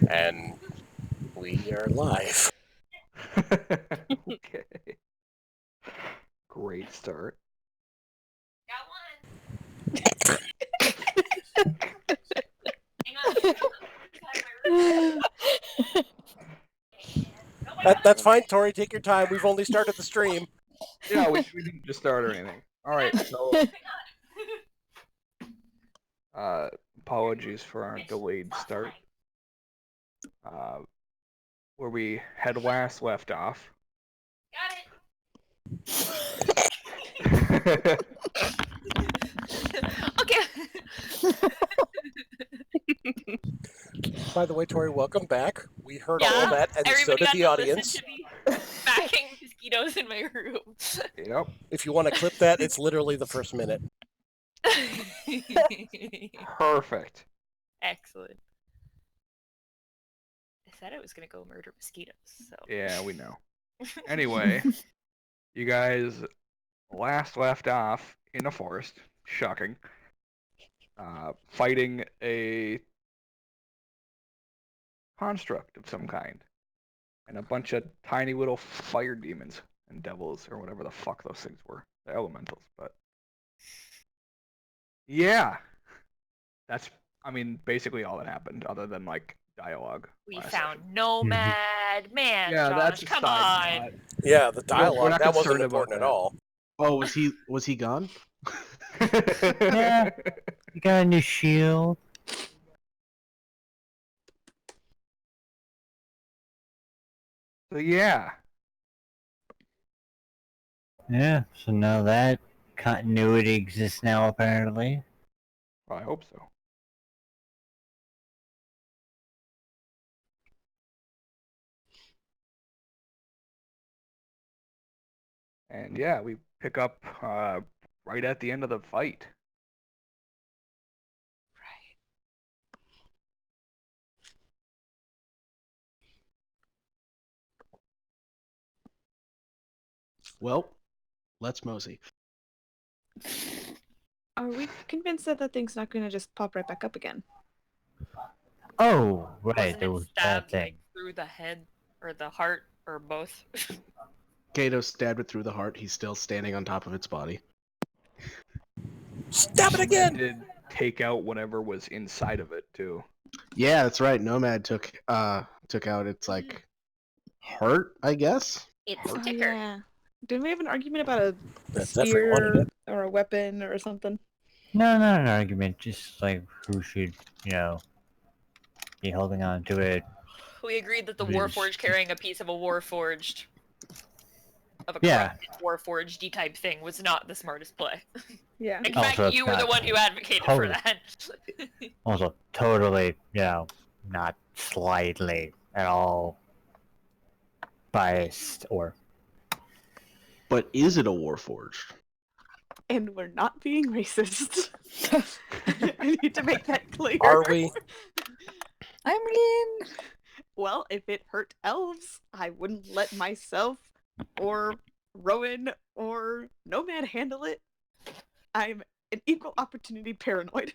And we are live. Okay. Great start. Got one. Hang on. That's fine, Tori. Take your time. We've only started the stream. Yeah, we didn't just start or anything. All right, so apologies for our delayed start. Where we had last left off. Got it. Okay. By the way, Tori, welcome back. We heard all Yeah, of that, and so everybody did got the to audience. listen to me backing mosquitoes in my room. Yep. If you want to clip that, it's literally the first minute. Perfect. Excellent. I said I was gonna go murder mosquitoes. So. Yeah, we know. Anyway, you guys last left off in a forest. Shocking. Fighting a construct of some kind. And a bunch of tiny little fire demons and devils, or whatever the fuck those things were. The elementals, but... Yeah! That's, basically all that happened, other than, dialogue. We found Nomad. Man, Yeah, Josh, that's a come side on. plot. Yeah, the We're dialogue, not that wasn't concerned about important at that. all. Oh, was he gone? Yeah. You got a new shield. So yeah. Yeah, so now that continuity exists now, apparently. Well, I hope so. And yeah, we pick up right at the end of the fight. Right. Well, let's mosey. Are we convinced that that thing's not going to just pop right back up again? Oh, right, Wasn't there it was that stabbed thing. through the head or the heart or both? Kato stabbed it through the heart. He's still standing on top of its body. Stab it again! Did take out whatever was inside of it too. Yeah, that's right. Nomad took out its heart, I guess. It's Heart? Oh, ticker. yeah. Didn't we have an argument about a That's definitely wanted spear it. or a weapon or something? No, not an argument, just who should, be holding on to it. We agreed that the Please. Warforged carrying a piece of a Warforged of a Yeah. Warforged type thing was not the smartest play. Yeah. In Also, fact, it's you were the not one who advocated for totally- that. Also, totally, not slightly at all biased or... But is it a Warforged? And we're not being racist. I need to make that clear. Are we? I mean, well, if it hurt elves, I wouldn't let myself or Rowan or Nomad handle it. I'm an equal opportunity paranoid.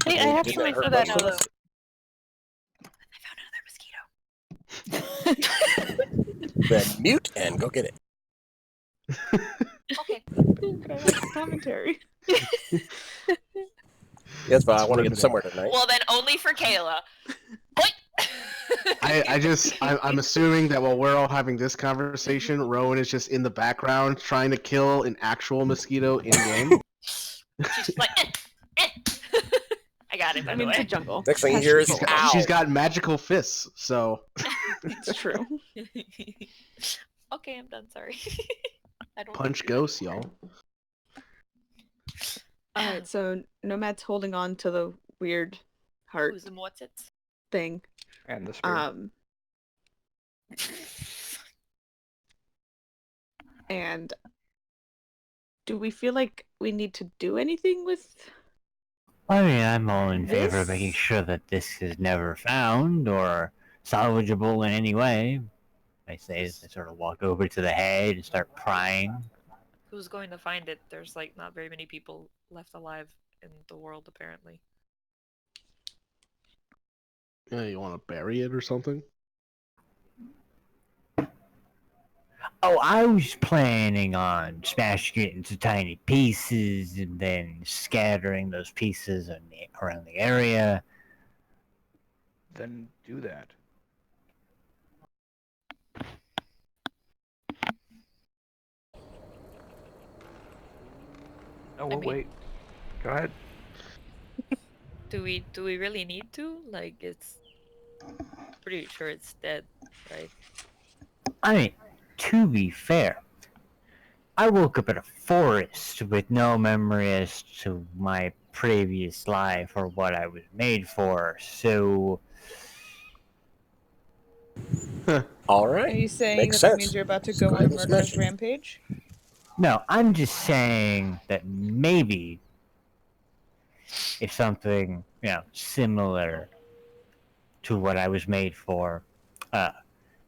Hey, I have Did something hurt for that most now, of us? I found another mosquito. Then mute and go get it. Okay. Could I have commentary? Yes, but I It's want to get riveting. somewhere tonight. Well, then only for Kayla. What? I'm assuming that while we're all having this conversation, Rowan is just in the background trying to kill an actual mosquito in game. She's like, I got it, by I the mean, it's a way. jungle. Next thing you Has hear is, people. ow! She's got magical fists, so It's true. Okay, I'm done, sorry. I don't punch ghosts, y'all. Alright, so Nomad's holding on to the weird heart Who's and what's it? thing. And the spear. And do we feel like we need to do anything with... I mean, I'm all in favor of This- making sure that this is never found or salvageable in any way. I say as I sort of walk over to the head and start prying. Who's going to find it? There's not very many people left alive in the world, apparently. Yeah, you want to bury it or something? Oh, I was planning on smashing it into tiny pieces and then scattering those pieces around the area. Then do that. Oh, we'll mean- wait. Go ahead. Do we really need to? Like, it's pretty sure it's dead, right? I mean, to be fair, I woke up in a forest with no memory as to my previous life or what I was made for, so All Are right. you saying Makes that sense. means you're about to Let's go go on a ahead and smash murderous it. rampage? no, I'm just saying that maybe if something, similar to what I was made for,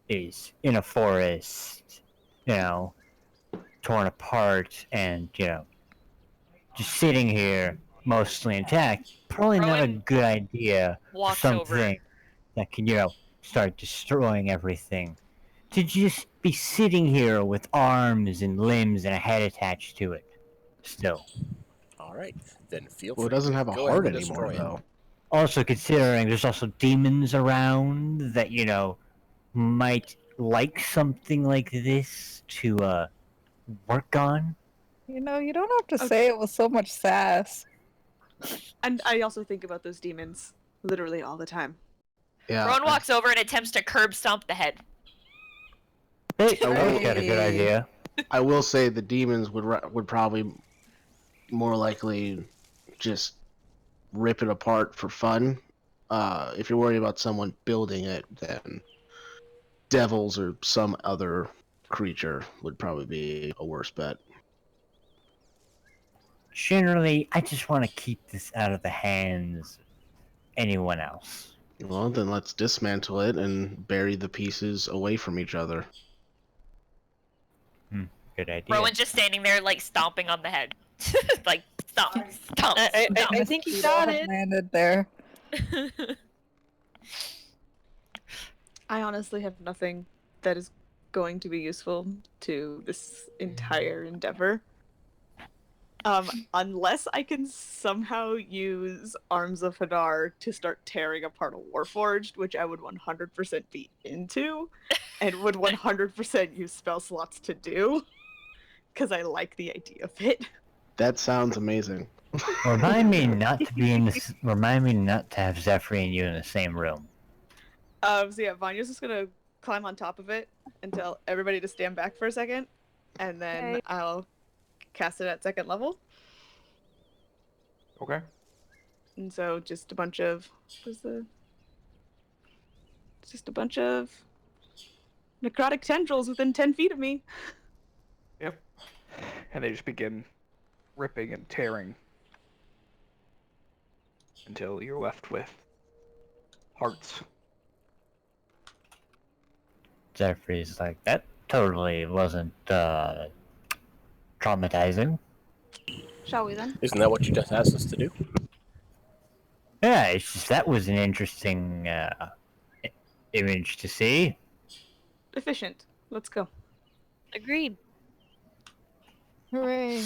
is in a forest, torn apart and, just sitting here mostly intact, probably not a Rowan good idea for walks over. something that can, start destroying everything. To just be sitting here with arms and limbs and a head attached to it. Still. All right. Then feel Well, it free. doesn't have a Go ahead heart and anymore, destroy it. though. Also considering there's also demons around that, might like something like this to work on. You know, you don't have to Okay. say it with so much sass. And I also think about those demons literally all the time. Yeah. Rowan walks over and attempts to curb stomp the head. Hey, that was kind of a good idea. I will say the demons would probably more likely just rip it apart for fun. If you're worried about someone building it, then devils or some other creature would probably be a worse bet. Generally, I just want to keep this out of the hands of anyone else. Well, then let's dismantle it and bury the pieces away from each other. Good idea. Rowan's just standing there, like, stomping on the head. Like, stomp, stomp, I stomp. think you People got have it. landed there. I honestly have nothing that is going to be useful to this entire endeavor. Unless I can somehow use Arms of Hadar to start tearing apart a Warforged, which I would 100% be into, and would 100% use spell slots to do, because I like the idea of it. That sounds amazing. Remind me not to have Zephyr and you in the same room. So yeah, Vanya's just gonna climb on top of it and tell everybody to stand back for a second, and then Okay. I'll cast it at second level. Okay. And so just a bunch of necrotic tendrils within 10 feet of me. Yep. And they just begin ripping and tearing until you're left with hearts. Zephy's like, that totally wasn't traumatizing. Shall we then? Isn't that what you just asked us to do? Yeah, it's just that was an interesting image to see. Efficient. Let's go. Agreed. Hooray.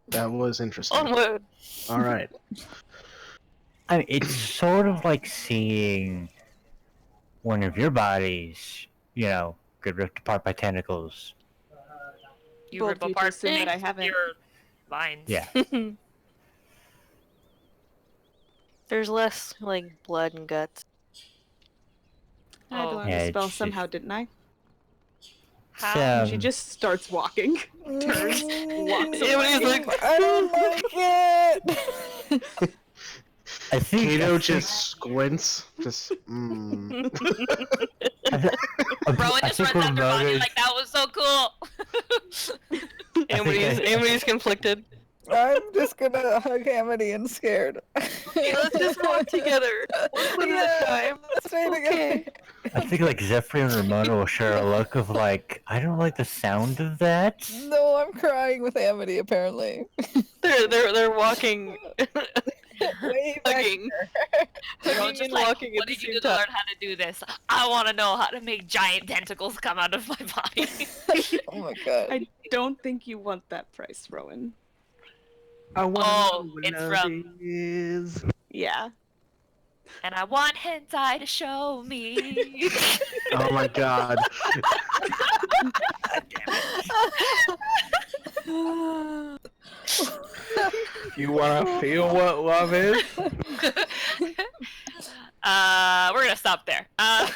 That was interesting. Onward. All right. I mean, it's sort of like seeing one of your bodies, get ripped apart by tentacles. You Bold rip of you to apart assume that I haven't. your vines. Yeah. There's less, like, blood and guts. I had to Oh. learn Yeah, the spell it's somehow, just- didn't I? How? She just starts walking. Turns, walks Everybody's away. like, I don't like it. I think Kato just squints. Just, Rowan I just think runs after Vanya Ramona's- like, that was so cool. Amy's conflicted. I'm just gonna hug Amity and scared. Okay, let's just walk together. One at a time. Let's stay together. I think like Zephyr and Ramona will share a look of like, I don't like the sound of that. No, I'm crying with Amity apparently. They're walking, Way back hugging. just and like, walking at what the did you same do to time. learn how to do this? I want to know how to make giant tentacles come out of my body. Oh my god. I don't think you want that price, Rowan. I want to Oh, know what it's love from- is. Yeah. And I want hentai to show me. Oh my god. You want to feel what love is? We're gonna stop there. I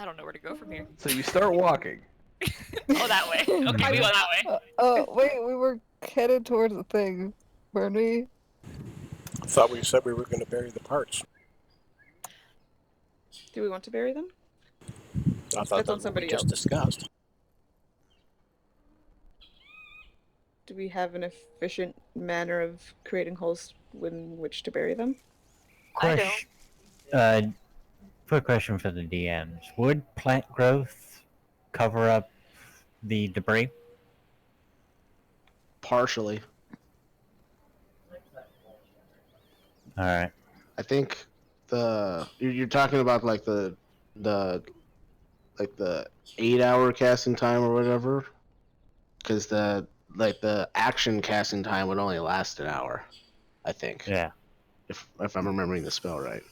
don't know where to go from here. So you start walking. Oh, that way. Okay, we go that way. Wait, we were headed towards the thing, weren't we? I thought we said we were going to bury the parts. Do we want to bury them? I thought That's on that's what we somebody just else. discussed. Do we have an efficient manner of creating holes in which to bury them? Quick question for the DMs. Would plant growth cover up the debris? Partially. Alright. I think you're talking about like the 8-hour casting time or whatever, because the action casting time would only last an hour, I think. Yeah. If I'm remembering the spell right.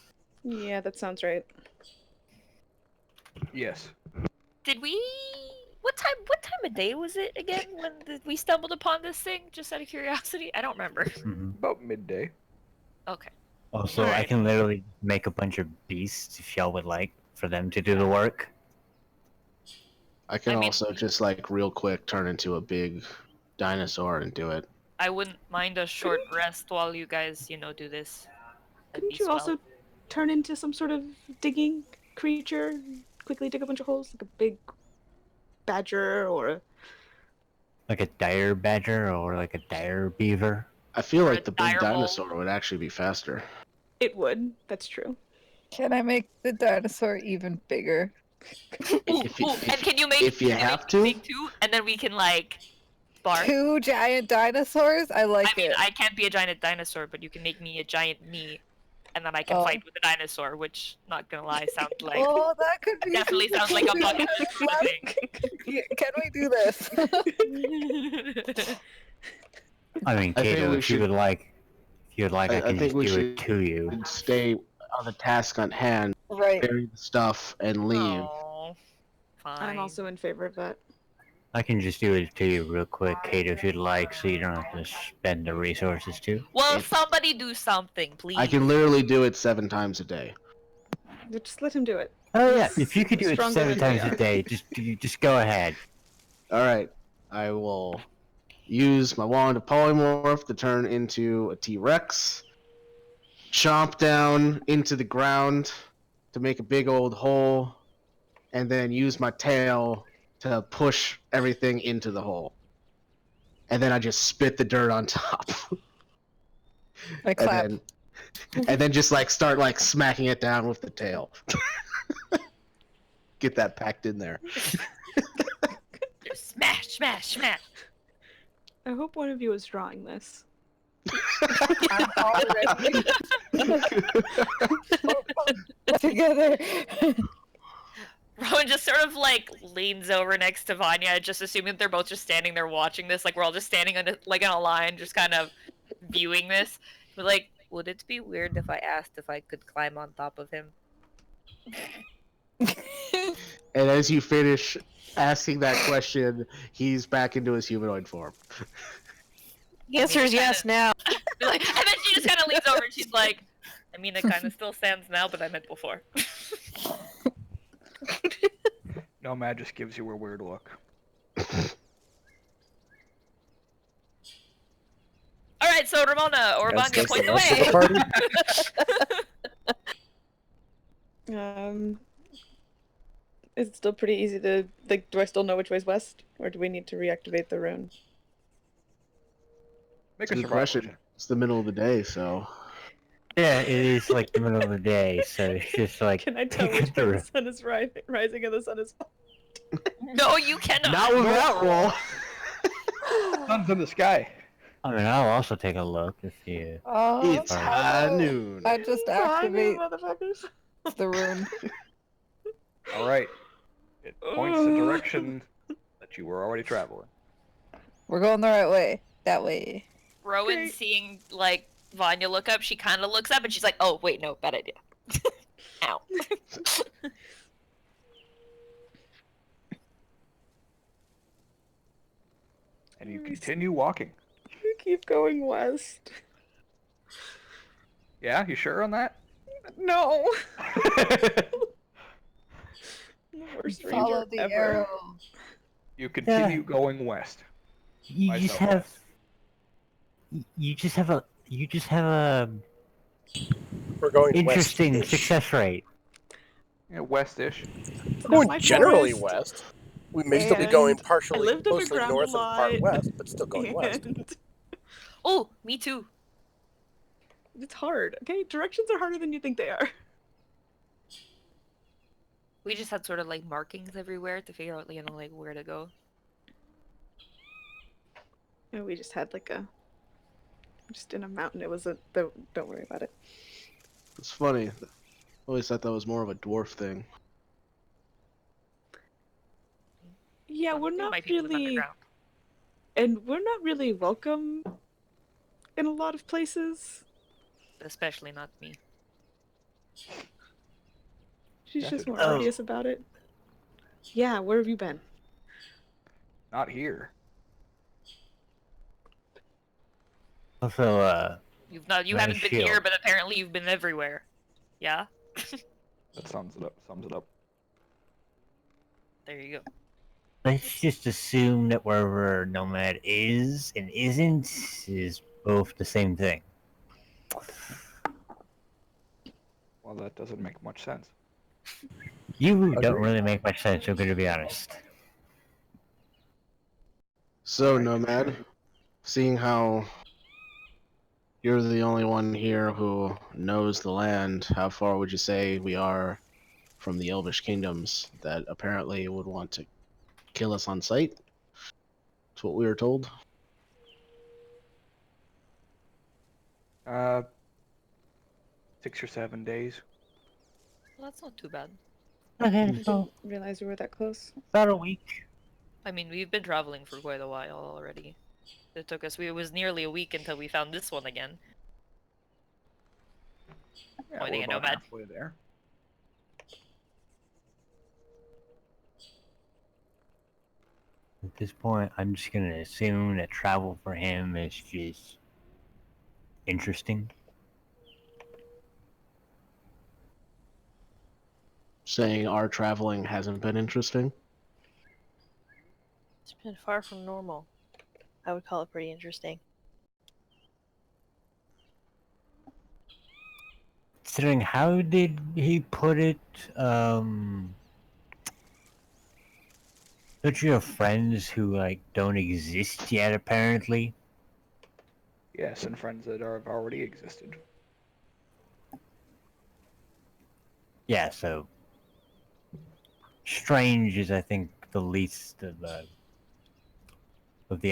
Yeah, that sounds right. Yes. Did we? What time of day was it again when we stumbled upon this thing? Just out of curiosity, I don't remember. Mhm. About midday. Okay. Also, I Alright. can literally make a bunch of beasts if y'all would like for them to do the work. I can I mean- also just like real quick turn into a big dinosaur and do it. I wouldn't mind a short rest while you guys, do this. That'd Couldn't be you swell. also turn into some sort of digging creature? Quickly dig a bunch of holes, like a big badger or Like a dire badger or like a dire beaver. I feel Or like a the big dire mole. dinosaur would actually be faster. it would. That's true. Can I make the dinosaur even bigger? Ooh, If you- ooh, and can you make? if you can have make to. big too, and then we can like bark. 2 giant dinosaurs? I like I mean, it. I can't be a giant dinosaur, but you can make me a giant knee, and then I can Oh. fight with a dinosaur. Which, not gonna lie, sounds like Oh, that could be. definitely sounds like a bucket thing. Can we do this? I mean, I think Kato, we if you should- would like, I I can think just we do should- it to you. And stay on the task on hand, Right. bury the stuff, and leave. Oh, fine. I'm also in favor of that. I can just do it to you real quick, Kato, if you'd like, so you don't have to spend the resources too. Well, If- somebody do something, please. I can literally do it 7 times a day. Just let him do it. Oh yeah, if you could do it Stronger 7 than we times are. a day, just go ahead. Alright, I will use my wand of polymorph to turn into a T-Rex, chomp down into the ground to make a big old hole, and then use my tail to push everything into the hole. And then I just spit the dirt on top. I clap. And then just like start like smacking it down with the tail. Get that packed in there. Just smash, smash, smash. I hope one of you is drawing this. I'm already together. Rowan just sort of like leans over next to Vanya, just assuming that they're both just standing there watching this. Like we're all just standing on like on a line, just kind of viewing this. We're like, would it be weird if I asked if I could climb on top of him? And as you finish asking that question, he's back into his humanoid form. The answer is yes now. Like, and then she just kind of leans over and she's like, I mean, it kind of still stands now, but I meant before. Nomad just gives you a weird look. All right, so Ramona or That's Vanya, the point rest of the away. party? Is it still pretty easy to like? Do I still know which way's west, or do we need to reactivate the rune? Make It's a a good survival question. check. It's the middle of the day, so Yeah, it is like the middle of the day, so it's just like Can I tell pick which way the- the sun is rising and the sun is? No, you cannot. not with that roll. Sun's in the sky. I mean, I'll also take a look if you. It's Alright. high noon. I just High noon, activate motherfuckers. the rune. All right. It points the direction that you were already traveling. We're going the right way. That way. Rowan Okay. seeing like Vanya look up, she kind of looks up and she's like, "Oh wait, no, bad idea." Ow. And you continue walking. We keep going west. Yeah, you sure on that? No. The worst Follow ranger the ever. arrow. You continue going west. You By just have. southwest. You just have a. You just have a We're going interesting west-ish. success rate. Yeah, west-ish. It's We're not going my generally forest, west. We may still be going and partially, I lived mostly underground north a and part lot, west, but still going west. and Oh, me too. it's hard. Okay, directions are harder than you think they are. We just had sort of like markings everywhere to figure out, like where to go. And we just had like a, just in a mountain. It was a. Don't worry about it. It's funny. I always thought that was more of a dwarf thing. Yeah, Well, we're there not might be live really, underground. and we're not really welcome in a lot of places. Especially not me. She's Yeah, just so- more Oh. obvious about it. Yeah, where have you been? Not here. Also, You Nice haven't been here, shield. but apparently you've been everywhere. Yeah. That sums it up. There you go. let's just assume that wherever Nomad is and isn't is both the same thing. Well, that doesn't make much sense. You don't Agreed. really make much sense, I'm going to be honest. So, Alright, Nomad, sure. seeing how you're the only one here who knows the land, how far would you say we are from the Elvish kingdoms that apparently would want to kill us on sight? That's what we were told. 6 or 7 days. Well, that's not too bad. Okay, I so didn't realize we were that close. about a week. I mean, we've been traveling for quite a while already. It took us. It was nearly a week until we found this one again. Yeah, Pointing we're at about Nomad. halfway there. At this point, I'm just going to assume that travel for him is just interesting. Saying our traveling hasn't been interesting. It's been far from normal. I would call it pretty interesting. Considering how did he put it? Don't you have friends who like don't exist yet? Apparently, Yes, and friends that have already existed. yeah. So strange is, I think, the least of the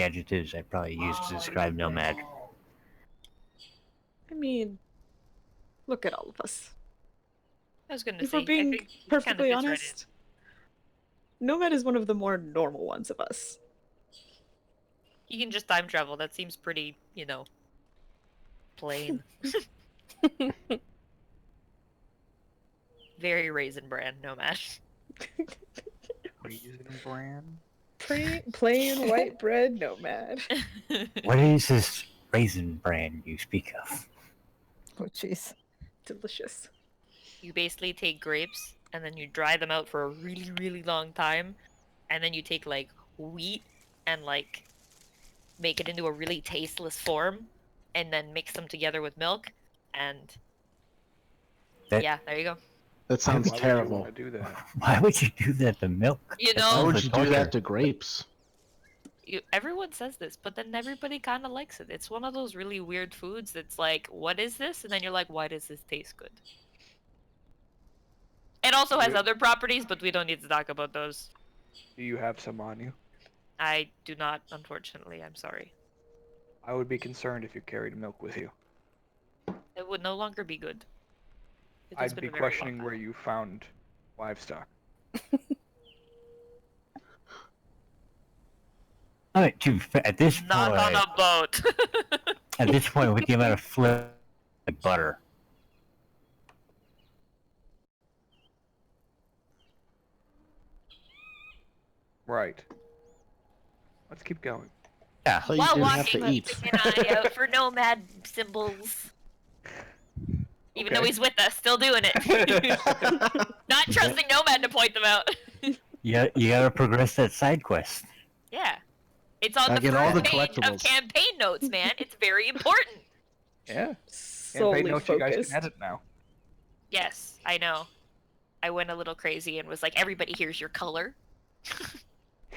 adjectives I probably used to describe Nomad. I mean, look at all of us. I was gonna If say. we're being I think he kinda perfectly fits right in. honest, Nomad is one of the more normal ones of us. He can just time travel. That seems pretty, plain. Very raisin bran, Nomad. Raisin bran? Plain white bread Nomad. What is this raisin brand you speak of? Oh, jeez. Delicious. You basically take grapes and then you dry them out for a really, really long time, and then you take like wheat and like make it into a really tasteless form, and then mix them together with milk, and That- yeah, there you go. That sounds Why would you terrible. want to do that? Why would you do that to milk? You That know- Why sounds would like you do torture. that to grapes? Everyone says this, but then everybody kind of likes it. It's one of those really weird foods that's like, what is this? And then you're like, why does this taste good? It also has You- other properties, but we don't need to talk about those. Do you have some on you? I do not, unfortunately. I'm sorry. I would be concerned if you carried milk with you. It would no longer be good. It has I'd been be a very long questioning time. where you found livestock. Alright, at this Not on point, a boat. at this point, with the amount of flip like butter. Right. Let's keep going. Yeah. So you While didn't have walking, to eat. keeping an eye out for nomad symbols. Even though Okay. he's with us, still doing it. Not trusting nomad to point them out. You gotta progress that side quest. Yeah. It's on Gotta the get all first the page of collectibles. campaign notes, man. It's very important. Yeah. Solely Campaign notes you guys focused. can edit now. Yes, I know. I went a little crazy and was like, everybody here's your color.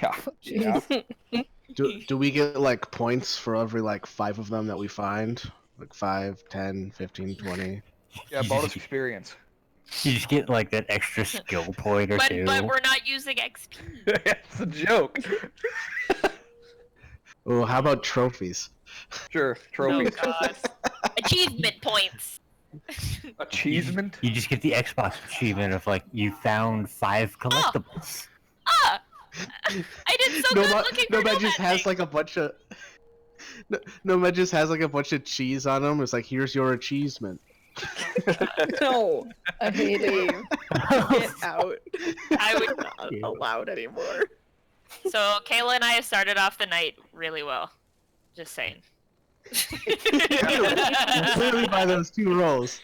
Yeah. Yeah. Do we get like points for every like 5 of them that we find? Like 5, 10, 15, 20? Yeah, bonus experience. You just get like that extra skill point or two. But we're not using XP. It's a joke. Oh, how about trophies? Sure, Oh trophies. god. Achievement points. Achievement? You just get the Xbox achievement of like you found 5 collectibles. Ah! I did so good looking for Nomad nomad just has things. like a bunch of. Nomad just has like a bunch of cheese on him. It's like, here's your achievement. No, I hate it. get out. I would. Not allowed anymore. So Kayla and I have started off the night really well. Just saying. Clearly by those 2 rolls.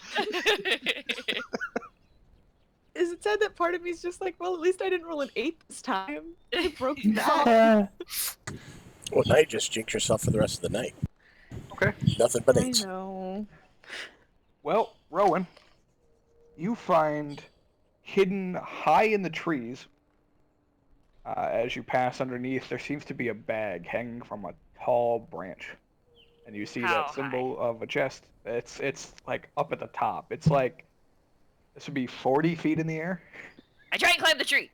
Is it sad that part of me is just like, well, at least I didn't roll an 8 this time. I broke that. Well, now you just jinx yourself for the rest of the night. Okay. Nothing but I 8s. know. Well, Rowan, you find hidden high in the trees, as you pass underneath, there seems to be a bag hanging from a tall branch. And you see How that symbol of a chest. It's like up at the top. It's like, this would be 40 feet in the air. I try and climb the tree.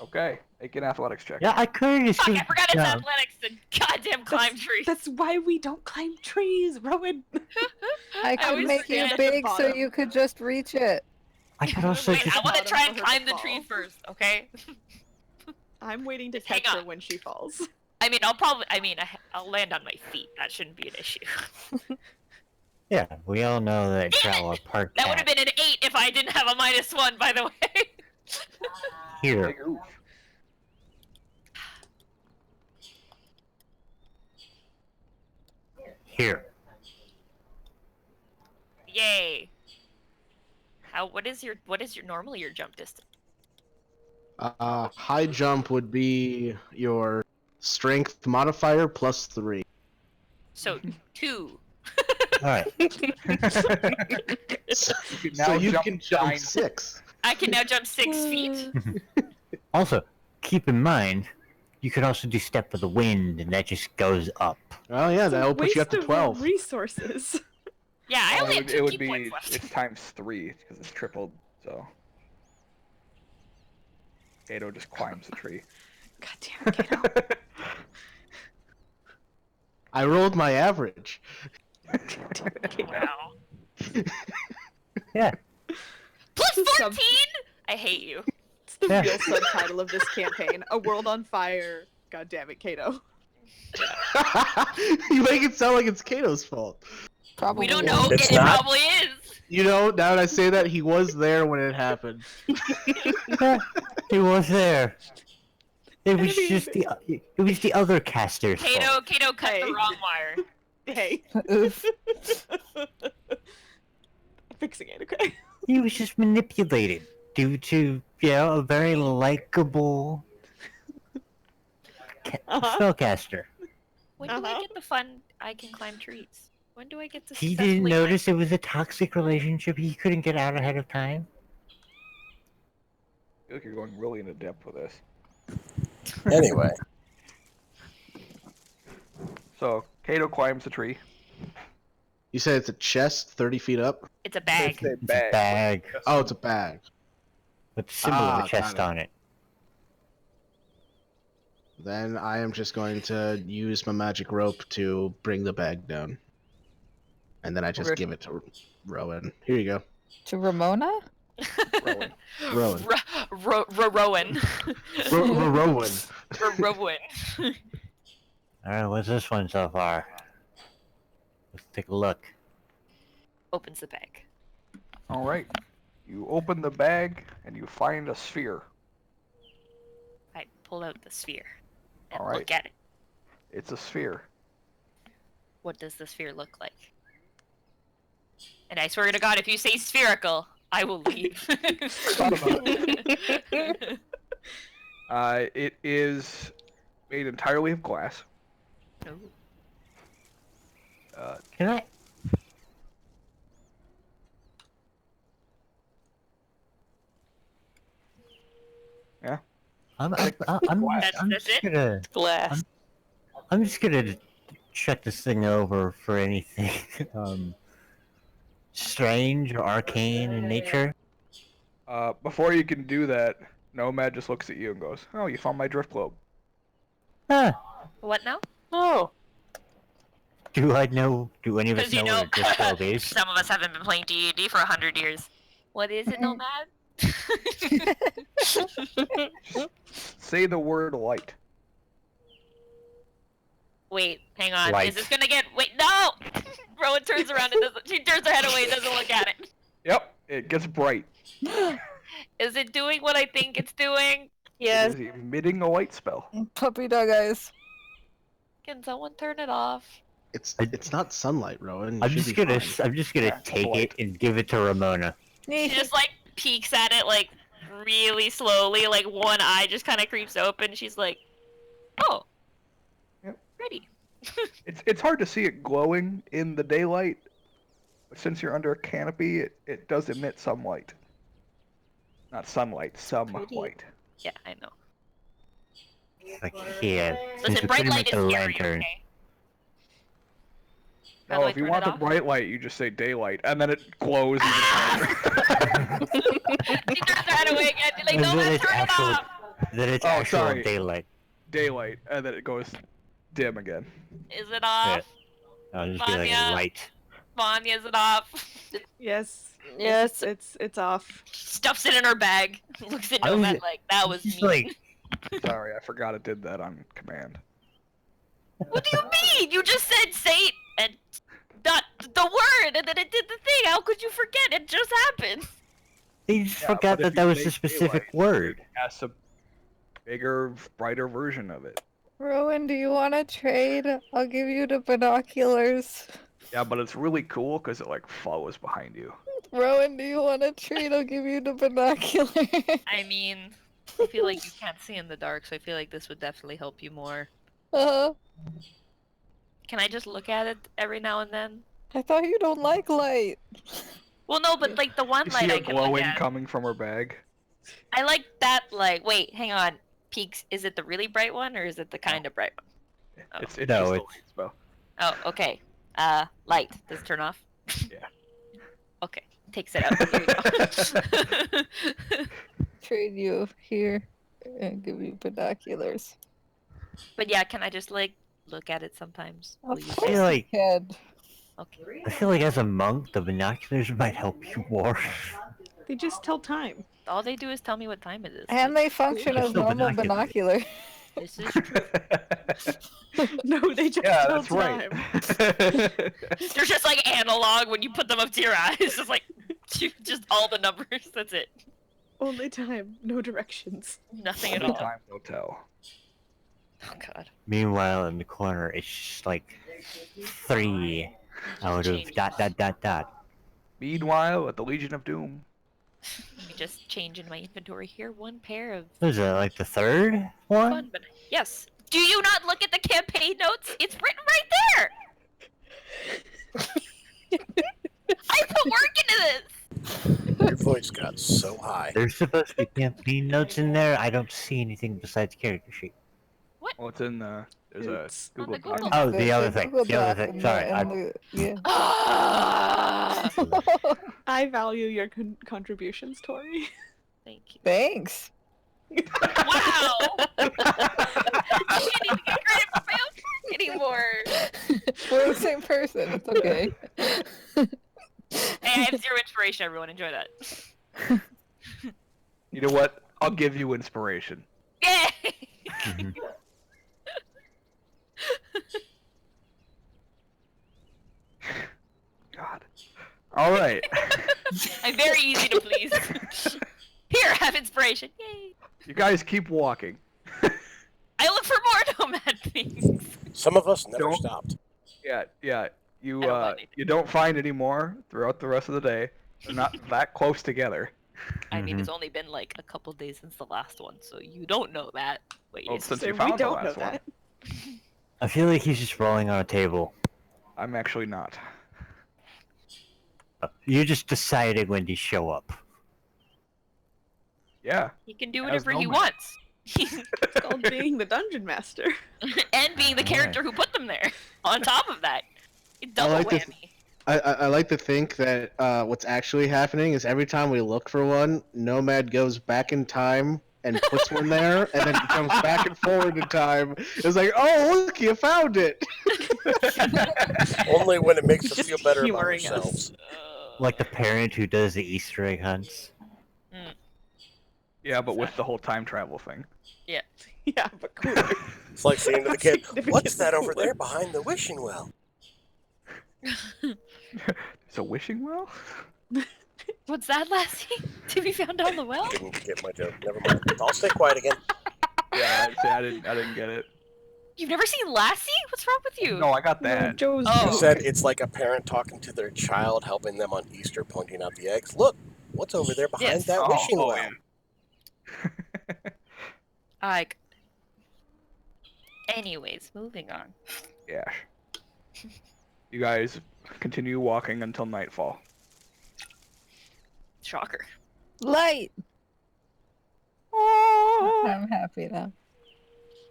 Okay, make an athletics check. Yeah, I could just Fuck, I forgot it's yeah. athletics to goddamn climb trees. That's why we don't climb trees, Rowan. I could always make you forget at the big so bottom. you could just reach it. I could also Wait, just I want to bottom try for and her to climb the fall. tree first, okay? I'm waiting to Just hang catch her on. when she falls. I mean, I'll land on my feet. That shouldn't be an issue. yeah. We all know that Trowel Park That would have been an 8 if I didn't have a -1, by the way. here. Big oof. Here. Yay. What is your normally your jump distance? High jump would be your strength modifier plus 3. So 2. Alright. So you jump can jump 9. 6. I can now jump 6 feet. Also, keep in mind, you could also do Step of the Wind, and that just goes up. Oh yeah, It's a that'll put you up to waste of 12. resources. Yeah, I only have 2 it would key be points left. it's times 3 because it's tripled. So Kato just climbs the tree. God damn it, Kato. I rolled my average. Wow. Yeah. Plus The sub- 14? I hate you. It's the Yeah. real subtitle of this campaign. A world on fire. God damn it, Kato. You make it sound like it's Kato's fault. Probably. We don't is. know. It's It not. probably is. You know, now that I say that, he was there when it happened. He was there. It was mean- just the other caster's fault. Kato cut Hey. the wrong wire. Hey. Oof. Fixing it, okay? He was just manipulated due to, a very likable spellcaster. When do I Uh-huh. get the fun I can climb trees? When do I get to He successfully didn't climb- notice it was a toxic relationship. He couldn't get out ahead of time. I feel like you're going really into depth with this. Anyway, So Kato climbs the tree. You said it's a chest 30 feet up? It's a bag. It's a It's a bag Oh, it's a bag. with the symbol of Ah, a chest got on it. Then I am just going to use my magic rope to bring the bag down. And then I just Okay. give it to Rowan. Here you go. To Ramona? Rowan. Rowan. Rowan. Rowan. Rowan. Alright, what's this one so far? Let's take a look. Opens the bag. All right. You open the bag and you find a sphere. I pull out the sphere and All right. look at it. It's a sphere. What does the sphere look like? And I swear to God, if you say spherical, I will leave. Thought about it. It is made entirely of glass. Ooh. Can I? Yeah. I'm That's just it? gonna Glass. I'm just gonna check this thing over for anything strange or arcane in nature. Before you can do that, Nomad just looks at you and goes, "Oh, you found my drift globe." Huh. What now? Oh. Do any of us Because you know know, what a disc globe is? some of us haven't been playing D&D for 100 years. What is it, Nomad? Say the word light. Wait, hang on. Light. Is this gonna get? Wait, no! Rowan turns around and doesn't. She turns her head away and doesn't look at it. Yep, it gets bright. Is it doing what I think it's doing? Yes. It is emitting a light spell. Puppy dog eyes. Can someone turn it off? It's not sunlight, Rowan. You I'm should just be gonna fine. I'm just gonna Yeah, take light. it and give it to Ramona. She just like peeks at it like really slowly, like one eye just kind of creeps open. She's like, "Oh, Yep. ready." It's hard to see it glowing in the daylight. But since you're under a canopy, it does emit some light. Not sunlight, some Pretty. light. Yeah, I know. Like here, since Listen, we bright put him light at is the scary, lantern. okay? How do No, I if you turn want it the off? bright light, you just say daylight, and then it glows even brighter. She turns her head away again. She's like, And "No, then let's it's turn it actual, off." then it's Oh, actual sorry. daylight. Daylight, and then it goes dim again. Is it off? I'll just be like Vanya. light. Vanya, is it off? Yes. Yes. It's off. Stuffs it in her bag. Looks at I was- Nomad like, "That was Just mean." like Sorry, I forgot it did that on command. What do you mean? You just said say and not the word, and then it did the thing. How could you forget? It just happened. they just Yeah, forgot but if that you was say a specific daylight, word. That's a bigger, brighter version of it. Rowan, do you want to trade? I'll give you the binoculars. Yeah, but it's really cool because it like follows behind you. Rowan, do you want to trade? I'll give you the binoculars. I mean, I feel like you can't see in the dark, so I feel like this would definitely help you more. Uh, Can I just look at it every now and then? I thought you don't like light. Well, no, but like the one You light see I it can look glowing at. coming from her bag. I like that light. Wait, hang on. Peaks. Is it the really bright one, or is it the kind of bright one? Oh. It's No, just a it's- light spell. Oh, okay. Light. Does it turn off? Yeah. Okay. Takes it out. Here you go. Trade you here and give you binoculars. But yeah, can I just like look at it sometimes? Will Of you I course feel you like can. Okay. I feel like as a monk, the binoculars might help you more. They just tell time. All they do is tell me what time it is. And they function They're as still normal binoculars. binoculars. This is true. No, they just Yeah, tell that's right. time. They're just like analog when you put them up to your eyes. It's like just all the numbers. That's it. Only time, no directions. Nothing at Only all. time will tell. Oh god. Meanwhile, in the corner, it's just like 3 out of Change. dot dot dot dot. Meanwhile, at the Legion of Doom, Let me just change in my inventory here. One pair of What is that, like the third one? fun, but yes. Do you not look at the campaign notes? It's written right there. I put work into this. Your voice got so high. There's supposed to be campaign notes in there. I don't see anything besides character sheet. well, it's in the. There's It's a on the Google Doc. Google. Oh, the other thing. Google The other Doc thing. and Sorry, and yeah. Ah! I value your contributions, Tori. Thank you. Thanks. Wow! You can't even get credit for my own work anymore. We're the same person. It's okay. Hey, I have 0 inspiration, everyone. Enjoy that. You know what? I'll give you inspiration. Yay! Mhm. God. All right. I'm very easy to please. Here, have inspiration. Yay! You guys keep walking. I look for more nomad things. Some of us never Don't- stopped. Yeah. You I don't mind you don't find any more throughout the rest of the day. They're not that close together. I mean, Mhm. it's only been like a couple days since the last one, so you don't know that. Wait, Well, is since So you we found the don't know last one, that. I feel like he's just rolling on a table. I'm actually not. You're just deciding when to show up. Yeah. he can do As whatever he nomad. wants. It's called being the dungeon master. And being the character who put them there. On top of that, double like this- whammy. I like to think that what's actually happening is every time we look for one, Nomad goes back in time and puts one there, and then comes back and forward in time. It's like, oh, look, you found it. Only when it makes He's us just feel better about humoring us. ourselves. Like the parent who does the Easter egg hunts. Yeah, but with the whole time travel thing. Yeah, but cooler. It's like saying to the kid, "What's that over Significantly there behind the wishing well?" It's a wishing well? What's that, Lassie? To be found on the well? Didn't get my joke. Never mind. I'll stay quiet again. Yeah, I didn't get it. You've never seen Lassie? What's wrong with you? No, I got No, that. Joe's Oh. I joke. said it's like a parent talking to their child, helping them on Easter, pointing out the eggs. Look, what's over there behind Yes. that wishing well? Yeah. Like. Anyways, moving on. Yeah. You guys continue walking until nightfall. Shocker. Light. I'm happy now.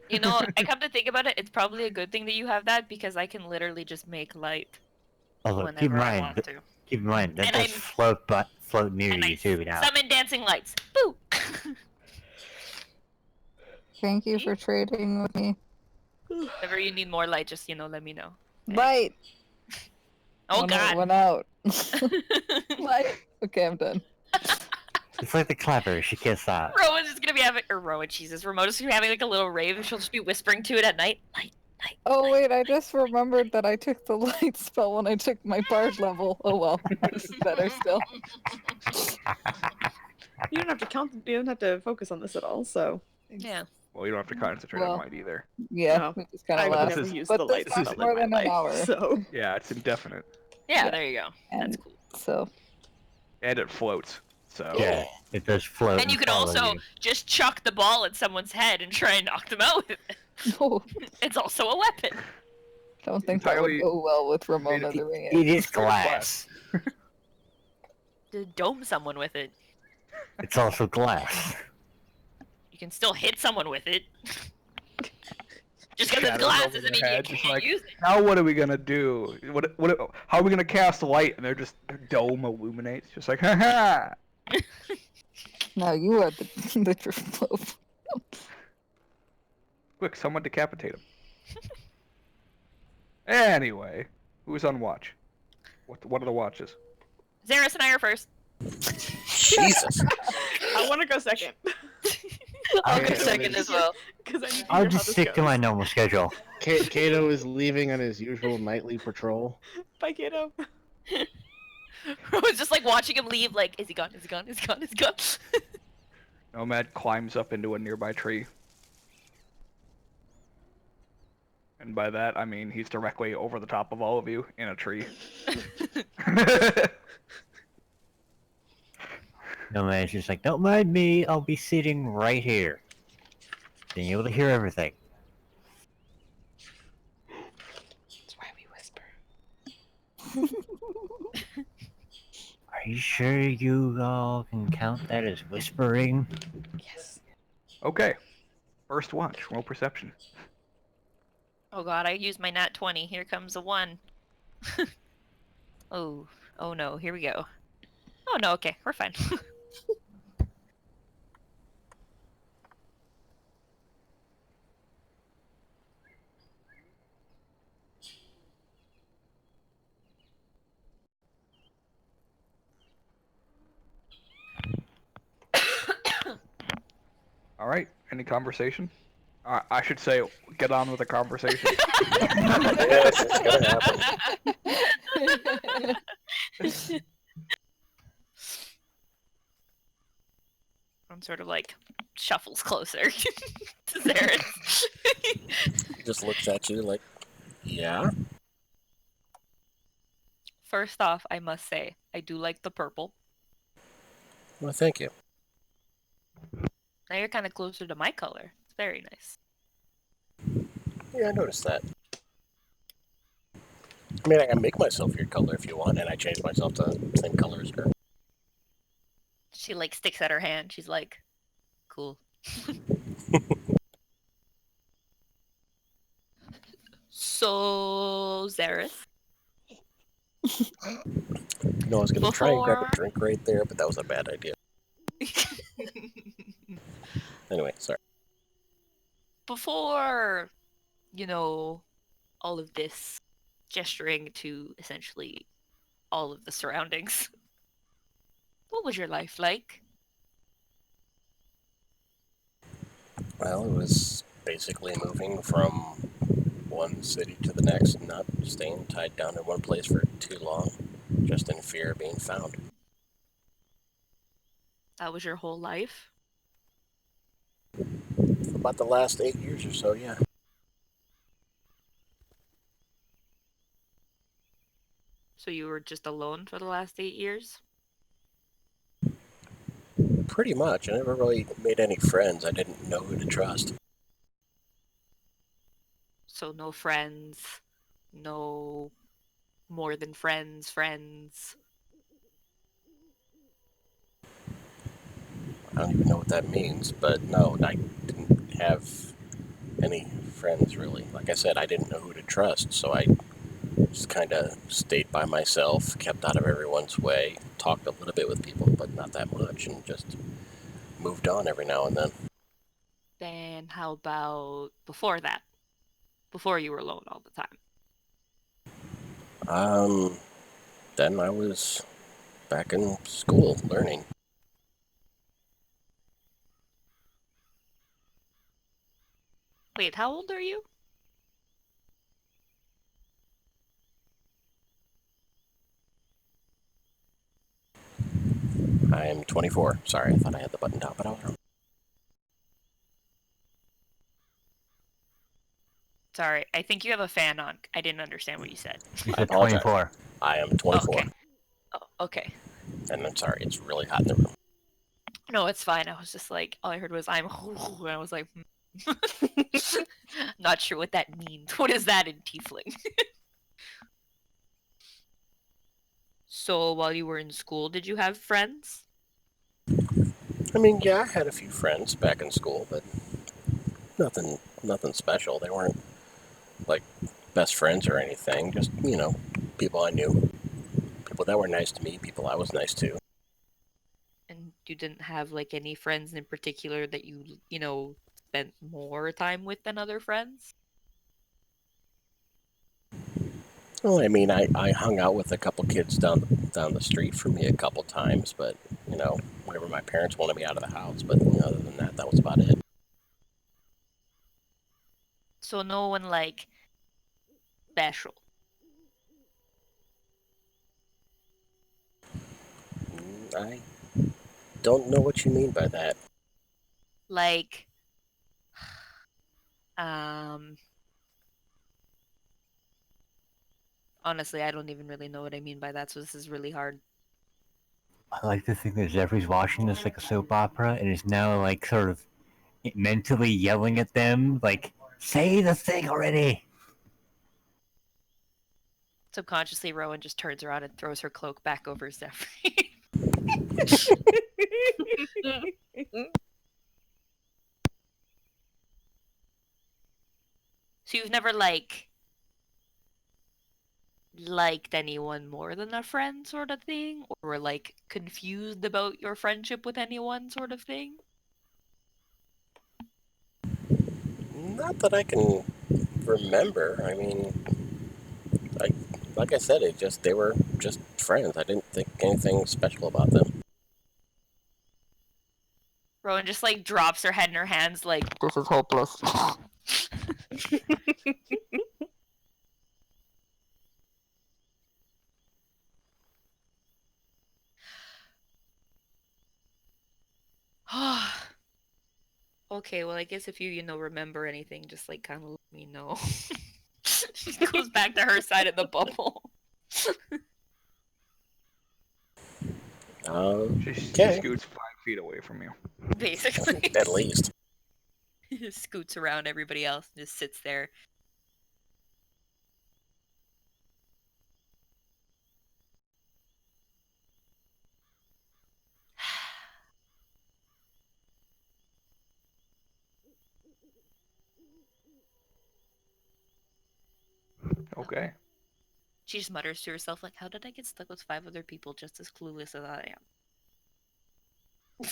You know, I come to think about it, it's probably a good thing that you have that because I can literally just make light Although keep in whenever I mind, want to. keep in mind that And does I'm- float near And you I too now. summon dancing lights. Boo! Thank you for trading with me. Whenever you need more light, just let me know. Light. Oh When it god. went out. Light. Okay, I'm done. It's like the clapper. She can't stop. Rowan's just gonna be having, or Rowan, Jesus, Ramona's gonna be having like a little rave and she'll just be whispering to it at night. Light, light. Oh wait, I just remembered that I took the light spell when I took my bard level. Oh well, this is better still. You don't have to count. You don't have to focus on this at all. So Yeah. Well, you don't have to concentrate Well, on light either. Yeah, No, we just kind I of would laughed. never is- use But the this light lasts spell more in my than an life. hour. So Yeah, it's indefinite. Yeah, Yeah. there you go. That's And cool. so And it floats. So Yeah, it does float. And you can follow also you. just chuck the ball at someone's head and try and knock them out with it. no, It's also a weapon. don't think that would Entirely go well with Ramona It, doing it it. is glass. To dome someone with it. It's also glass. You can still hit someone with it. Just because it's Shadows glass over doesn't their mean you head, just can't like- use it. now what are we gonna do? How are we gonna cast light? And their dome illuminates, just like, ha ha. Now you are the true love. Quick, someone decapitate him. Anyway, who's on watch? What are the watches? Zaris and I are first. Jesus. I want to go second I'll Okay, go second as well. because I need to I'll hear how just this stick goes. to my normal schedule. Kato is leaving on his usual nightly patrol. Bye, kiddo. Rowan's just like watching him leave, like, is he gone? Is he gone? Is he gone? Is he gone? Nomad climbs up into a nearby tree. And by that, I mean he's directly over the top of all of you in a tree. No man's just like, don't mind me. I'll be sitting right here, being able to hear everything. That's why we whisper. Are you sure you all can count that as whispering? Yes. Okay. First watch, roll perception. Oh god, I used my nat 20. Here comes a 1. Oh no, here we go. Oh no, okay, we're fine. All right. Any conversation? I should say, get on with the conversation. Yes, it's gonna happen. I'm sort of like shuffles closer to Zaris. He just looks at you like, yeah. First off, I must say, I do like the purple. Well, thank you. Now you're kind of closer to my color. It's very nice. Yeah, I noticed that. I mean, I can make myself your color if you want, and I change myself to the same color as her. She like sticks at her hand. She's like, cool. So, Zaris. No, I was gonna try and grab a drink right there, but that was a bad idea. Anyway, sorry. Before, all of this gesturing to essentially all of the surroundings, what was your life like? Well, it was basically moving from one city to the next and not staying tied down in one place for too long, just in fear of being found. That was your whole life? For about the last 8 years or so, yeah. So you were just alone for the last 8 years? Pretty much. I never really made any friends. I didn't know who to trust. So no friends, no more than friends. I don't even know what that means, but no, I didn't have any friends really. Like I said, I didn't know who to trust, so I just kind of stayed by myself, kept out of everyone's way, talked a little bit with people, but not that much, and just moved on every now and then. Then how about before that? Before you were alone all the time? Then I was back in school learning. Wait, how old are you? I am 24. Sorry, I thought I had the button down, but I was wrong. Sorry, I think you have a fan on. I didn't understand what you said. You I said apologize. 24. I am 24. Okay. Oh, okay. And I'm sorry, it's really hot in the room. No, it's fine. I was just like, all I heard was I'm and I was like, not sure what that means. What is that in Tiefling? So while you were in school, did you have friends? I mean, yeah, I had a few friends back in school, but nothing special. They weren't like best friends or anything. Just, people I knew. People that were nice to me, people I was nice to. And you didn't have like any friends in particular that you spent more time with than other friends? Well, I mean, I hung out with a couple kids down the street from me a couple times, but, whenever my parents wanted me out of the house. But other than that, that was about it. So no one like special. I don't know what you mean by that. Like, honestly, I don't even really know what I mean by that, so this is really hard. I like to think that Jeffrey's watching this like a soap opera and is now like sort of mentally yelling at them, like, say the thing already. Subconsciously, Rowan just turns around and throws her cloak back over Zephyr. So you've never liked anyone more than a friend sort of thing? Or were like confused about your friendship with anyone sort of thing? Not that I can remember. I mean, like I said, they were just friends. I didn't think anything special about them. Rowan just like drops her head in her hands like, This is hopeless. okay, well I guess if you remember anything, just like kind of let me know. She goes back to her side of the bubble. She Okay. scoots 5 feet away from you. Basically. At least. Just scoots around everybody else and just sits there. Okay. She just mutters to herself like, how did I get stuck with 5 other people just as clueless as I am?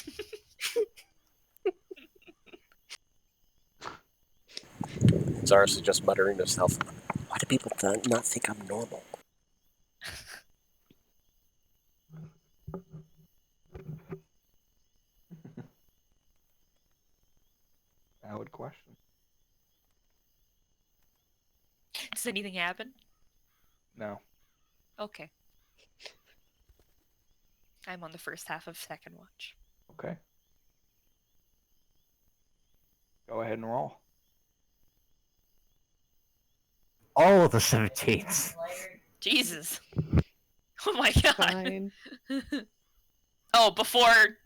Zaris is just muttering to herself, why do people not think I'm normal? Valid question. Does anything happen? No. Okay. I'm on the first half of second watch. Okay. Go ahead and roll. All the 17s. Jesus. Oh my god. Fine. Oh, before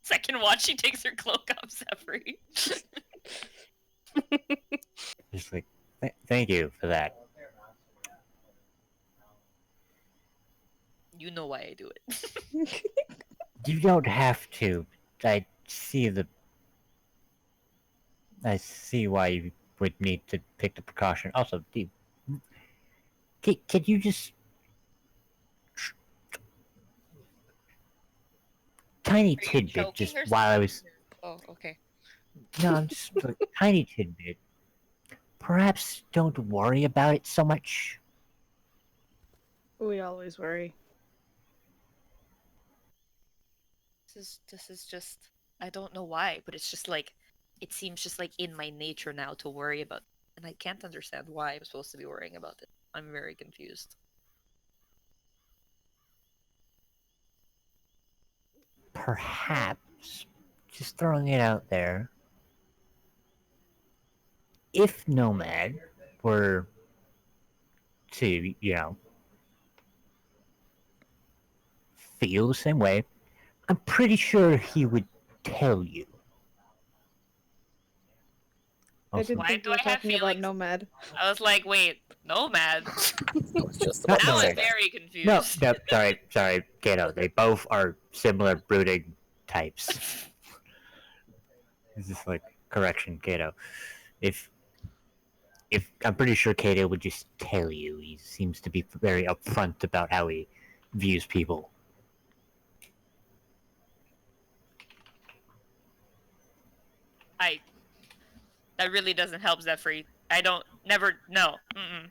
second watch, she takes her cloak off, Zephyr. Just like, thank you for that. You know why I do it. You don't have to. I see why you would need to pick the precaution. Also, can you just tiny Are you tidbit choking just or while I was Oh, okay. no, I'm just a tiny tidbit. Perhaps don't worry about it so much. We always worry. This is just I don't know why, but it's just like it seems just like in my nature now to worry about, and I can't understand why I'm supposed to be worrying about it. I'm very confused. Perhaps, just throwing it out there, if Nomad were to, feel the same way, I'm pretty sure he would tell you. I Also, didn't Why think do you were I have talking about feelings? Nomad. I was like, wait, Nomad? It was just No, about Now to say I'm that. very confused. no, sorry, Kato. They both are similar brooding types. It's just like, correction, Kato. If I'm pretty sure Kato would just tell you. He seems to be very upfront about how he views people. That really doesn't help, Zephyr. I don't never no. Mm-mm.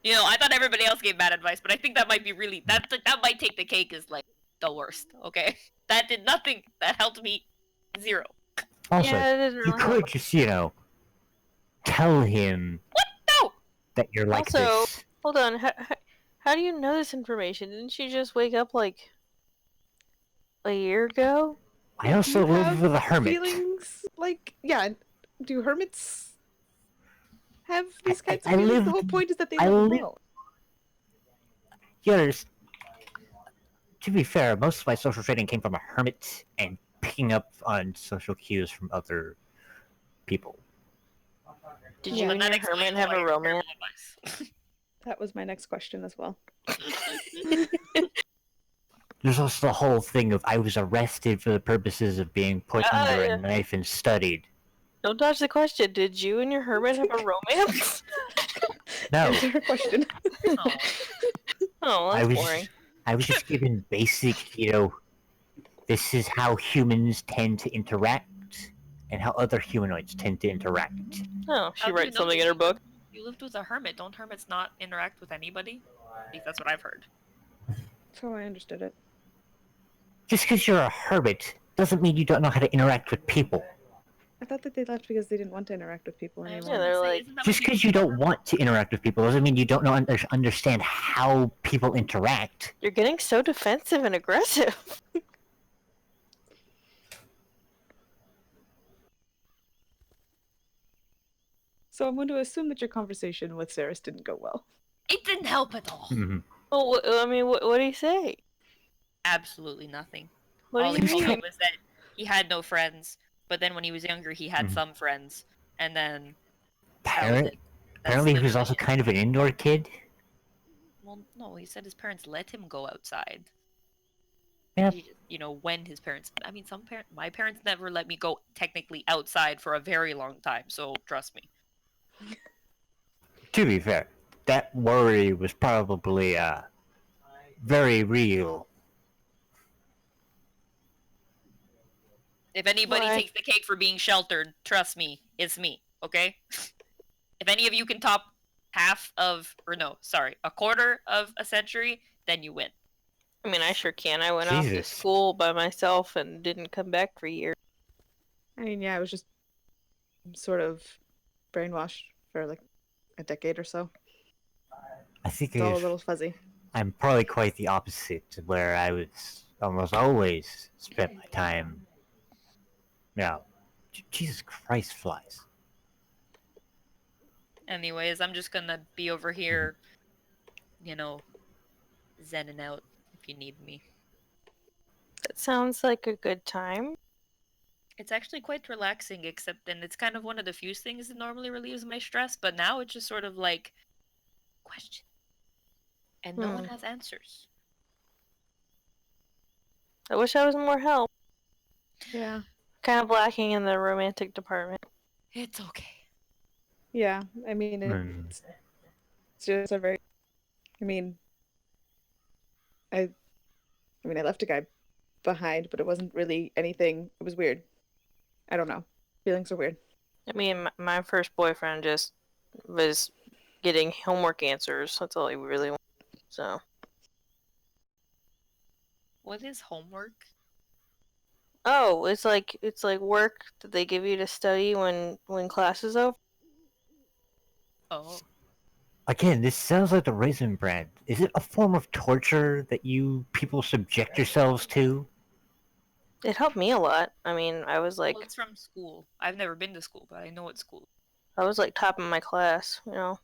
I thought everybody else gave bad advice, but I think that might be really that might take the cake as like the worst. Okay, that did nothing. That helped me 0. Also, Yeah, it didn't you really could help. just, tell him No. that you're like Also, this. hold on. How do you know this information? Didn't she just wake up like a year ago? I also Do you live have with a hermit. feelings like do hermits have these kinds of I feelings? live- The whole point is that they I live live- alone. To be fair, most of my social training came from a hermit and picking up on social cues from other people. Did Yeah, you Well, and then your that explains hermit why have a you're terrible romance? advice. That was my next question as well. There's also the whole thing of I was arrested for the purposes of being put under yeah. a knife and studied. Don't dodge the question. Did you and your hermit have a romance? No, Answer her question. Oh. Oh, I that's was boring. I was just given basic, this is how humans tend to interact and how other humanoids tend to interact. Oh, How she do you writes know something that in her book. You lived with a hermit. Don't hermits not interact with anybody? At least that's what I've heard. That's how I understood it. Just because you're a hermit doesn't mean you don't know how to interact with people. I thought that they left because they didn't want to interact with people I was anymore. Yeah, they're gonna say, like- isn't that Just what because people you don't are? want to interact with people doesn't mean you don't know understand how people interact. You're getting so defensive and aggressive. So I'm going to assume that your conversation with Saris didn't go well. It didn't help at all. Mhm. Well, I mean, what did he say? Absolutely nothing. What All do he you told me mean? was that he had no friends, but then when he was younger, he had Mhm. some friends, and then that was Apparently, it. That's apparently he was literally also it. kind of an indoor kid. Well, no, he said his parents let him go outside. Yeah. He just, when his parents. I mean, my parents never let me go technically outside for a very long time. So trust me. To be fair, that worry was probably very real. If anybody Why? takes the cake for being sheltered, trust me, it's me. Okay. If any of you can top a quarter of a century, then you win. I mean, I sure can. I went off to Jesus. school by myself and didn't come back for years. I mean, yeah, I was just sort of brainwashed for like a decade or so. I think It's all a little fuzzy. I'm probably quite the opposite, where I was almost always spent my time. No, Jesus Christ, flies. Anyways, I'm just gonna be over here, zenning out if you need me. That sounds like a good time. It's actually quite relaxing, and it's kind of one of the few things that normally relieves my stress, but now it's just sort of like question. And no one has answers. I wish I was more help. Yeah. Kind of lacking in the romantic department. It's okay. Yeah. I mean, it's just a very. I mean, I I left a guy behind, but it wasn't really anything. It was weird. I don't know. Feelings are weird. I mean, my first boyfriend just was getting homework answers. That's all he really wanted. So. What is homework? Oh, it's like work that they give you to study when class is over. Oh. Again, this sounds like the Raisin Brand. Is it a form of torture that you people subject yourselves to? It helped me a lot. I mean, I was like, Well, it's from school. I've never been to school, but I know it's school. I was like top of my class, you know.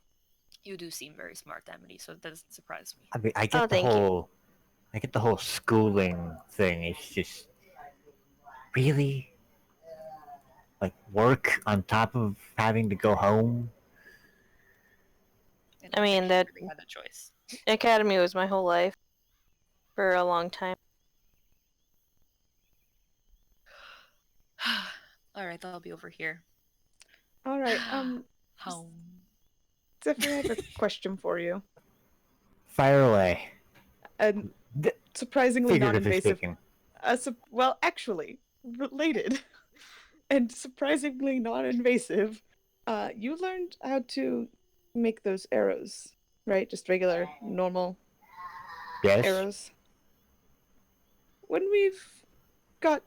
You do seem very smart, Amity, so it doesn't surprise me. I mean, I Oh, get thank you. I get the whole schooling thing. It's just really like work on top of having to go home. I mean, that Really had a choice. academy was my whole life for a long time. All right, I'll be over here. All right. Home. Zephyr, I have a question for you. Fire away. And Th- surprisingly Figuratively non-invasive. speaking. Well, actually, related, and surprisingly non-invasive. You learned how to make those arrows, right? Just regular, normal Yes. arrows. When we've got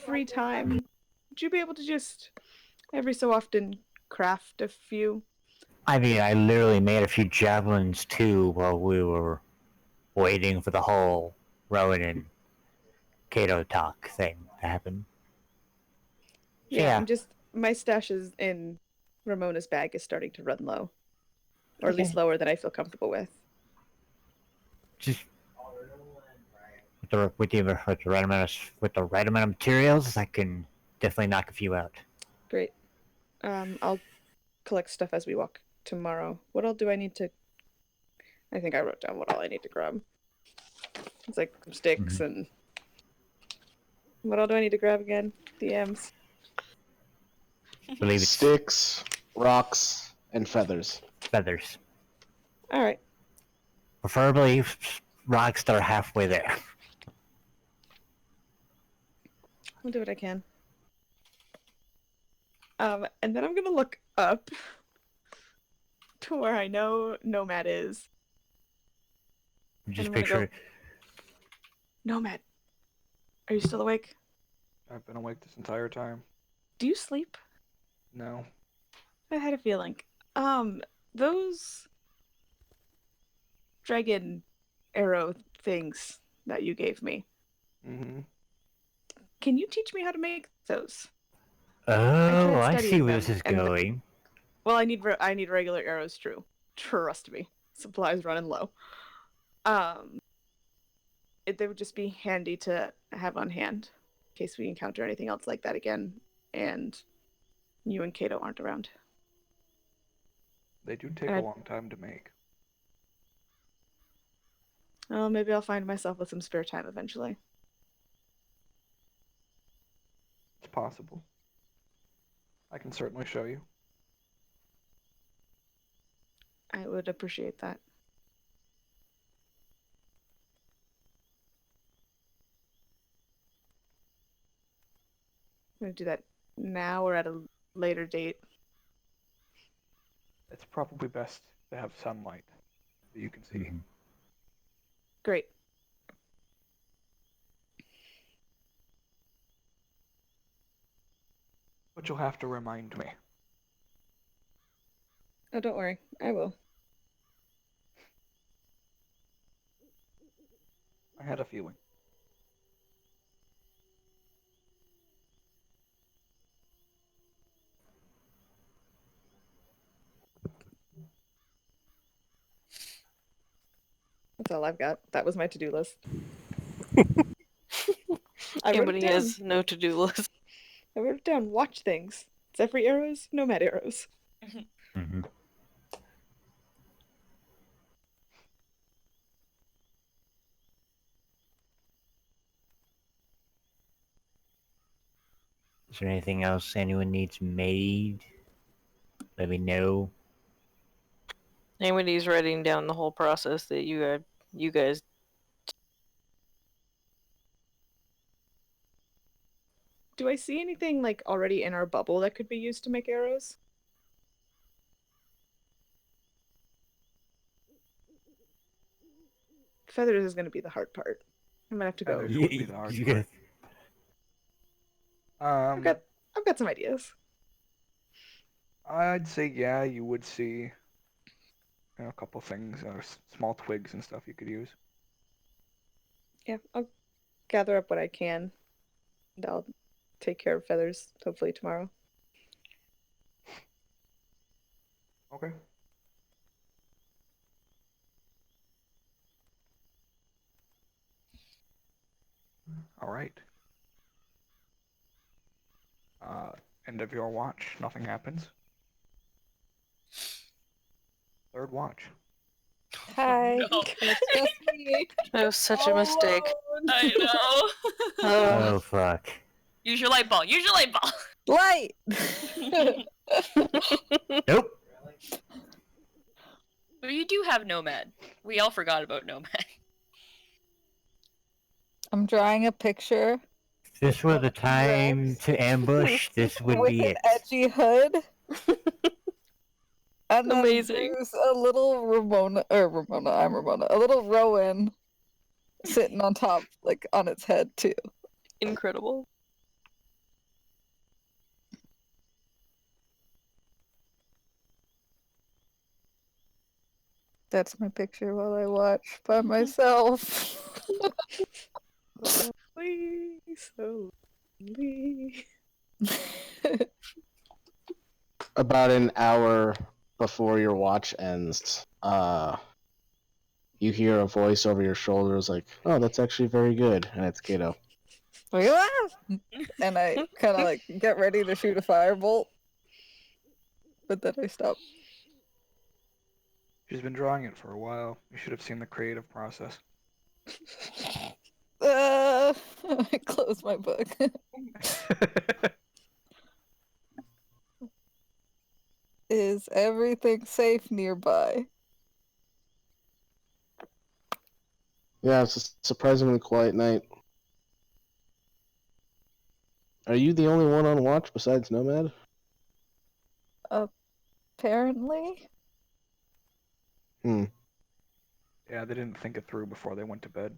free time, would you be able to just every so often craft a few? I mean, I literally made a few javelins too while we were waiting for the whole Rowan and Kato talk thing to happen. Yeah, my stash is in Ramona's bag is starting to run low. Or at least lower than I feel comfortable with. Just with the right amount of materials, I can definitely knock a few out. Great. I'll collect stuff as we walk tomorrow. What all do I need to... I think I wrote down what all I need to grab. It's like some sticks and... What all do I need to grab again? DMs. I believe it's Sticks, rocks, and feathers. feathers. Alright. Preferably rocks that are halfway there. I'll do what I can. And then I'm gonna look up to where I know Nomad is. Just I'm gonna picture go, Nomad, are you still awake? I've been awake this entire time. Do you sleep? No. I had a feeling. Those dragon arrow things that you gave me. Mm-hmm. Can you teach me how to make those? Oh, I see studying where them, this is and going. Well, I need regular arrows. True, trust me. Supplies running low. They would just be handy to have on hand in case we encounter anything else like that again, and you and Kato aren't around. They do take a long time to make. Oh, maybe I'll find myself with some spare time eventually. It's possible. I can certainly show you. I would appreciate that. I'm gonna do that now or at a later date. It's probably best to have sunlight that you can see. Mhm. Great. But you'll have to remind me. Oh, don't worry. I will. I had a feeling. That's all I've got. That was my to-do list. I wrote it Anybody down. has no to-do list. I wrote it down. Watch things. Zephyr arrows, nomad arrows. Mhm. Is there anything else anyone needs made? Let me know. Anybody's writing down the whole process that you guys. Do I see anything like already in our bubble that could be used to make arrows? Feathers is going to be the hard part. I'm gonna have to go. Feathers would be the hard You part. I've got some ideas. I'd say yeah, you would see a couple things, or small twigs and stuff you could use. Yeah, I'll gather up what I can, and I'll take care of feathers hopefully tomorrow. Okay. All right. End of your watch. Nothing happens. Third watch. Hi. No. It's just me. That was such a mistake. I know. Oh, fuck. Use your light ball. Use your light ball. Light. Nope. But you do have Nomad. We all forgot about Nomad. I'm drawing a picture If this were the time to ambush, this would with be an it. edgy hood. And then Amazing. there's a little I'm Ramona. A little Rowan sitting on top, like on its head too. Incredible. That's my picture while I watch by myself. Please, so lonely. About an hour before your watch ends, you hear a voice over your shoulders like, "Oh, that's actually very good," and it's Kato. And I kind of like get ready to shoot a firebolt, but then I stop. She's been drawing it for a while. You should have seen the creative process. I close my book. Is everything safe nearby? Yeah, it's a surprisingly quiet night. Are you the only one on watch besides Nomad? Apparently. Yeah, they didn't think it through before they went to bed.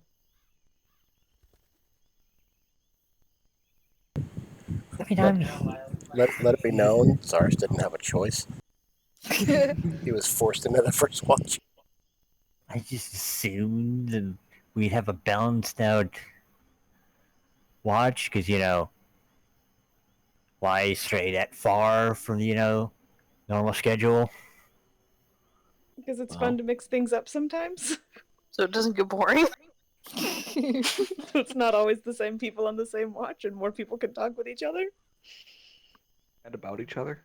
mean, I'm, Let it be known, Zars didn't have a choice. He was forced into the first watch. I just assumed that we'd have a balanced out watch, because, why stray that far from, normal schedule? Because it's Well. fun to mix things up sometimes. So it doesn't get boring. So it's not always the same people on the same watch, and more people can talk with each other. And about each other.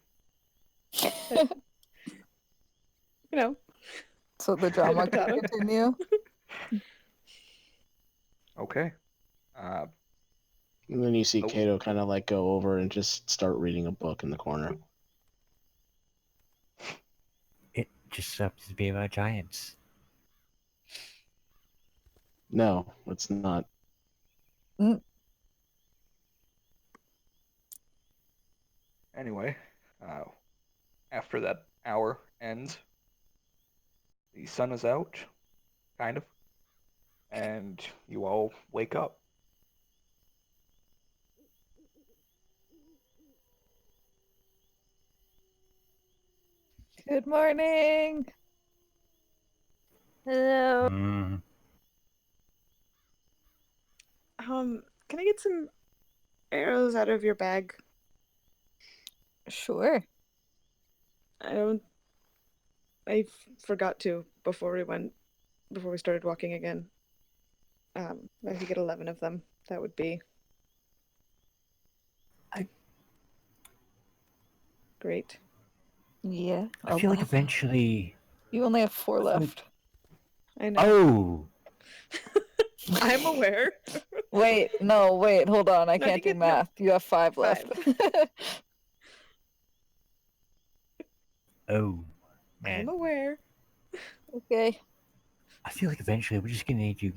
You know. So the drama can Potato. continue. Okay. And then you see Oh. Kato kind of like go over and just start reading a book in the corner. It just happens to be about giants. No, it's not. Anyway, after that hour ends, the sun is out, kind of, and you all wake up. Good morning. Hello. Mm, Can I get some arrows out of your bag? Sure. I forgot to before we started walking again. I could get 11 of them. That would be great. Yeah. I feel like 11. eventually. You only have 4 left. I know. Oh! I'm aware. Wait, hold on. I No, can't do no. math. You have 5 left. Oh. I'm Man. aware. Okay. I feel like eventually we're just gonna need to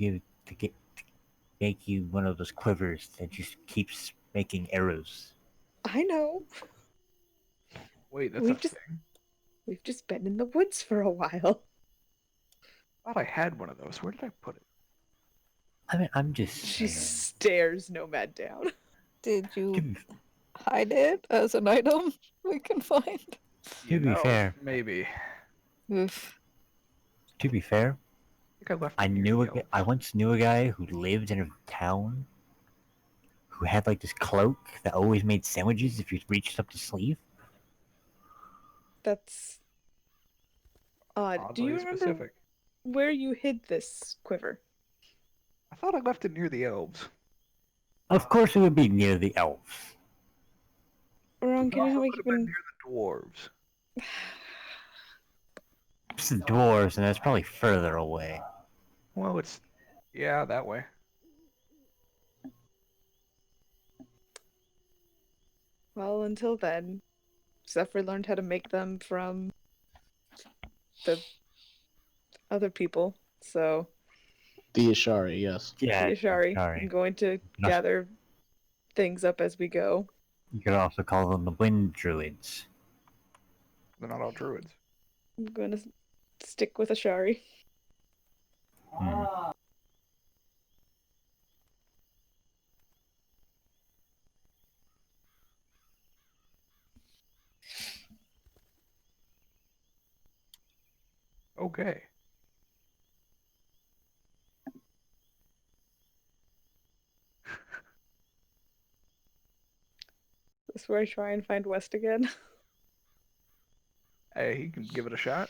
make you one of those quivers that just keeps making arrows. I know. Wait, that's We've a just- thing? We've just been in the woods for a while. I thought I had one of those. Where did I put it? I mean, I'm just She saying. stares Nomad down. Did you To be, hide it as an item we can find? To be fair. Maybe. Oof. to be fair, I think I left I it near knew the I elves. once knew a guy who lived in a town who had like this cloak that always made sandwiches if you reached up the sleeve. That's odd. Do you Oddly remember specific. where you hid this quiver? I thought I left it near the elves. Of course, it would be near the elves. Ron, It can you also help me could have keep been an... near the dwarves. It's the dwarves, and that's probably further away. Well, it's... Yeah, that way. Well, until then, Zephyr learned how to make them from the other people, so The Ishari, yes. Yeah, the Ashari. sorry. I'm going to No. gather things up as we go. You could also call them the wind druids. Hmm. They're not all druids. I'm going to stick with Ashari. Hmm. Okay. This is where I try and find West again. Hey, you can give it a shot.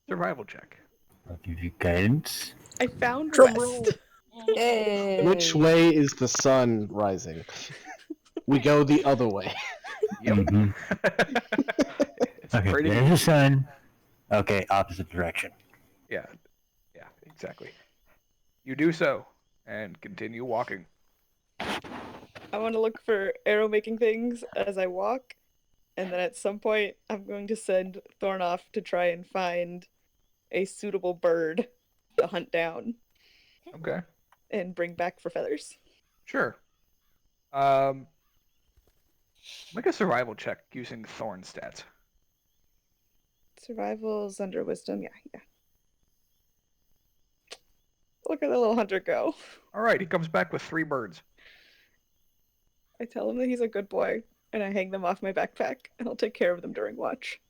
Survival check. I'll give you guidance. I found Drum West. Yay. Which way is the sun rising? We go the other way. Yep. Mhm. It's Okay, pretty there's the sun. Okay, opposite direction. Yeah, exactly. You do so, and continue walking. I want to look for arrow making things as I walk, and then at some point I'm going to send Thorn off to try and find a suitable bird to hunt down Okay, and bring back for feathers. sure. Make a survival check using Thorn stats. Survival's under wisdom, yeah. Look at the little hunter go. All right, he comes back with 3 birds. I tell him that he's a good boy, and I hang them off my backpack, and I'll take care of them during watch.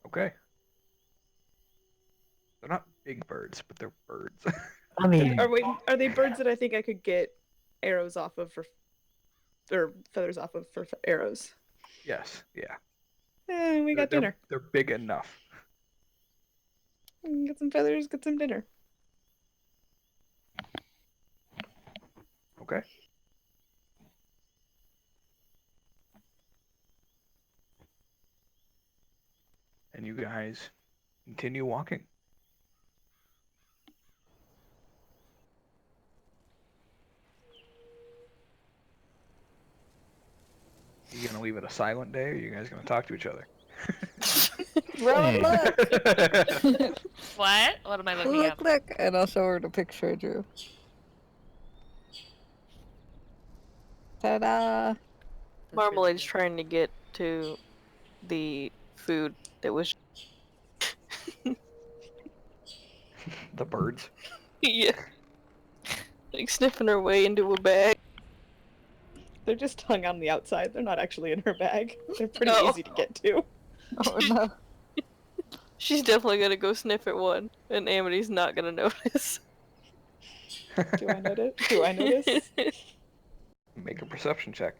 Okay. They're not big birds, but they're birds. I mean, Are they birds that I think I could get arrows off of or feathers off of for arrows? Yes, yeah. We got dinner. They're big enough. Get some feathers, get some dinner. Okay. And you guys continue walking. You gonna leave it a silent day, or are you guys gonna talk to each other? Rowan, look! What? What am I looking Look, at? look! And I'll show her the picture I drew. Ta-da! Marmalade's trying to get to the food that was. The birds. Yeah. Like sniffing her way into a bag. They're just hung on the outside. They're not actually in her bag. They're pretty Oh. easy to get to. Oh no. She's definitely gonna go sniff at one, and Amity's not gonna notice. Do I notice? Do I notice? Make a perception check.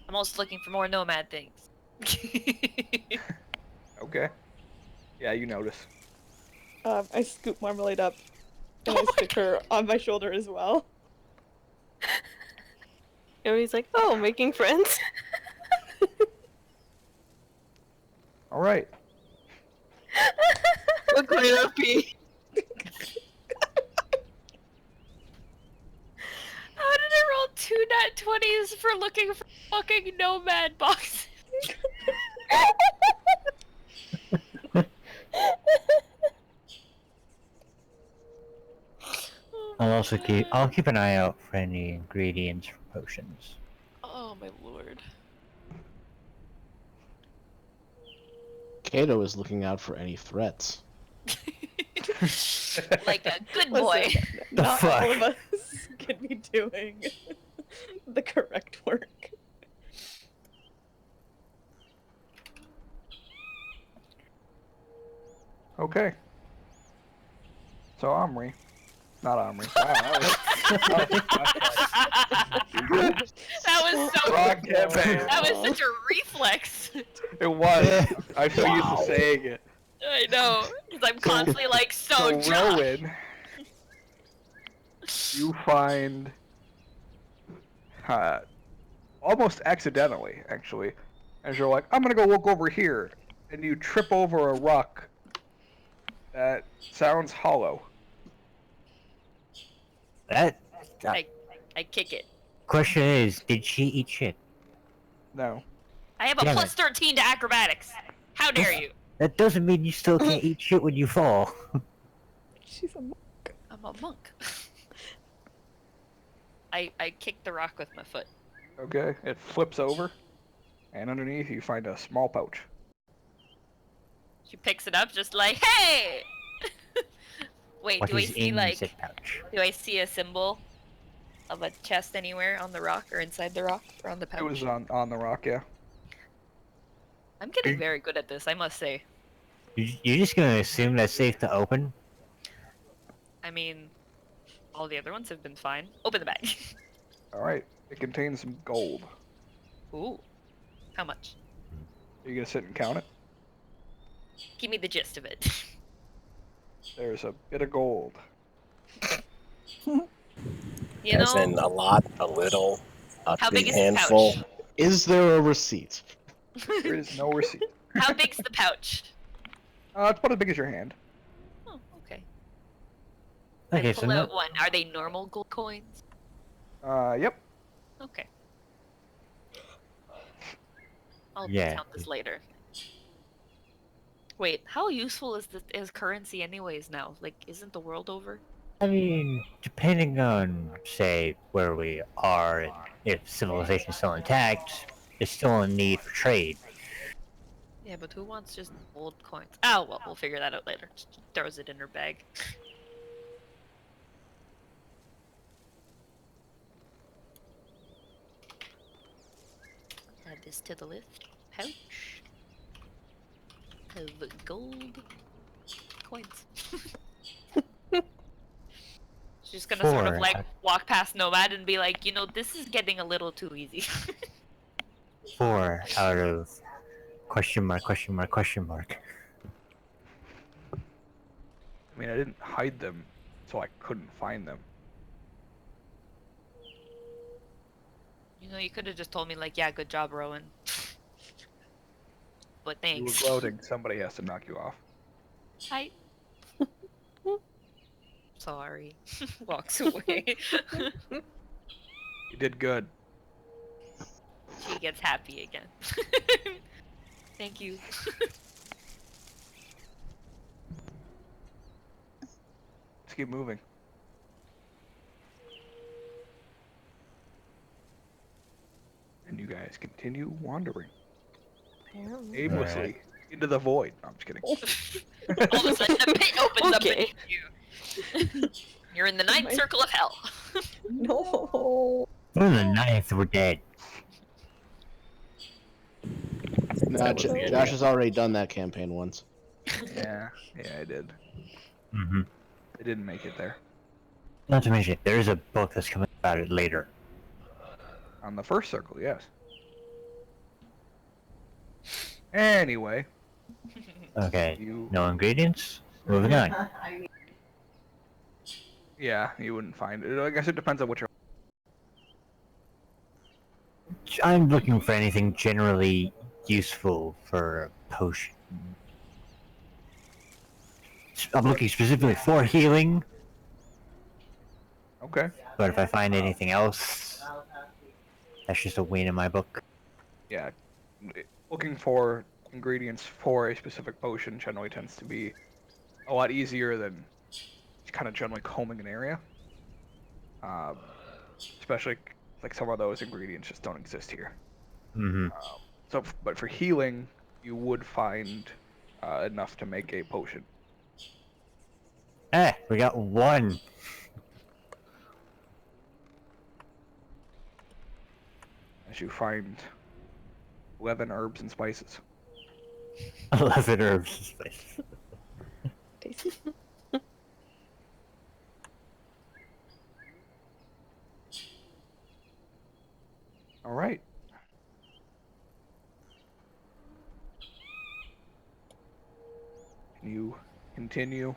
I'm also looking for more nomad things. Okay. Yeah, you notice. I scoop Marmalade up, and I stick her on my shoulder as well. Amity's like, oh, making friends. All right. Look right up, P. How did I roll 2 nat 20s for looking for fucking nomad boxes? I'll keep an eye out for any ingredients for potions. Oh my lord. Kato is looking out for any threats. Like a good boy. Listen, The not fuck? all of us can be doing the correct work. Okay. So Omri. Not Omri. Wow, That was so. Rock campaign. That was such a reflex. It was. I'm so used to saying it. I know, because I'm constantly like, so Josh. Rowan, you find, almost accidentally, actually, as you're like, I'm gonna go look over here, and you trip over a rock that sounds hollow. That I kick it. question is, did she eat shit? No. I have a Damn plus 13 to acrobatics. How dare you? That doesn't mean you still can't eat shit when you fall. She's a monk. I'm a monk. I kick the rock with my foot. Okay, it flips over, and underneath you find a small pouch. She picks it up, just like, hey! Wait, What do I is see in like, said pouch? do I see a symbol of a chest anywhere on the rock or inside the rock or on the pouch? It was on the rock, yeah. I'm getting very good at this, I must say. You're just gonna assume that's safe to open? I mean, all the other ones have been fine. Open the bag. Alright, it contains some gold. Ooh. How much? Are you gonna sit and count it? Give me the gist of it. There's a bit of gold. You As know, in a lot, a little, a how big big is this handful. pouch? Is there a receipt? There is no receipt. How big's the pouch? It's about as big as your hand. Oh, okay. Okay, I so pull no, out one. Are they normal gold coins? Yep. Okay. I'll Yeah. count this later. Wait, how useful is this is currency anyways now? Like, isn't the world over? I mean, depending on, say, where we are, and if civilization's still intact, there's still a need for trade. Yeah, but who wants just gold coins? Oh, well, we'll figure that out later. Just throws it in her bag. this to the lift pouch of gold coins. She's just gonna sort of like walk past Nomad and be like, you know, this is getting a little too easy. 4 out of question mark, question mark, question mark. I mean, I didn't hide them, so I couldn't find them. You know, you could have just told me like, yeah, good job, Rowan. But You were thanks. gloating. Somebody has to knock you off. Hi. Sorry. Walks away. You did good. She gets happy again. Thank you. Let's keep moving. And you guys continue wandering Apparently. aimlessly into the void. No, I'm just kidding. All of a sudden, a pit opens up Okay. beneath you. You're in the ninth circle of hell. No. We're in the 9th, we're dead. No, Josh has already done that campaign once. Yeah, I did. Mm-hmm. I didn't make it there. Not to mention, there's a book that's coming about it later. On the first circle, yes. Anyway, Okay, you no ingredients? Moving on. yeah, you wouldn't find it. I guess it depends on what you're. I'm looking for anything generally useful for a potion. I'm looking specifically for healing, Okay. but if I find anything else, that's just a win in my book. Yeah, looking for ingredients for a specific potion generally tends to be a lot easier than kind of generally combing an area. Especially like some of those ingredients just don't exist here. Mm-hmm. But for healing, you would find enough to make a potion. We got 1. As you find 11 herbs and spices. 11 herbs and spices. Tasty. All right. You continue.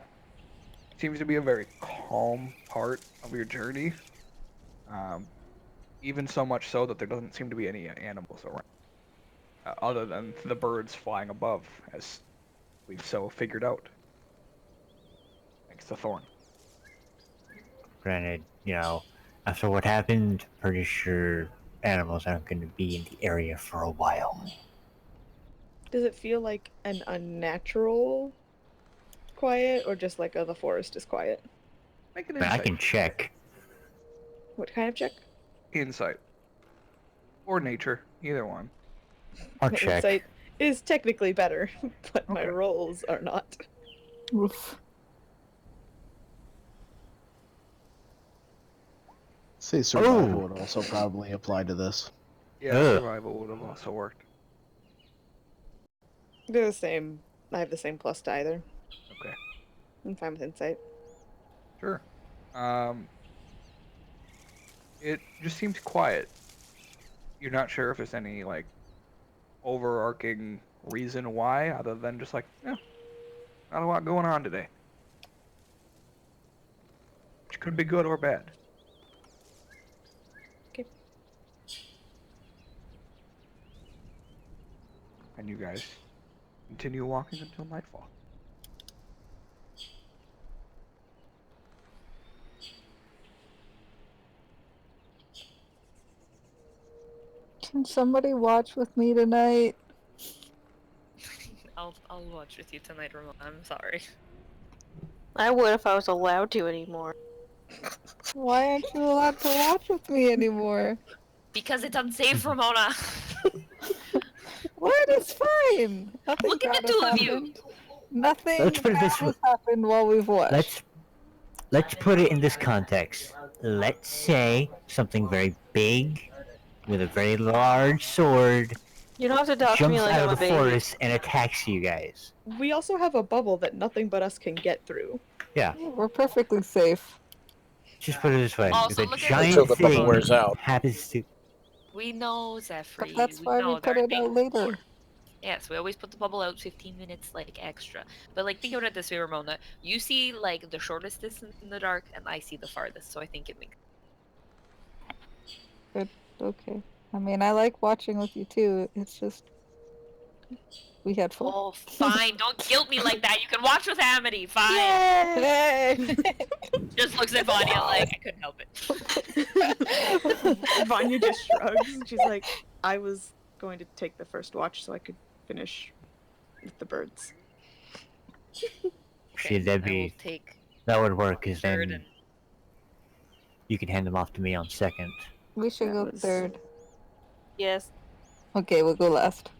Seems to be a very calm part of your journey. Even so much so that there doesn't seem to be any animals around. Other than the birds flying above, as we've so figured out. Thanks to Thorn. Granted, you know, after what happened, pretty sure animals aren't going to be in the area for a while. Does it feel like an unnatural quiet, or just like the forest is quiet? Make an But I insight. can check. What kind of check? Insight. Or nature, either one. I'll My check. insight is technically better, but my Okay. rolls are not. Oof. Say survival Oh. would also probably apply to this. Yeah, Ugh. survival would have also worked. They're the same. I have the same plus to either. Okay. I'm fine with insight. Sure. It just seems quiet. You're not sure if there's any, like, overarching reason why, other than just like, yeah, not a lot going on today. Which could be good or bad. Okay. And you guys continue walking until nightfall. Can somebody watch with me tonight? I'll watch with you tonight, Ramon. I'm sorry. I would if I was allowed to anymore. Why aren't you allowed to watch with me anymore? Because it's unsafe, Ramona. What? It's fine. Nothing Look at bad the has two of you. happened. Nothing Let's put it bad this has happened while we've watched. Let's put it in this context. Let's say something very big with a very large sword You don't have to talk to me jumps like out I'm of a the baby. forest and attacks you guys. We also have a bubble that nothing but us can get through. Yeah, We're perfectly safe. just put it this way: Also, if a look at giant Until the bubble thing wears out. happens to, We know, But Zephyr. that's We why we know put there are it out things later. for- Yes, we always put the bubble out 15 minutes like extra. But like think about it this way, Ramona. You see like the shortest distance in the dark, and I see the farthest. So I think it makes. Good. Okay. I mean, I like watching with you too. It's just we had fun. Oh, fine. Don't guilt me like that. You can watch with Amity. Fine. Hey! Just looks at Vanya like I couldn't help it. Vanya just shrugs and she's like, I was going to take the first watch so I could finish with the birds. see, that'd I will be take that would work, because third then and you can hand them off to me on second. We should That go was- third. Yes. Okay, we'll go last.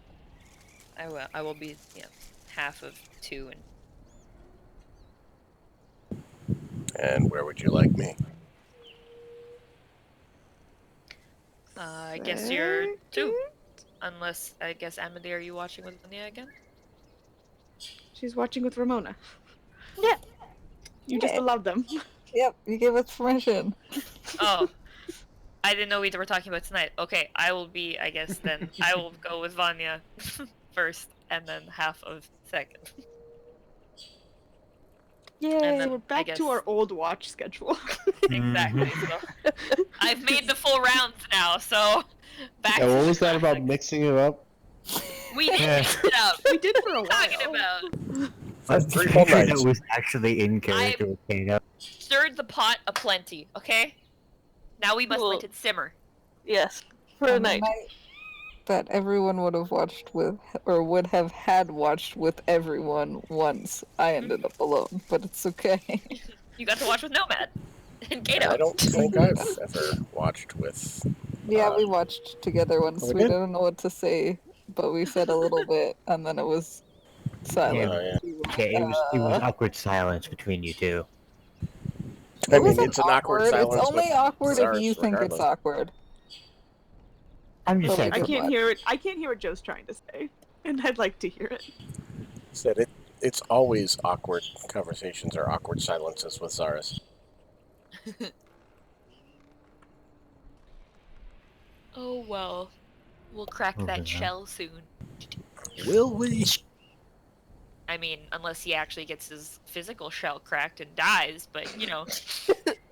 I will be half of 2 and And where would you like me? I guess you're 2. Unless I guess Amity, are you watching with Vanya again? She's watching with Ramona. Yeah. You just Yeah. allowed them. Yep, you gave us permission. Oh. I didn't know we were talking about tonight. Okay, I will be, I guess then. I will go with Vanya first and then half of second. Yay. And then So we're I back guess to our old watch schedule. exactly. So I've made the full rounds now, so back Yeah, to what the was that about classics. mixing it up? We did Yeah. mix it up. We did for a What are you talking while. about? For I'm 3 pretty whole sure nights. that was actually in character with Kano. Stirred the pot aplenty, okay? Now we must Cool. let it simmer. Yes. For On a the night. night that everyone would have watched with, or would have had watched with everyone once, I ended up alone, but it's okay. You got to watch with Nomad and Kato. I don't think I've ever watched with. Yeah, we watched together once. we We did? didn't know what to say, but we said a little bit, and then it was silent. Yeah. We were like, Yeah, it was awkward silence between you two. I mean, wasn't it's an awkward It's silence only with awkward if Zaris you think it's regardless. awkward. I'm just But saying. we I could can't watch. hear it. I can't hear what Joe's trying to say, and I'd like to hear it. Said it's always awkward conversations or awkward silences with Zaris. Oh well. We'll crack Oh, that yeah. shell soon. Will we? I mean, unless he actually gets his physical shell cracked and dies, but you know.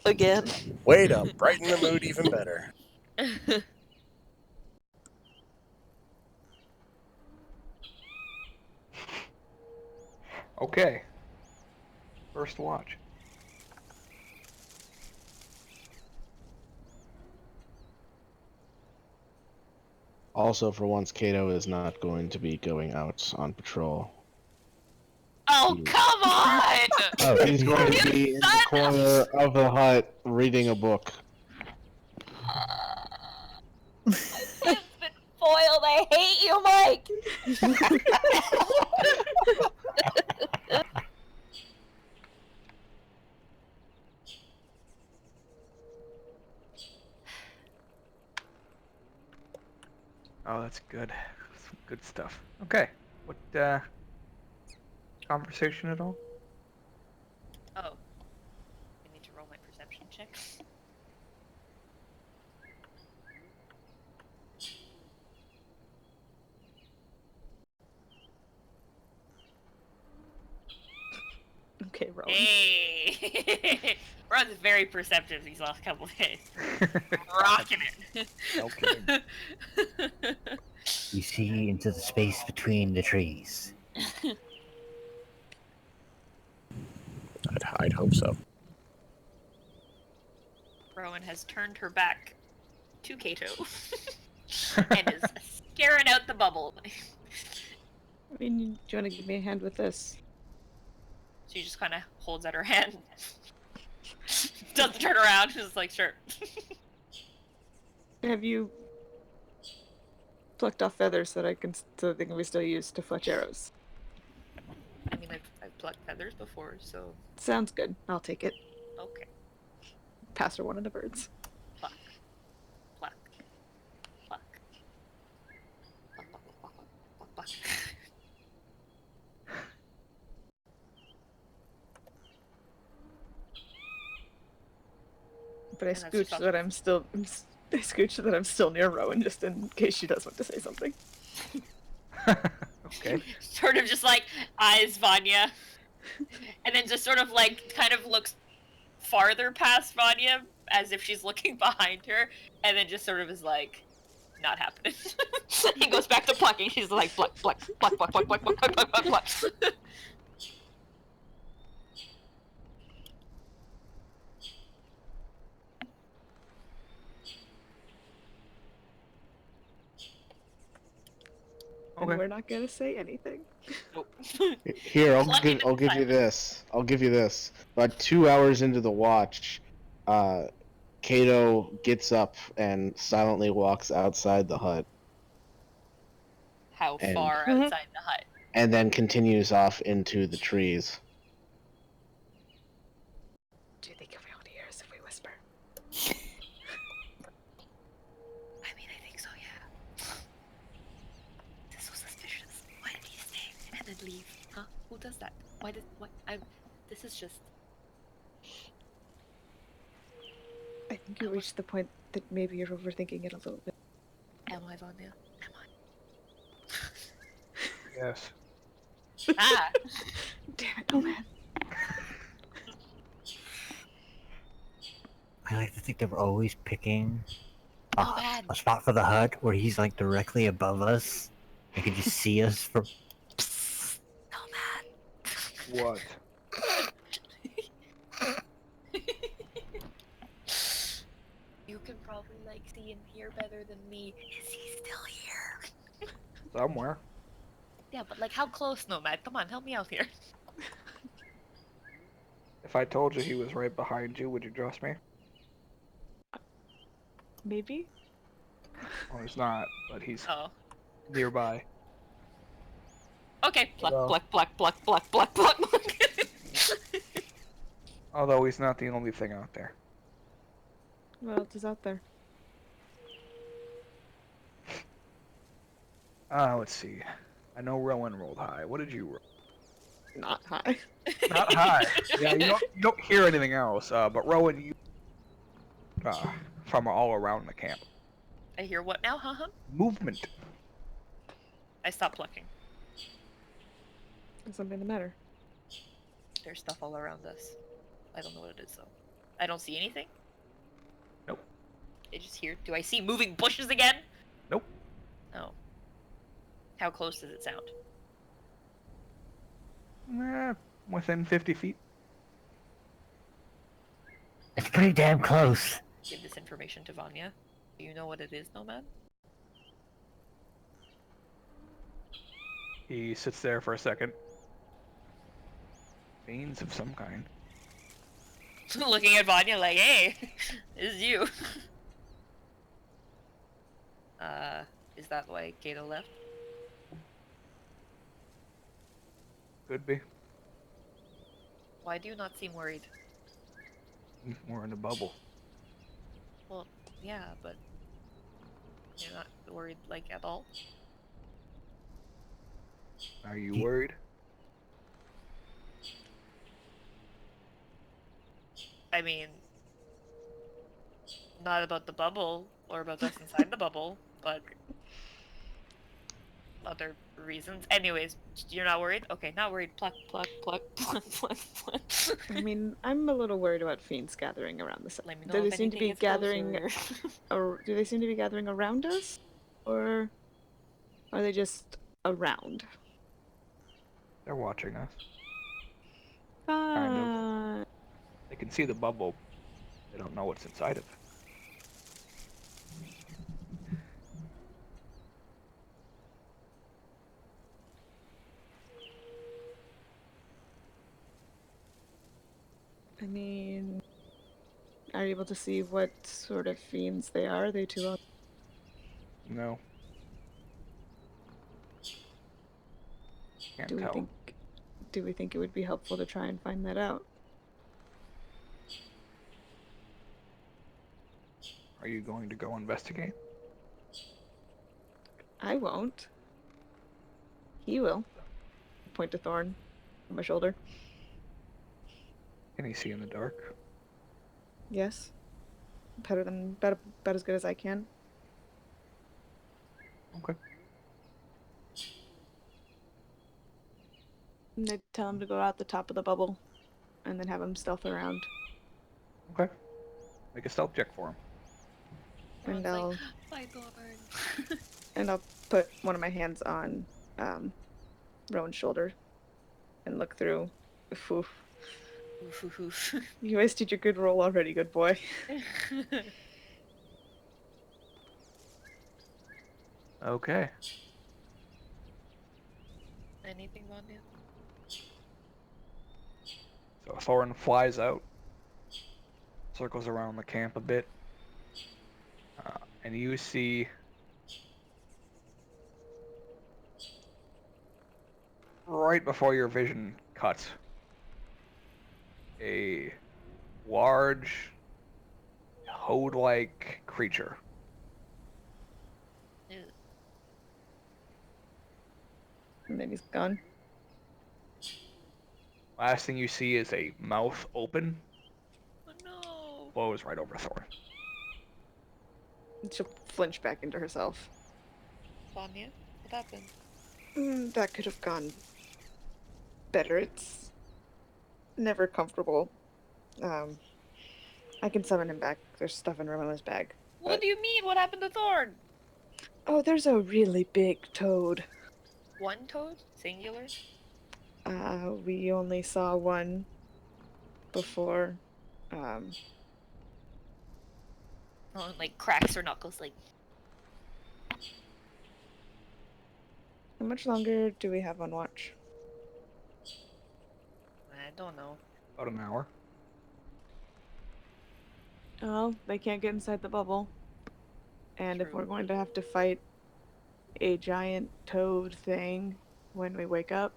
Again. Way to brighten the mood even better. Okay. First watch. Also, for once, Kato is not going to be going out on patrol. Oh, come on! Oh, he's going to be in the corner of the hut reading a book. It's been foiled. I hate you, Mike! Oh, that's good. Some good stuff. Okay. What, conversation at all? Oh. I need to roll my perception check. Okay, Rowan. Hey! Ron's very perceptive these last couple of days. Rocking it. Okay. You see into the space between the trees. I'd hope so. Rowan has turned her back to Kato and is scaring out the bubble. I mean, do you want to give me a hand with this? She just kind of holds out her hand. Doesn't turn around. She's like, sure. Have you plucked off feathers so so they can be still used to fletch arrows? I mean, I've plucked feathers before, so Sounds good. I'll take it. okay. Pass her one of the birds. Pluck. Pluck. Pluck. Pluck, pluck, pluck, But I And that's just scooch that I scooch that I'm still near Rowan just in case she does want to say something. Okay. Sort of just like eyes Vanya, and then just sort of like kind of looks farther past Vanya as if she's looking behind her, and then just sort of is like, not happening. And goes back to plucking. She's like pluck, pluck, pluck, pluck, pluck, pluck, pluck, pluck, pluck, pluck, pluck. And Okay. we're not gonna say anything. Nope. Here, Plucking I'll in give you silence. this. I'll give you this. About 2 hours into the watch, Kato gets up and silently walks outside the hut, How and far outside the hut? and then continues off into the trees. Do you think everyone hears if we whisper? I mean, I think so, yeah. This is so suspicious. Why did he stay and then leave? Huh? Who does that? Why did what? This is just. I think you reached the point that maybe you're overthinking it a little bit. Am I Vanya? Am Yes. I? Ah. Damn it, no man. I like to think that we're always picking Oh, man. a spot for the hut where he's like directly above us. He can just see us from. No, man. What? You can probably like see and hear better than me. Is he still here? Somewhere. Yeah, but like how close, Nomad? Come on, help me out here. If I told you he was right behind you, would you trust me? Maybe? Well, he's not, but he's Oh. nearby. Okay. Pluck, Hello. pluck, pluck, pluck, pluck, pluck, pluck, pluck. Although he's not the only thing out there. What else is out there? Let's see. I know Rowan rolled high. What did you roll? Not high. Not high. Yeah, you don't hear anything else. But Rowan, you from all around the camp. I hear what now, huh? Movement. I stopped plucking. Is something the matter? There's stuff all around us. I don't know what it is though. I don't see anything. Nope. I just hear. Do I see moving bushes again? Nope. Oh. How close does it sound? Within 50 feet. It's pretty damn close. Give this information to Vanya. Do you know what it is, Nomad? He sits there for a second. Fiends of some kind. Looking at Vanya like, hey, this is you. Is that why Kato left? Could be. Why do you not seem worried? We're in a bubble. Well, yeah, but you're not worried, like, at all? Are you worried? I mean, not about the bubble, or about us inside the bubble, but other reasons. Anyways, you're not worried? Okay, not worried. Pluck, pluck, pluck, pluck, pluck, pluck. I mean, I'm a little worried about fiends gathering around the Let me know Do they if seem to anything be is gathering closer. or do they seem to be gathering around us? Or are they just around? They're watching us. Fine. They can see the bubble. They don't know what's inside of it. I mean, are you able to see what sort of fiends they are? Are they too long? No. Can't tell. Do we think it would be helpful to try and find that out? Are you going to go investigate? I won't. He will. Point to Thorn on my shoulder. Can he see in the dark? Yes. about as good as I can. Okay. And I tell him to go out the top of the bubble, and then have him stealth around. Okay. Make a stealth check for him. And Everyone's I'll like, "My Lord." and I'll put one of my hands on Rowan's shoulder and look through. Oof. Oof, oof, oof. You wasted your good roll already, good boy. Okay. Anything, Vanya? So Thorin flies out, circles around the camp a bit, and you see right before your vision cuts a large toad-like creature. Ew. And then he's gone. Last thing you see is a mouth open, Oh no. blows right over Thorin. And she'll flinch back into herself. Vanya, what happened? That could have gone better. It's never comfortable. I can summon him back. There's stuff in Ramona's bag. What do you mean? What happened to Thorn? Oh, there's a really big toad. One toad? Singular? We only saw one before. Oh, and, like cracks her knuckles, like. How much longer do we have on watch? I don't know. About an hour. Oh, they can't get inside the bubble. And if True. we're going to have to fight a giant toad thing when we wake up,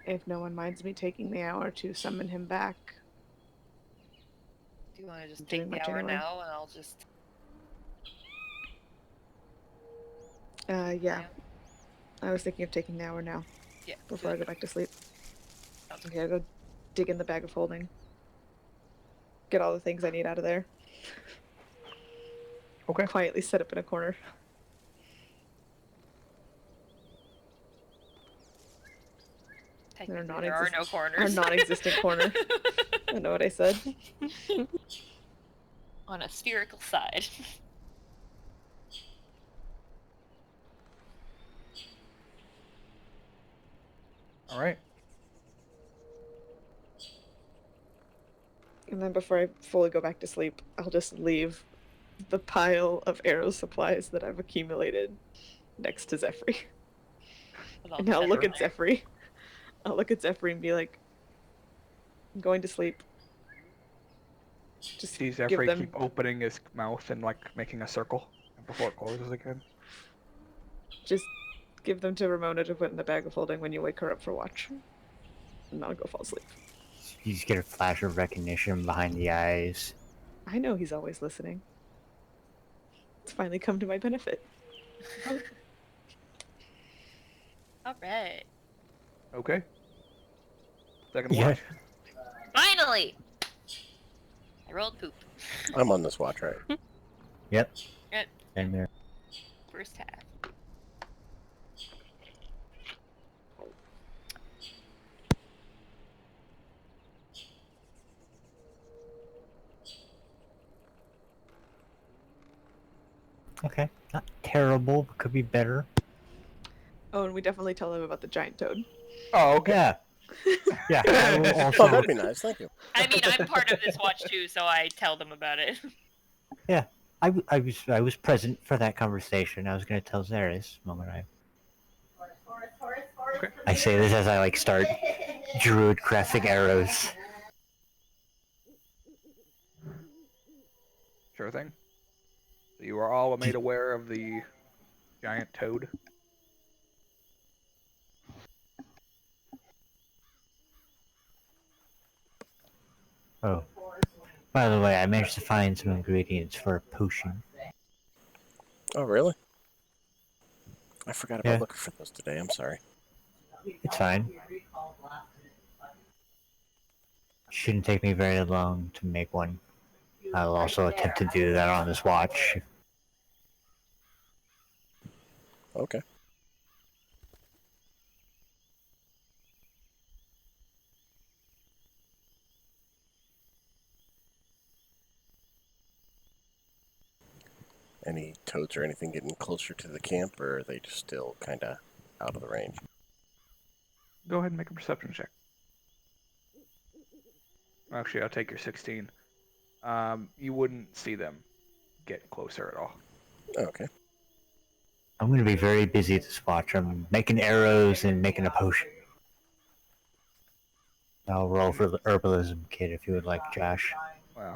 if no one minds me taking the hour to summon him back. Do you want to just I'm take doing the much hour anyway. now, and I'll just. Yeah. I was thinking of taking the hour now. Yeah. Before I go back to sleep. Sounds Okay, I'll go dig in the bag of holding. Get all the things I need out of there. Okay. Quietly set up in a corner. Technically, there are no Our corners. non-existent corner. I know what I said. On a spherical side. All right. And then before I fully go back to sleep, I'll just leave the pile of arrow supplies that I've accumulated next to Zephyr. And I'll look at Zephyr. I'll look at Zephyr and be like, I'm going to sleep. Just See give Zephyr them... keep opening his mouth and like making a circle before it closes again. Just give them to Ramona to put in the bag of holding when you wake her up for watch. And I'll go fall asleep. You just get a flash of recognition behind the eyes. I know he's always listening. It's finally come to my benefit. Alright. Okay. Second Yeah. watch. Finally! I rolled poop. I'm on this watch, right? Yep. Good. And there. First half. Okay. Not terrible, but could be better. Oh, and we definitely tell them about the giant toad. Oh, okay. Yeah. Yeah. I will Oh, also. that'd be nice. Thank you. I mean, I'm part of this watch too, so I tell them about it. Yeah. I was present for that conversation. I was going to tell Zaris the moment I say this as I like start druid crafting arrows. Sure thing. So you are all made aware of the giant toad. Oh. By the way, I managed to find some ingredients for a potion. Oh, really? I forgot about Yeah. looking for those today. I'm sorry. It's fine. Shouldn't take me very long to make one. I'll also attempt to do that on this watch. Okay. Any toads or anything getting closer to the camp, or are they just still kind of out of the range? Go ahead and make a perception check. Actually, I'll take your 16. You wouldn't see them get closer at all. Okay. I'm going to be very busy this watch. I'm making arrows and making a potion. I'll roll for the herbalism kit if you would like, Josh.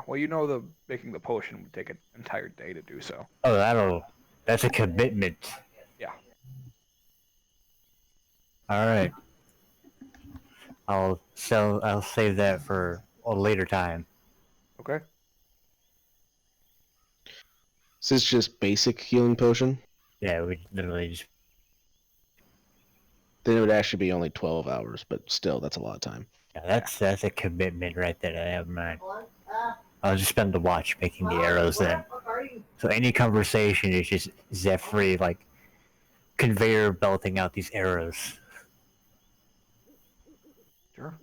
Well, you know the making the potion would take an entire day to do so. Oh, that's a commitment. Yeah. Alright. I'll save that for a later time. Okay. Is this just basic healing potion? Yeah, we literally just... Then it would actually be only 12 hours, but still, that's a lot of time. Yeah, that's a commitment right there that I have in mind. I'll just spend the watch making the arrows then. So any conversation is just Zephyr, like, conveyor belting out these arrows. Sure.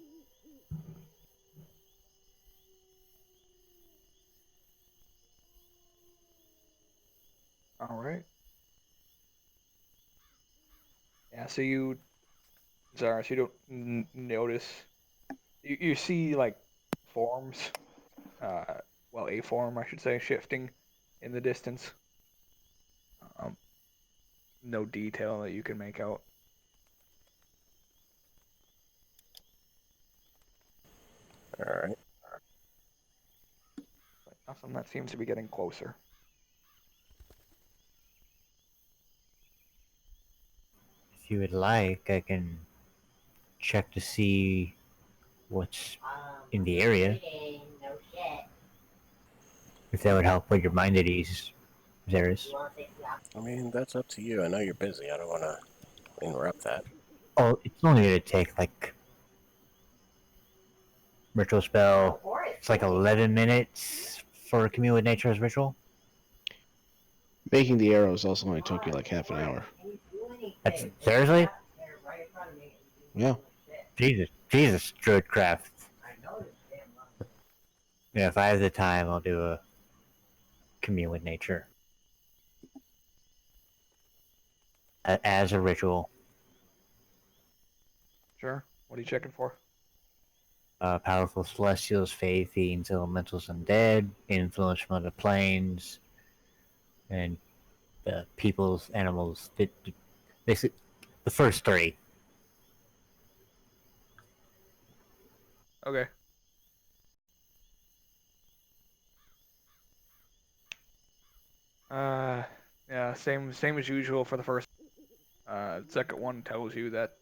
All right. Yeah, so you, Zara, so you don't notice. You see, like, forms, well, a form, I should say, shifting in the distance. No detail that you can make out. All right. But nothing that seems to be getting closer. If you would like, I can check to see what's in the area. If that would help put your mind at ease, Zeris. I mean, that's up to you. I know you're busy. I don't want to interrupt that. Oh, it's only going to take, like, ritual spell. It's like 11 minutes for a commune with nature's ritual. Making the arrows also only took you like half an hour. That's seriously? Yeah. Jesus, Druidcraft. Yeah, if I have the time, I'll do a commune with nature as a ritual. Sure. What are you checking for? Powerful celestials, fae, fiends, elementals, undead, influence from other planes, and peoples, animals. Basically, the first three. Okay. Yeah, same as usual for the first. Second one tells you that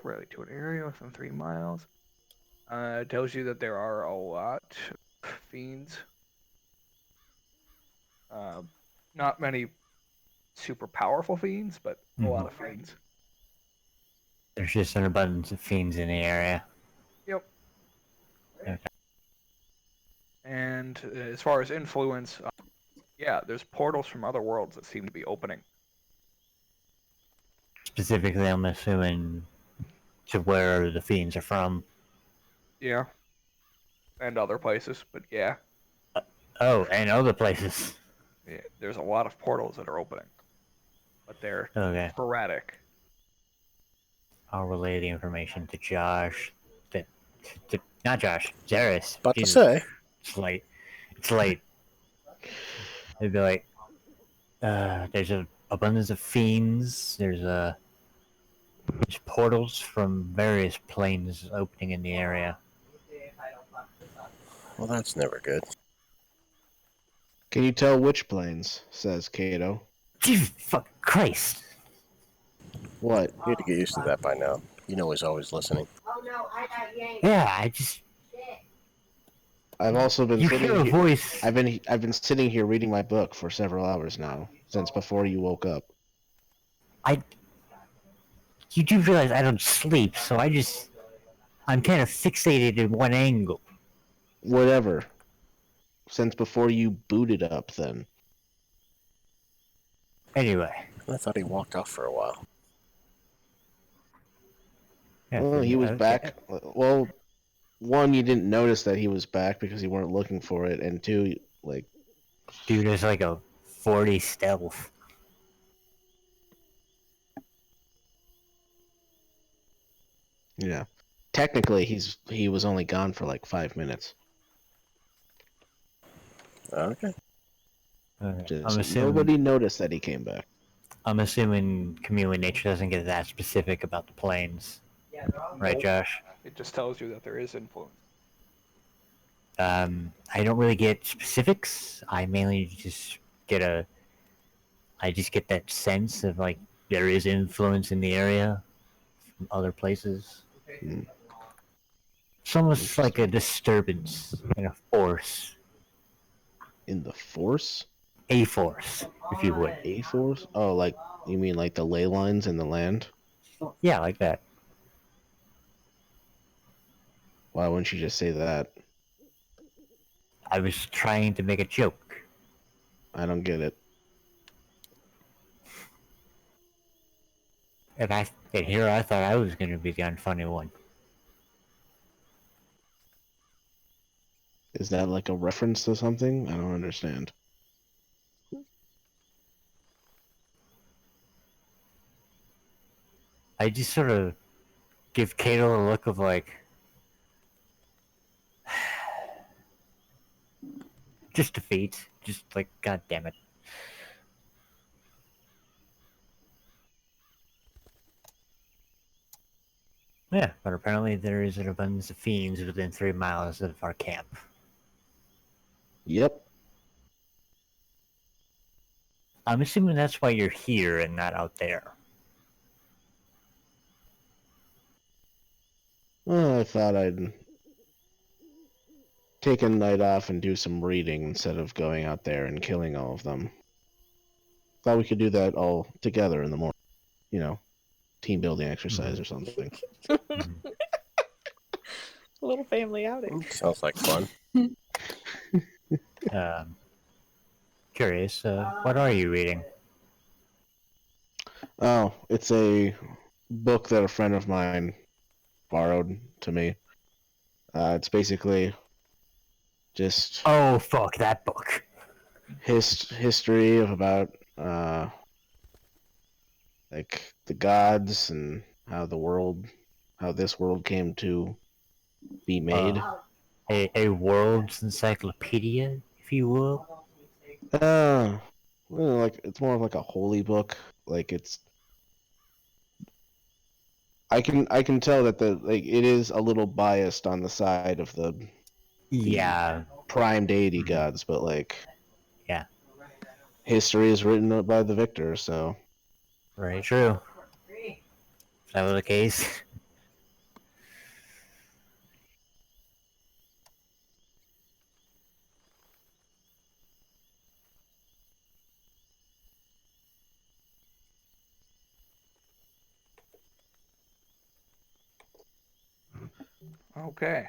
rally to an area within 3 miles. It tells you that there are a lot of fiends. Not many super powerful fiends, but a lot of fiends. There's just an abundance of fiends in the area. Yep. Okay. And as far as influence, yeah, there's portals from other worlds that seem to be opening. Specifically, I'm assuming to where the fiends are from. Yeah. And other places, but yeah. Oh, and other places. Yeah, there's a lot of portals that are opening. But they're sporadic. I'll relay the information to Josh. Not Josh, Zeris. About to say. It's late. It's late. They'd be like, there's an abundance of fiends. There's portals from various planes opening in the area. Well, that's never good. Can you tell which planes? Says Kato. Jesus fucking Christ! What? You had to get used to that by now. You know he's always listening. Yeah, I just... I've also been You sitting hear a here, voice. I've been sitting here reading my book for several hours now, since before you woke up. You do realize I don't sleep, so I'm kind of fixated in one angle. Whatever. since before you booted up. Then. Anyway. I thought he walked off for a while. Yeah, Well, he was okay. back. Well, one, you didn't notice that he was back because you weren't looking for it, and two, like, Dude is like a 40 stealth. yeah. Technically, he was only gone for like 5 minutes. Okay. Okay. Just nobody noticed that he came back. I'm assuming Chameleon Nature doesn't get that specific about the planes. Right, Josh? It just tells you that there is influence. I don't really get specifics. I mainly just get that sense of like there is influence in the area from other places. Hmm. It's almost like a disturbance and a force. In the Force? A force, if you would. A Force? Oh, like, you mean like the ley lines in the land? Yeah, like that. Why wouldn't you just say that? I was trying to make a joke. I don't get it. And here I thought I was going to be the unfunny one. Is that like a reference to something? I don't understand. I just sort of give Kato a look of like, just defeat. Just like, god damn it. Yeah, but apparently there is an abundance of fiends within 3 miles of our camp. Yep. I'm assuming that's why you're here and not out there. Well, I thought I'd take a night off and do some reading instead of going out there and killing all of them. Thought we could do that all together in the morning. You know, team building exercise or something. Mhm. A little family outing. Sounds like fun. Curious, what are you reading? Oh, it's a book that a friend of mine borrowed to me. It's basically just Oh, fuck that book. history of about like the gods and how this world came to be made. A world's encyclopedia, if you will. Well, like it's more of like a holy book. Like it's I can tell that it is a little biased on the side of the Yeah. prime deity gods, but like Yeah. history is written by the victor, so Very true. If that was the case. Okay.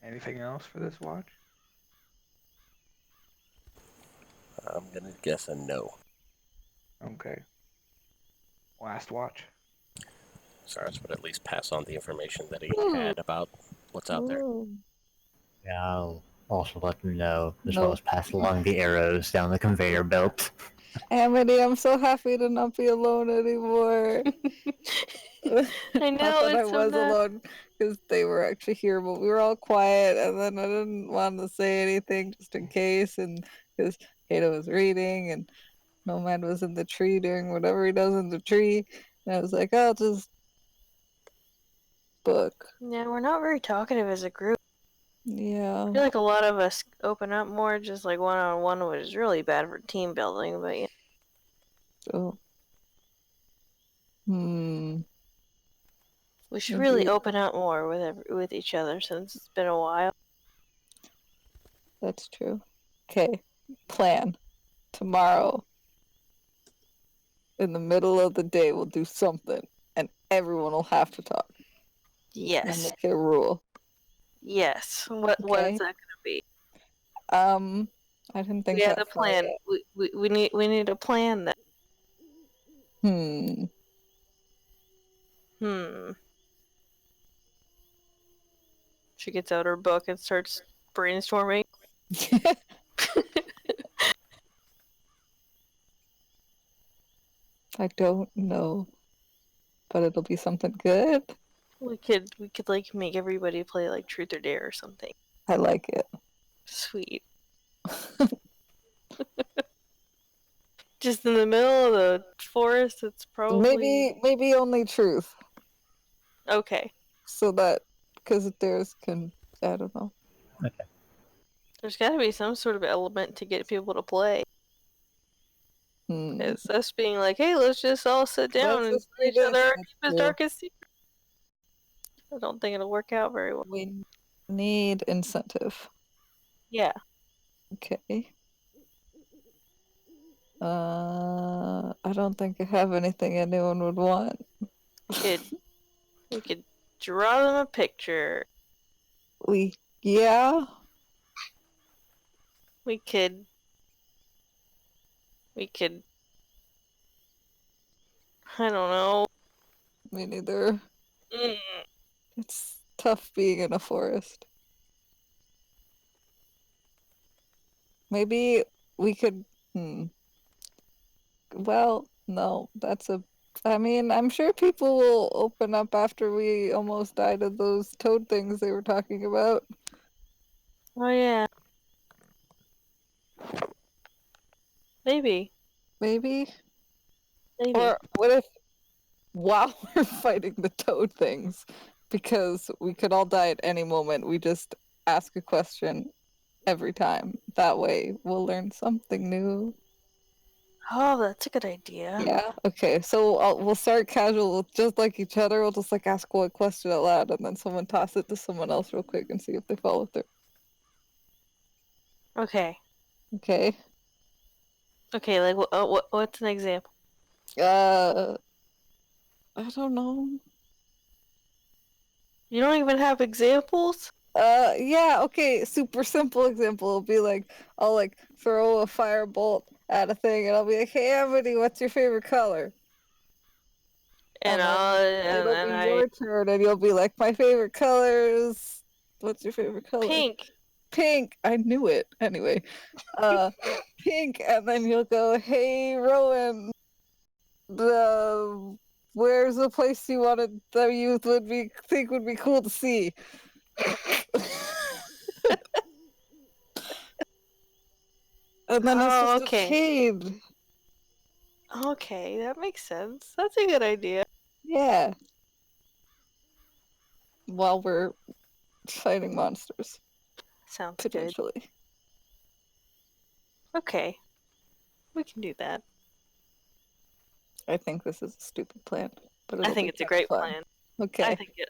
Anything else for this watch? I'm gonna guess a no. Okay. Last watch. Cyrus would at least pass on the information that he had about what's out there. Yeah, I'll also let them know, as No. well as pass along the arrows down the conveyor belt. Amity, I'm so happy to not be alone anymore. I know, Not that I it's so was nice. alone because they were actually here, but we were all quiet, and then I didn't want to say anything just in case, and because Kato was reading, and Nomad was in the tree doing whatever he does in the tree, and I was like, I'll just book. Yeah, we're not very talkative as a group. Yeah. I feel like a lot of us open up more just like one-on-one, which is really bad for team building, but yeah. So. We should really Indeed. open up more with each other since it's been a while. That's true. Okay. Plan. Tomorrow, in the middle of the day, we'll do something, and everyone will have to talk. And Yes. make it a rule. Yes. What is Okay. that gonna I didn't think We had that a far plan. yet. We need a plan then. She gets out her book and starts brainstorming. I don't know, but it'll be something good. We could like make everybody play like Truth or Dare or something. I like it. Sweet. Just in the middle of the forest, it's probably Maybe only truth, okay. so that because Dares can, I don't know. There's got to be some sort of element to get people to play. It's us being like, hey, let's just all sit down Let's and just tell do each this. other our That's deepest, true. darkest secrets. I don't think it'll work out very well. We need incentive. Yeah. Okay. I don't think I have anything anyone would want. We could draw them a picture. Yeah. We could. I don't know. Me neither. Mm. It's tough being in a forest. Maybe we could. Well, no, I mean, I'm sure people will open up after we almost died of those toad things they were talking about. Oh yeah. Maybe. Maybe. Maybe. Or what if, while we're fighting the toad things, because we could all die at any moment, we just ask a question every time. That way, we'll learn something new. Oh, that's a good idea. Yeah. Okay. So we'll start casual, just like each other. We'll just like ask one question out loud, and then someone toss it to someone else real quick and see if they follow through. Okay. Okay. Okay. Like, what's an example? I don't know. You don't even have examples? Yeah, okay, super simple example. It'll be like, I'll like throw a firebolt at a thing and I'll be like, hey, Ebony, what's your favorite color? And then it'll be your turn and you'll be like, my favorite color is, what's your favorite color? Pink. Pink. I knew it. Anyway, pink. And then you'll go, hey, Rowan, where's the place you wanted the youth think would be cool to see? And then it's just a shade. Okay, that makes sense. That's a good idea. Yeah. While we're fighting monsters. Sounds potentially. good. Okay. We can do that. I think this is a stupid plan, but I think it's a great fun. plan. Okay.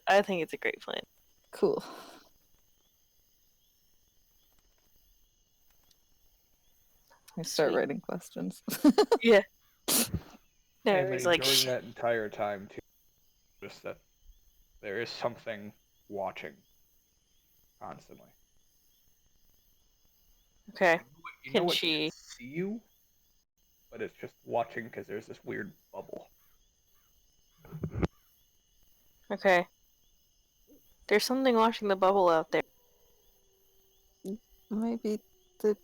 I think it's a great plan. Cool. I start writing questions. Yeah. No, and then during that entire time, too, just that there is something watching constantly. Okay. You know what can't see you, but it's just watching because there's this weird bubble. Okay. There's something watching the bubble out there. Maybe the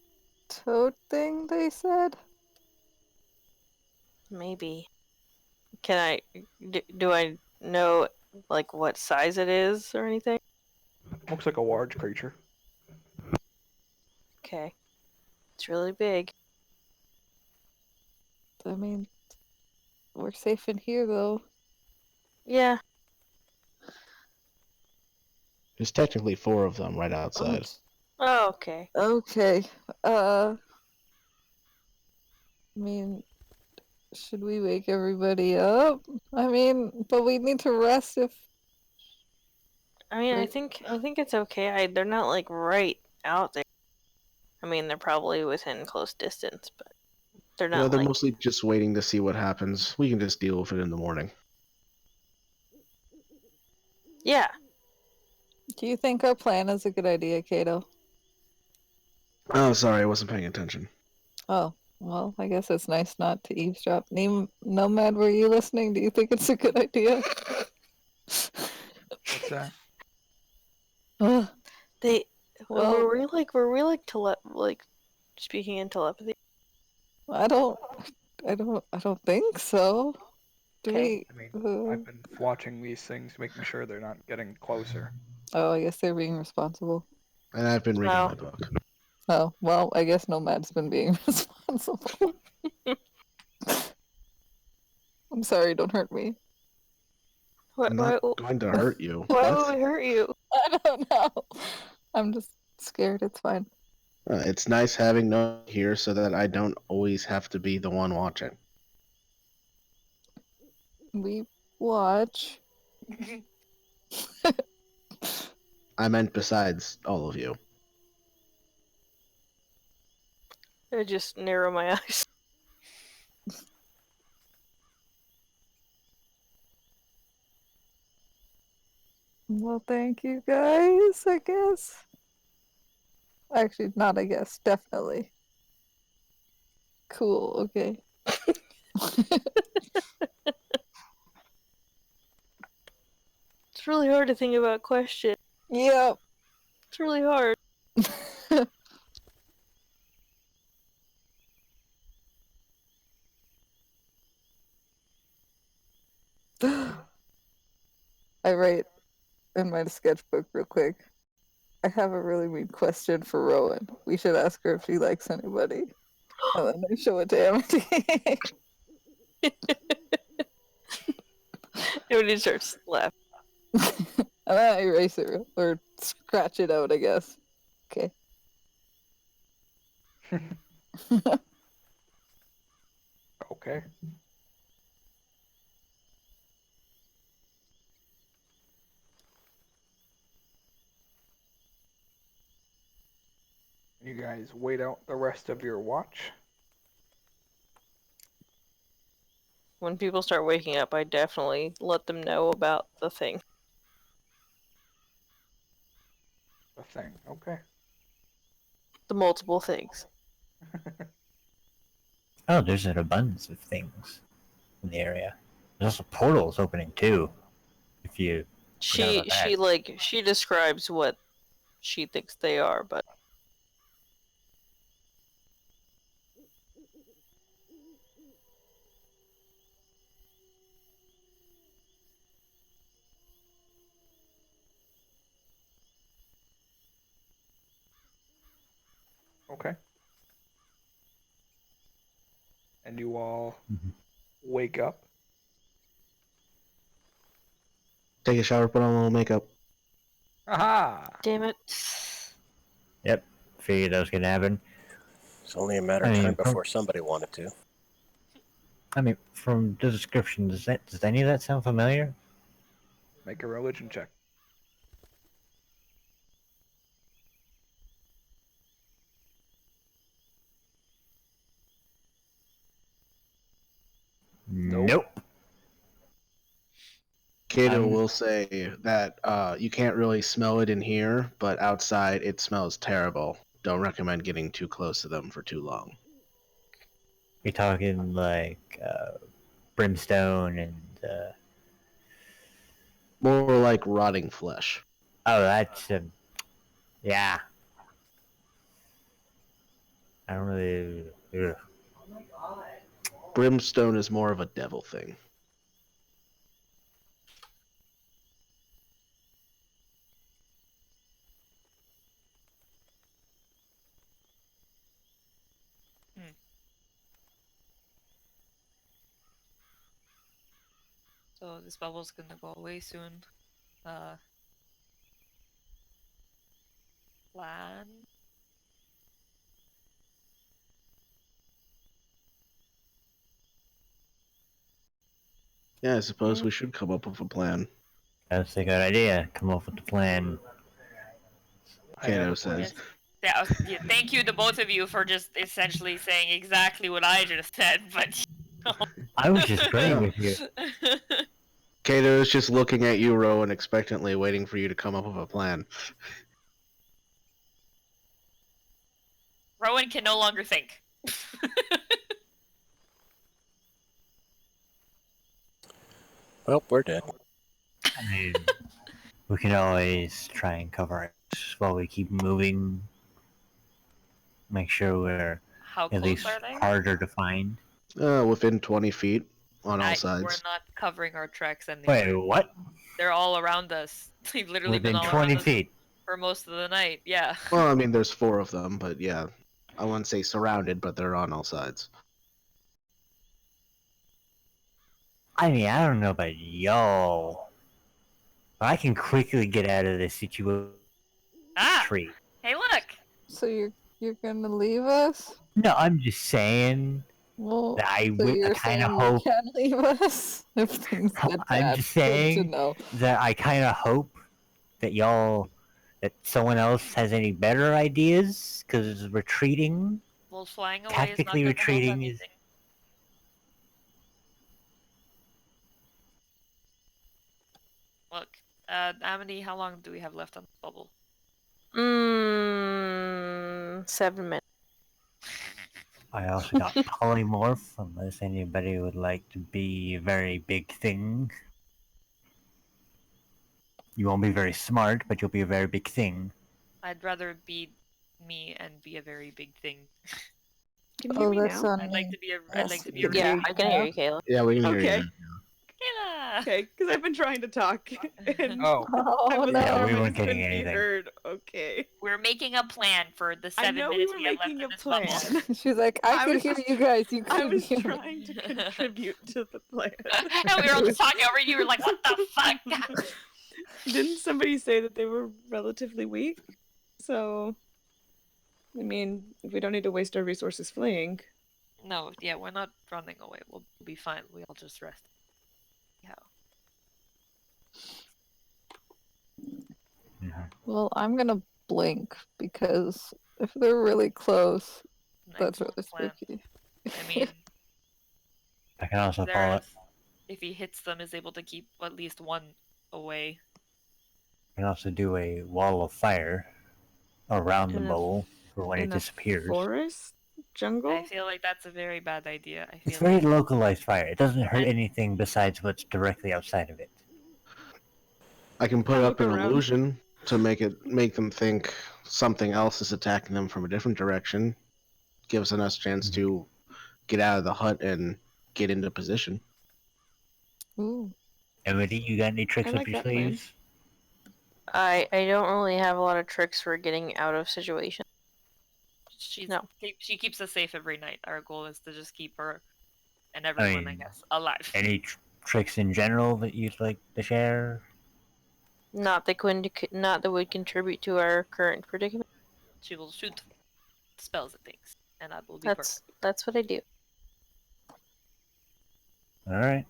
toad thing they said? Maybe. Can I... Do I know, like, what size it is or anything? Looks like a large creature. Okay. It's really big. I mean, we're safe in here, though. Yeah. There's technically 4 of them right outside. Oh, okay. Okay. I mean, should we wake everybody up? I mean, but we need to rest if... I mean, I think it's okay. They're not, like, right out there. I mean, they're probably within close distance, but they're not, They're like... mostly just waiting to see what happens. We can just deal with it in the morning. Yeah. Do you think our plan is a good idea, Kato? Oh, sorry, I wasn't paying attention. Oh, well, I guess it's nice not to eavesdrop. Nomad, were you listening? Do you think it's a good idea? What's that? Ugh, They Well- were we like speaking in telepathy? I don't think so. Do Okay. I mean, we? I've been watching these things, making sure they're not getting closer. Oh, I guess they're being responsible. And I've been reading No. my book. Oh, well, I guess Nomad's been being responsible. I'm sorry, don't hurt me. What, I'm not going to hurt you. why What? would we hurt you? I don't know. I'm just scared. It's fine. It's nice having no here so that I don't always have to be the one watching. We watch. I meant besides all of you. I just narrow my eyes. Well, thank you guys, I guess. Actually, not I guess. Definitely. Cool, okay. It's really hard to think about questions. Yep. It's really hard. I write in my sketchbook real quick. I have a really mean question for Rowan. We should ask her if she likes anybody. And then I show it to Amity. Nobody starts laughing. And then I erase it or scratch it out, I guess. Okay. Okay. You guys wait out the rest of your watch. When people start waking up, I definitely let them know about the thing. The thing. Okay. The multiple things. Oh, there's an abundance of things in the area. There's also portals opening too. If you She about that. she describes what she thinks they are, but Okay. And you all Mhm. wake up. Take a shower, put on a little makeup. Aha! damn it. Yep, figured that was gonna happen. It's only a matter of I mean, time before somebody wanted to. From the description, does any of that sound familiar? Make a religion check. Nope. Kato I'm- will say that you can't really smell it in here, but outside it smells terrible. Don't recommend getting too close to them for too long. You're talking like brimstone and More like rotting flesh. oh, that's yeah. I don't really. Ugh. Brimstone is more of a devil thing. So this bubble's gonna go away soon. Plan. Yeah, I suppose we should come up with a plan. That's a good idea. Come up with the plan. I have Kato a plan. says. Yeah, thank you to both of you for just essentially saying exactly what I just said, but I was just agreeing with you. Kato is just looking at you, Rowan, expectantly waiting for you to come up with a plan. Rowan can no longer think. Well, we're dead. I mean, we can always try and cover it while we keep moving. Make sure we're How at close least are they? harder to find. Within 20 feet on all We're sides. not covering our tracks anywhere. Wait, what? They're all around us. They've literally been Within all 20 around us feet. for most of the night. Yeah. Well, I mean, there's 4 of them, but yeah. I wouldn't say surrounded, but they're on all sides. I mean, I don't know about y'all, but I can quickly get out of this situation. Ah! Hey, look! So you're gonna leave us? No, I'm just saying Well, that I so you're kind of saying hope. you can leave us if things get I'm bad. just Good to saying know. that I kind of hope that someone else has any better ideas, because retreating, Well, flying away tactically is not gonna help retreating is. anything. Look, Amity, how long do we have left on the bubble? 7 minutes. I also got polymorph, unless anybody would like to be a very big thing. You won't be very smart, but you'll be a very big thing. I'd rather be me and be a very big thing. Can you hear me that's now? on I'd like to be a. Yes, I'd like to be we a. can Yeah, hear I can hear you, Kayla. Yeah, we can hear Okay. you. Kayla! Okay, because I've been trying to talk and Oh, I Oh wasn't no. Yeah, sure we if I weren't just getting couldn't be anything. heard. Okay. We're making a plan for the I 7 know we minutes were we have left making in a this bubble. plan. She's like, I I could was hear just- you guys. You I couldn't was hear me. trying to contribute to the plan. And we were all just talking over you. Were like, "What the fuck?" Didn't somebody say that they were relatively weak? So, I mean, if we don't need to waste our resources fleeing. No, yeah, we're not running away. We'll be fine. We all just rest. Yeah. Well, I'm gonna blink because if they're really close, that's Excellent really plan. spooky. I mean, I can also follow it. Zaris, if he hits them, is able to keep at least one away. I can also do a wall of fire around the In a- bowl for when it in a disappears. forest? Jungle? I feel like that's a very bad idea. I It's feel very like localized fire. It doesn't hurt And- anything besides what's directly outside of it. I can put I'll up look an around. illusion to make them think something else is attacking them from a different direction. Gives us a chance to get out of the hut and get into position. Ooh. Emily, you got any tricks I up like your that plan. sleeves? I don't really have a lot of tricks for getting out of situations. No. she keeps us safe every night. Our goal is to just keep her and everyone, I mean, guess, alive. Any tricks in general that you'd like to share? Not that would contribute to our current predicament. She will shoot spells at things, and that will be perfect. That's what I do. Alright.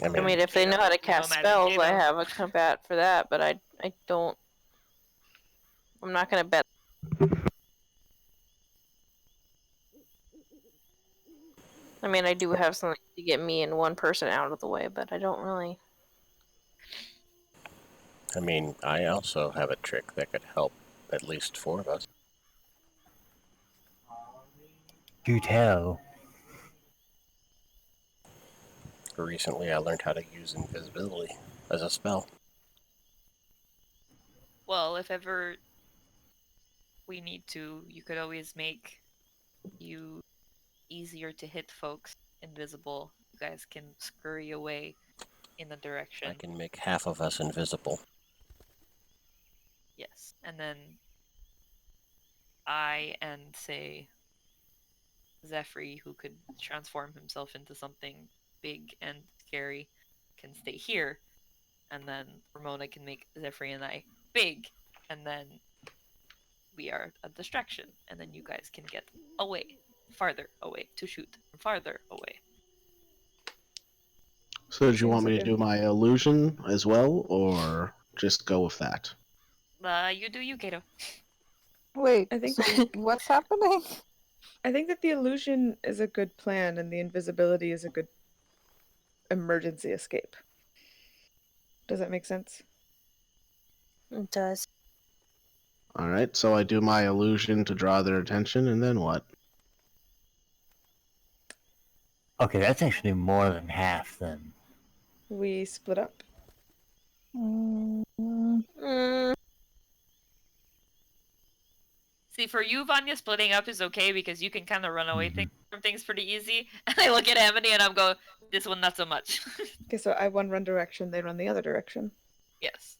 I mean, if they know how to cast Nomad spells, I Halo. have a combat for that, but I don't. I'm not gonna bet. I mean, I do have something to get me and one person out of the way, but I don't really. I mean, I also have a trick that could help at least 4 of us. Do tell. Recently, I learned how to use invisibility as a spell. Well, if ever we need to, you could always make you easier to hit folks invisible. You guys can scurry away in a direction. I can make half of us invisible. Yes. And then I and, say, Zephyr, who could transform himself into something big and scary, can stay here. And then Ramona can make Zephyr and I big. And then we are a distraction. And then you guys can get away. Farther away. To shoot. Farther away. So, did you want me Seems to like do my illusion as well, or just go with that? You do you, Kato. Wait, I think- so what's happening? I think that the illusion is a good plan and the invisibility is a good emergency escape. Does that make sense? It does. All right, so I do my illusion to draw their attention, and then what? Okay, that's actually more than half then. We split up. Mm, See, for you, Vanya, splitting up is okay because you can kind of run away Mhm. from things pretty easy. And I look at Amity and I'm going, this one not so much. Okay, so I one direction, they run the other direction. Yes.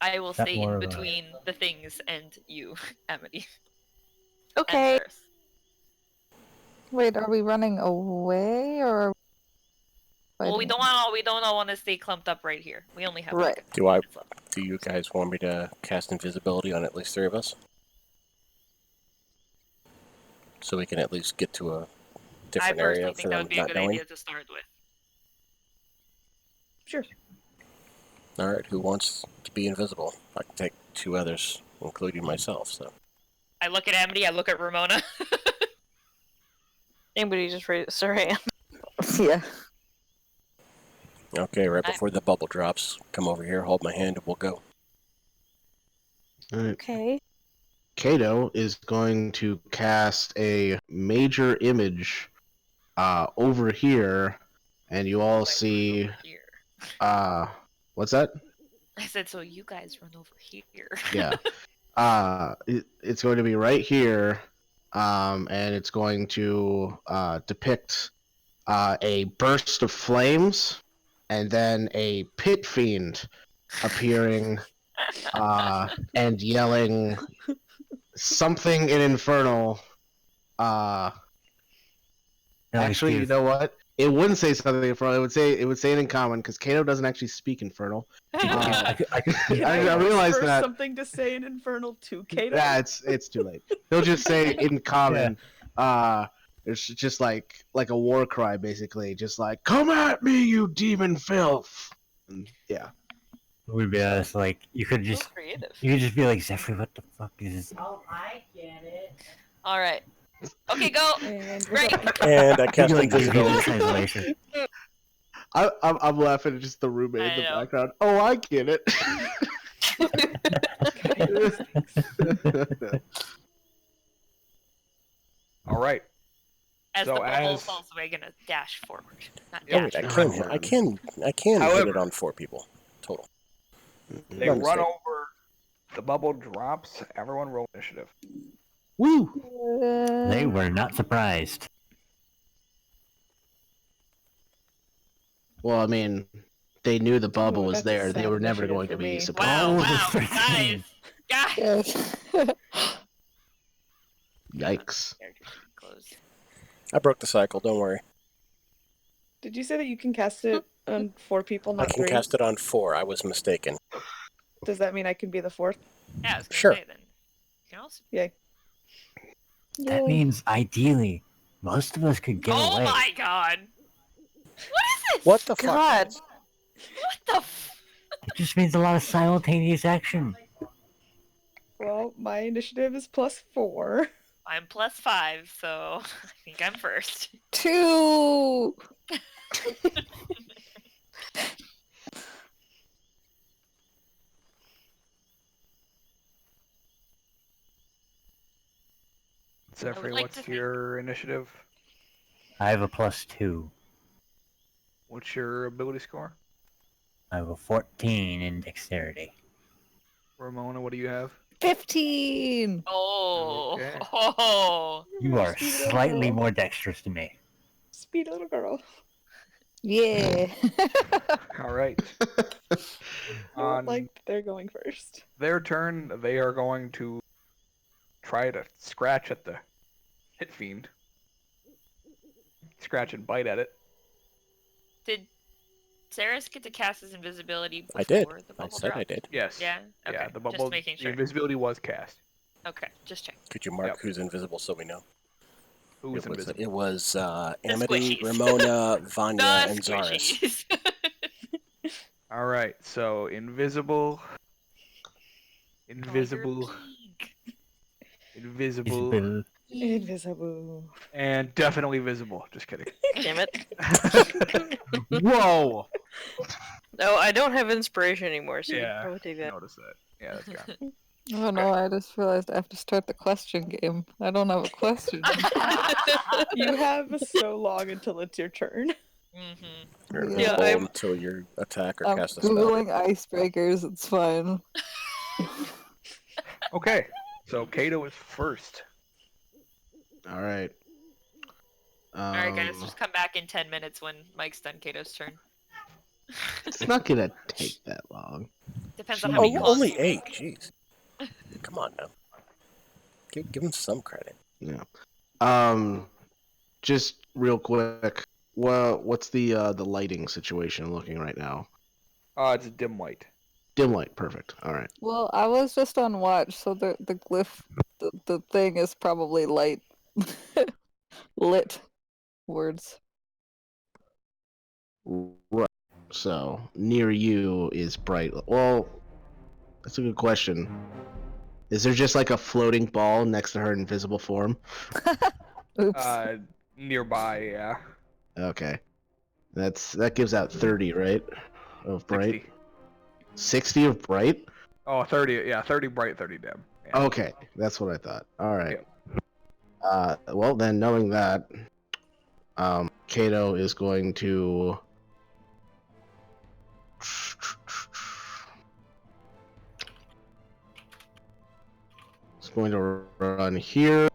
I will That stay more in of a- between the things and you, Amity. Okay. And Ceres. wait, are we running away or? Well, we fighting? don't all want to stay clumped up right here. We only have Right. like a Do I? minutes left. Do you guys want me to cast invisibility on at least 3 of us? So we can at least get to a I different personally area think for that them would be a not good knowing. idea to start with. Sure. Alright, who wants to be invisible? I can take 2 others, including myself, so. I look at Amity, I look at Ramona. Anybody just raise their hand? Yeah. Okay, right before the bubble drops, come over here, hold my hand, and we'll go. All right. Okay. Kato is going to cast a major image over here, and you all see Over here. what's that? I said, so you guys run over here. Yeah. It's going to be right here, and it's going to depict a burst of flames, and then a pit fiend appearing and yelling something in Infernal. Actually, you know what? It wouldn't say something Infernal. It would say it in common because Kato doesn't actually speak Infernal. I I realized whisper that. something to say in Infernal to Kato. Yeah, it's too late. He'll just say in common. It's just like a war cry, basically. Just like, "Come at me, you demon filth!" And, yeah. We'd be honest, like you could So just creative. be like, Zephyr, what the fuck is this? Alright. Okay, go! And Break! And I cast You'd be like, give you the invisibility. translation. I'm laughing at just the roommate in I the know. background. Oh, I get it. All right. As So the bubble as- falls away, gonna dash forward. Not Yep. dash. Wait, I can hit However- it on 4 people total. They My run mistake. over. The bubble drops. Everyone roll initiative. Woo! They were not surprised. Well, I mean, they knew the bubble Ooh, was that's there. They sad were never initiative going for to be me. surprised. Wow, Oh, guys! Guys! Yes. Yikes. Character sheet closed. I broke the cycle, don't worry. Did you say that you can cast it on 4 people, I not can 3? cast it on 4, I was mistaken. Does that mean I can be the 4th? Yeah, I was gonna Sure. say then. You can also. Yay. That means ideally, most of us could get Oh away. my god! What is this? What the fuck? God. guys? What the f- It just means a lot of simultaneous action. Well, my initiative is +4. I'm +5, so I think I'm first. 2. Zephyr, like what's to think- your initiative? I have a +2. What's your ability score? I have a 14 in dexterity. Ramona, what do you have? 15. Oh, Okay. oh. You are Speedy little slightly girl. more dexterous than me. Speedy little girl. Yeah. All right. I On don't like that they're going first. their turn, they are going to try to scratch at the hit fiend. Scratch and bite at it. Did Ceres get to cast his invisibility before I did. the I bubble said I dropped? did. Yes. Yeah? Okay, Yeah, the bubble. just making The sure. invisibility was cast. Okay, just check. Could you mark Yep. who's invisible so we know? Who was invisible? It was Amity, squishies. Ramona, The Vanya, and Zaris. squishies. All right. So invisible, invisible, invisible, Invisible. and definitely visible. Just kidding. Damn it. Whoa! No, I don't have inspiration anymore, so Yeah. I would take that. Notice that. Yeah, that's gone. Oh no, I just realized I have to start the question game. I don't have a question. You have so long until it's your turn. Mm-hmm. You're Yeah, invisible I'm- until you attack or I'm cast a spell. Googling icebreakers, it's fine. Okay, so Kato is first. All right. Alright, guys, just come back in 10 minutes when Mike's done Kato's turn. It's not gonna take that long. Depends on how many Oh, calls only you 8. make. Jeez. Come on now. Give him some credit. Yeah. Just real quick. What's the lighting situation looking right now? It's dim light. Dim light, perfect. All right. Well, I was just on watch, so the glyph, the thing is probably light. Lit words. Right. So near you is bright. Well, that's a good question. Is there just like a floating ball next to her invisible form? Oops. Nearby, yeah. Okay. That gives out 30, right? Of bright. 60. 60 of bright? Oh, 30, yeah, 30 bright, 30 dim. Yeah. Okay, that's what I thought. All right. Yep. Well then, knowing that, Kato is going to. He's going to run here,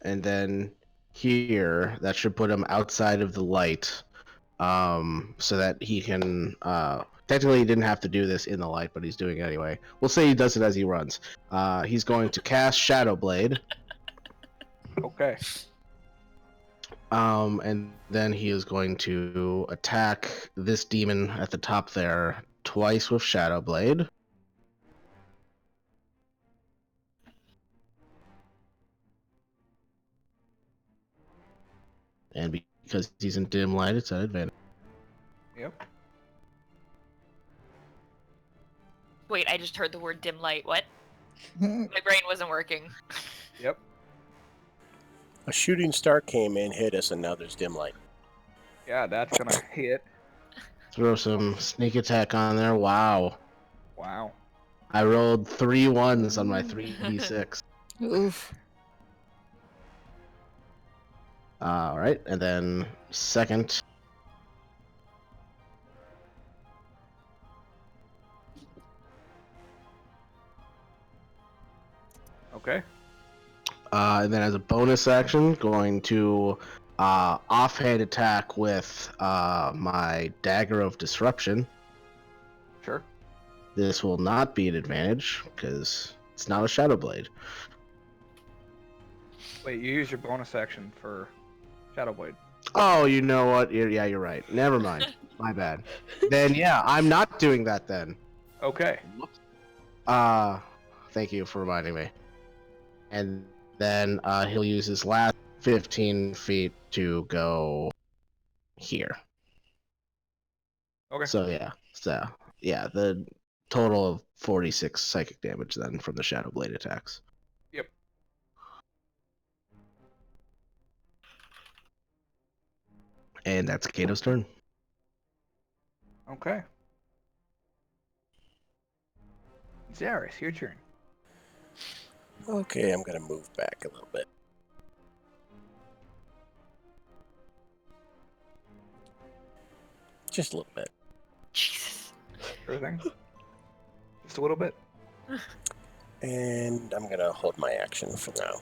and then here. That should put him outside of the light, so that he can. Technically, he didn't have to do this in the light, but he's doing it anyway. We'll say he does it as he runs. He's going to cast Shadow Blade. Okay. And then he is going to attack this demon at the top there twice with Shadow Blade. And because he's in dim light, it's at advantage. Yep. Wait, I just heard the word dim light. What? Hmm. My brain wasn't working. Yep. A shooting star came in, hit us, and now there's dim light. Yeah, that's gonna hit. Throw some sneak attack on there. Wow. Wow. I rolled 3 1s on my 3d6. Oof. All right, and then second. Okay. And then as a bonus action, going to offhand attack with my Dagger of Disruption. Sure. This will not be an advantage because it's not a Shadow Blade. Wait, you use your bonus action for Shadow Blade. Oh, you know what? Yeah, you're right. Never mind. My bad. Then yeah, I'm not doing that then. Okay. Thank you for reminding me. And then he'll use his last 15 feet to go here. Okay. So yeah, the total of 46 psychic damage then from the Shadow Blade attacks. Yep. And that's Kato's turn. Okay. Zaris, your turn. Okay, I'm gonna move back a little bit. Just a little bit. Jesus. Sure thing. Just a little bit. And I'm gonna hold my action for now.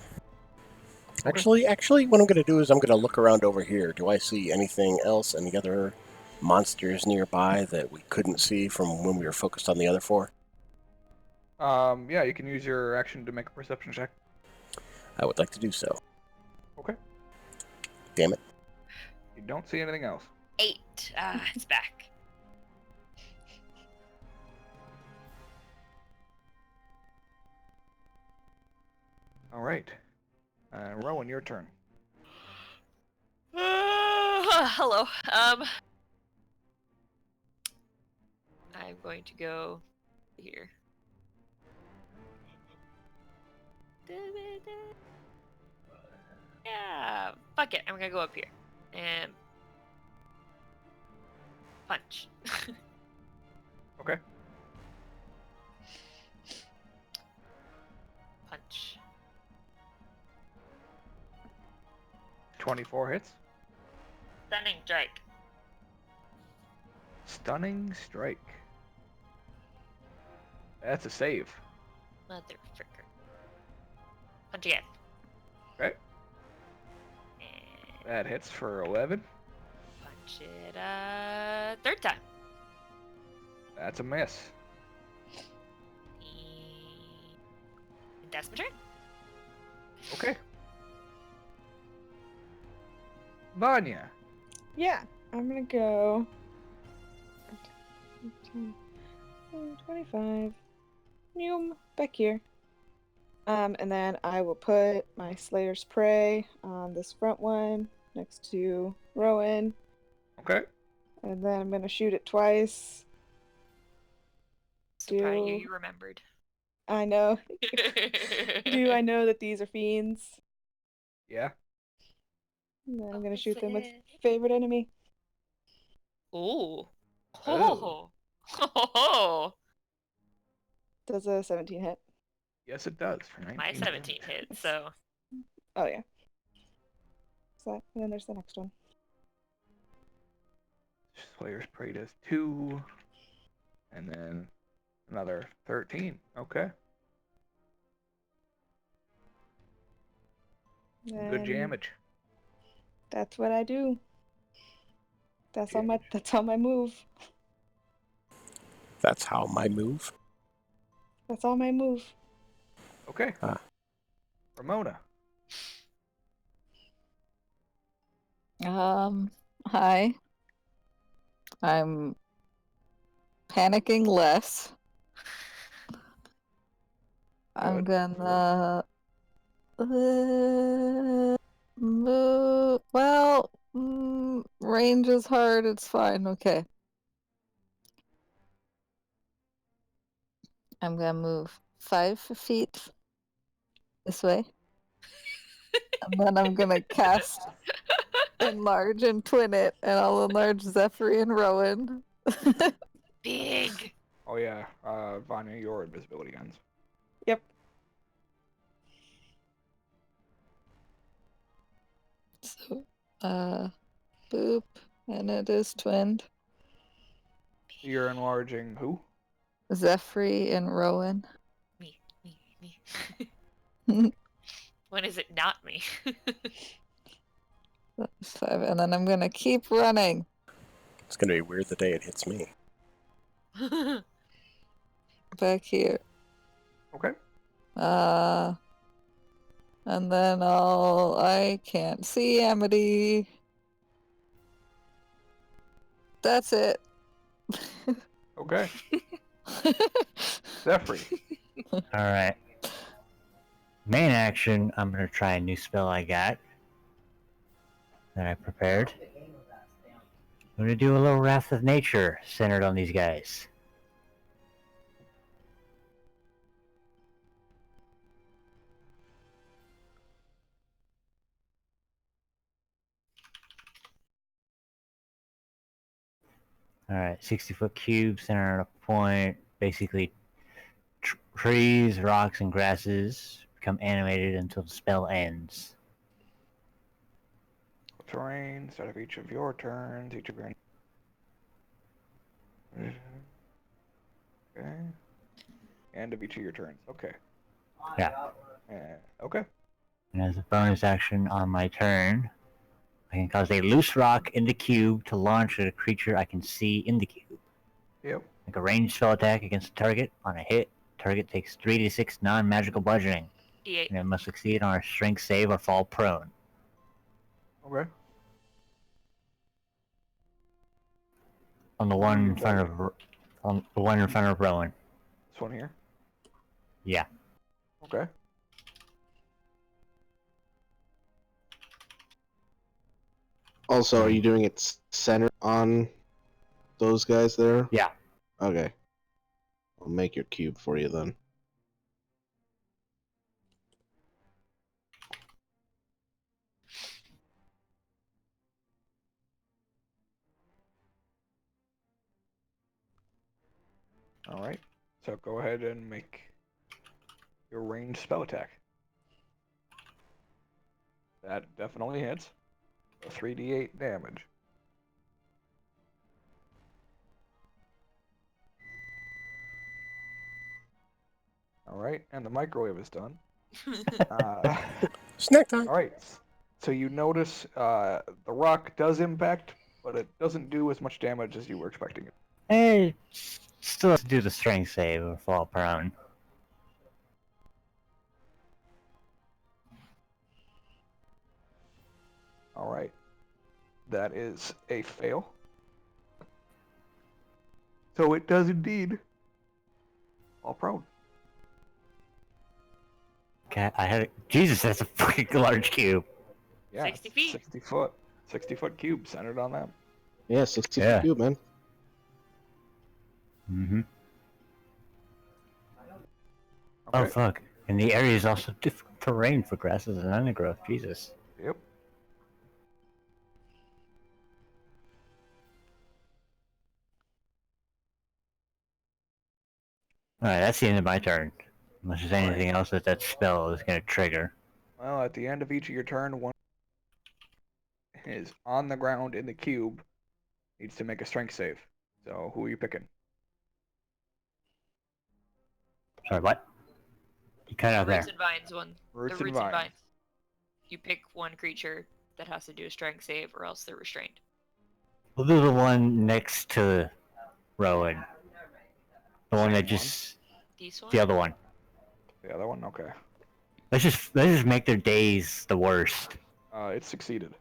Actually, what I'm gonna do is I'm gonna look around over here. Do I see anything else? Any other monsters nearby that we couldn't see from when we were focused on the other 4? Yeah, you can use your action to make a perception check. I would like to do so. Okay. Damn it. You don't see anything else. 8. It's back. All right. Rowan, your turn. Hello. I'm going to go here. Yeah, fuck it. I'm gonna go up here and punch. Okay. Punch. 24 hits. Stunning strike. Stunning strike. That's a save. Mother fricker. Punch again. Okay. And That hits for 11. punch it third time. That's a miss. And that's my turn. Okay. Vanya. Yeah, I'm gonna go 25. Noom, back here. And then I will put my Slayer's Prey on this front one next to Rowan. Okay. And then I'm gonna shoot it twice. So proud of you, you remembered. I know. Do I know that these are fiends? Yeah. And then I'm Oh, gonna shoot them with sick. favorite enemy. Ooh. Oh. Oh. Does a 17 hit? Yes, it does. For 19 My 17 hit, so. Oh yeah. So, and then there's the next one. Slayer's Prey does 2. And then another 13. Okay. Good And damage. that's what I do. That's all my move. That's how my move. That's all my move. Okay. Ramona. Hi. I'm panicking less. I'm Good. gonna move. Well, range is hard. It's fine. Okay. I'm gonna move 5 feet this way. And then I'm gonna cast enlarge and twin it, and I'll enlarge Zephyr and Rowan. Big. Oh yeah. Vanya, your invisibility ends. Yep. So, boop, and it is twinned. You're enlarging who? Zephyr and Rowan. Me. When is it not me? That's 5, and then I'm gonna keep running. It's gonna be weird the day it hits me. Back here. Okay. And then I can't see Amity. That's it. Okay. Zephyr. Alright. Main action, I'm gonna try a new spell I got that I prepared. I'm gonna do a little Wrath of Nature centered on these guys. Alright, 60-foot cube centered on a point. Basically, trees, rocks, and grasses become animated until the spell ends. Terrain. Start of each of your turns. Each of your. Okay. End of each of your turns. Okay. Yeah. Okay. And as a bonus action on my turn, I can cause a loose rock in the cube to launch at a creature I can see in the cube. Yep. Make a ranged spell attack against a target. On a hit, target takes 3d6 non-magical bludgeoning. D8. And it must succeed on a strength save or fall prone. Okay. On the one in front of Rowan. This one here. Yeah. Okay. Also, are you doing it centered on those guys there? Yeah. Okay. I'll make your cube for you then. All right. So go ahead and make your ranged spell attack. That definitely hits. So 3d8 damage. Alright, and the microwave is done. Snack time. Alright, so you notice the rock does impact, but it doesn't do as much damage as you were expecting it. It still has to do the strength save or fall prone. Alright. That is a fail. So it does indeed fall prone. Okay, I had Jesus, that's a fucking large cube. Yeah, 60 feet. 60 foot. 60-foot cube centered on that. Yeah, 60 Yeah. cube, man. Mm-hmm. Okay. Oh fuck. And the area is also different terrain for grasses and undergrowth. Jesus. Yep. Alright, that's the end of my turn. Unless there's anything Alright. else that spell is gonna trigger. Well, at the end of each of your turn, one is on the ground in the cube. Needs to make a strength save. So who are you picking? Sorry, what? You cut out The there. Roots and Vines one. Roots The and Roots and Vines. Vines. You pick one creature that has to do a strength save, or else they're restrained. We'll do the one next to Rowan. The one that Same just These one? the other one. The other one? Okay. Let's just make their days the worst. It succeeded.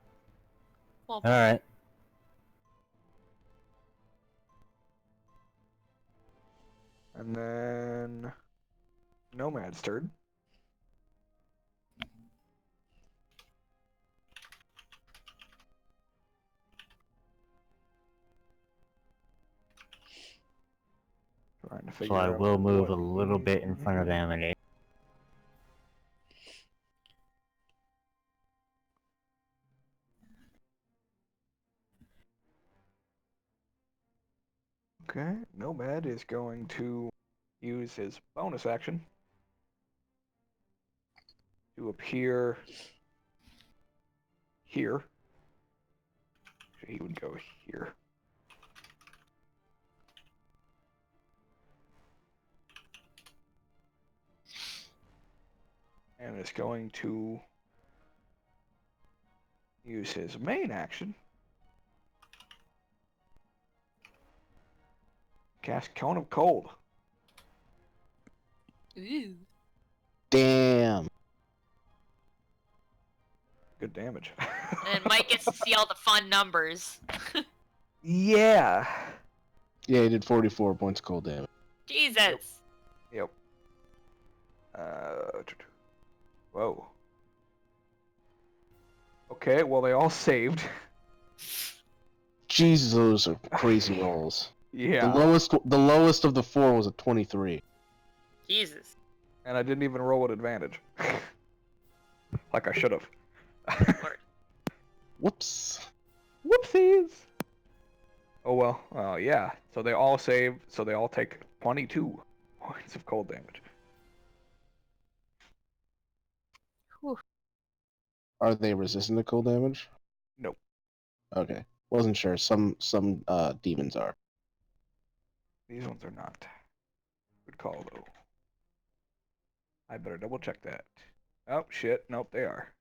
Well, Alright. And then Nomad's turn. Trying to figure So I out will move a what little he's bit in gonna front of do. Amity. Okay, Nomad is going to use his bonus action to appear here. He would go here. And is going to use his main action. Cast Cone of Cold. ooh. Damn. Good damage. And Mike gets to see all the fun numbers. Yeah. Yeah, he did 44 points of cold damage. Jesus. Yep. Whoa. Okay, well they all saved. Jesus, those are crazy rolls. Yeah. The lowest of the 4 was a 23. Jesus. And I didn't even roll at advantage. Like I should have. Lord. Whoops. Whoopsies. Oh well. Yeah. So they all save. So they all take 22 points of cold damage. Are they resistant to cold damage? Nope. Okay. Wasn't sure. Some demons are. These ones are not. Good call though. I better double check that. Oh shit. Nope, they are.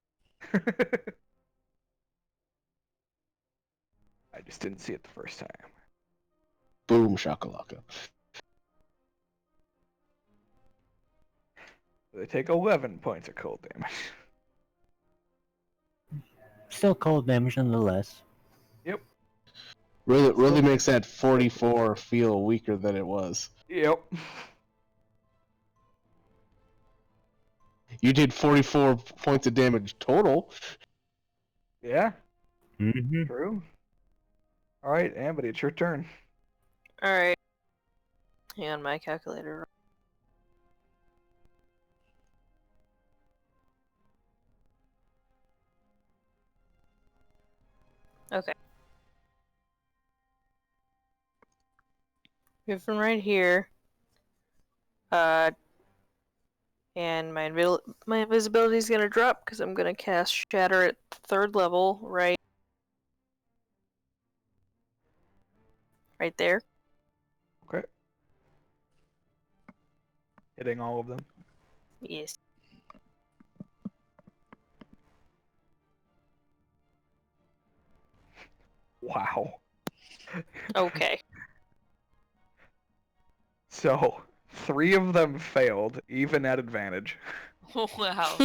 I just didn't see it the first time. Boom shakalaka. They take 11 points of cold damage. Still cold damage nonetheless. Yep. Really makes that 44 feel weaker than it was. Yep. You did 44 points of damage total. Yeah. Mm-hmm. True. All right, Amity, it's your turn. Alright. Hang on, my calculator. Okay. We have from right here. Hang and my invisibility is gonna drop because I'm gonna cast Shatter at 3rd level, right there. Okay. Hitting all of them. Yes. Wow. Okay. So 3 of them failed, even at advantage. Wow.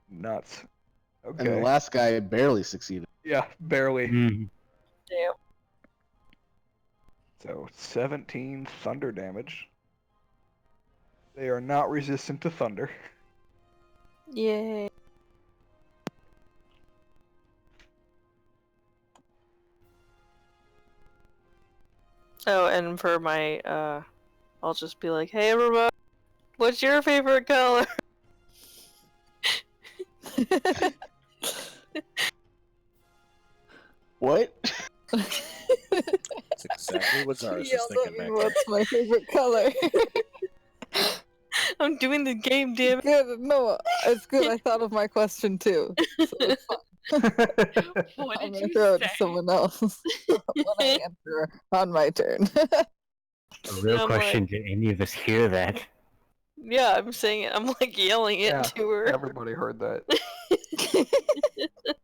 Nuts. And the Okay. last guy barely succeeded. Yeah, barely. Mhm. Damn. So 17 thunder damage. They are not resistant to thunder. Yay. Oh, and for my, I'll just be like, hey everybody, what's your favorite color? What? That's exactly what Zara's He was yelled at thinking me, back there. what's my favorite color? I'm doing the game, damn it. Good, no, it's good. I thought of my question too. So it's fine. What I'm did gonna you throw it to say? someone else when I answer on my turn. A real I'm question, like, did any of us hear that? yeah, I'm saying it. I'm like yelling it Yeah, to her. everybody heard that.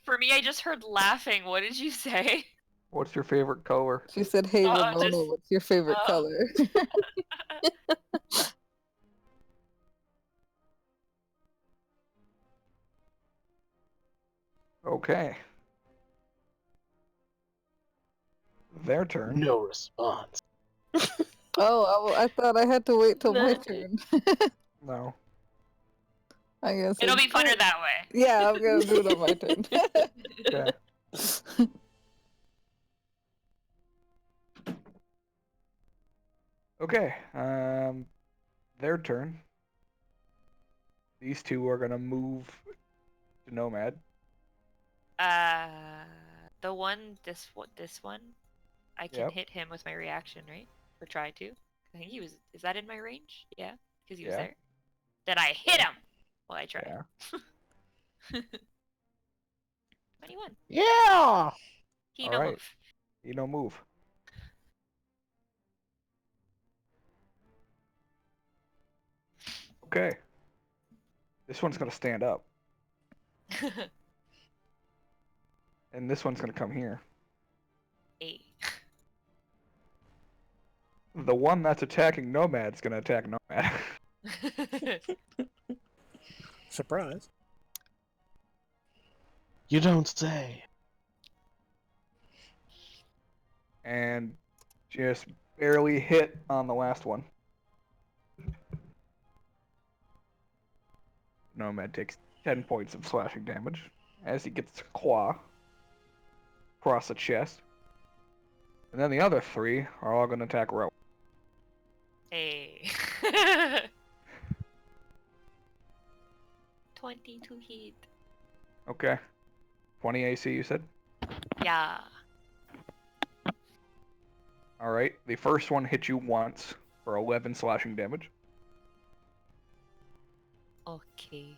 For me, I just heard laughing. What did you say? What's your favorite color? She said, hey Ramona, Just what's your favorite color? Okay. Their turn. No response. Oh, I thought I had to wait till my No. turn. No. I guess it'll I- be funner that way. Yeah, I'm gonna do it on my turn. Okay. Okay. Their turn. These 2 are gonna move to Nomad. The one, this one, I can Yep. hit him with my reaction, right? Or try to. I think he was. Is that in my range? Yeah, because he was Yeah. there. Then I hit him. Well, I tried. Yeah. 21. Yeah! He All no right. move. You don't move. Okay. This one's gonna stand up, and this one's gonna come here. Hey. The one that's attacking Nomad's gonna attack Nomad. Surprise. You don't say. And just barely hit on the last one. Nomad takes 10 points of slashing damage as he gets a claw across the chest. And then the other 3 are all going to attack Ro. Hey. 22 hit. Okay. 20 AC, you said? Yeah. Alright. The first one hits you once for 11 slashing damage. Okay.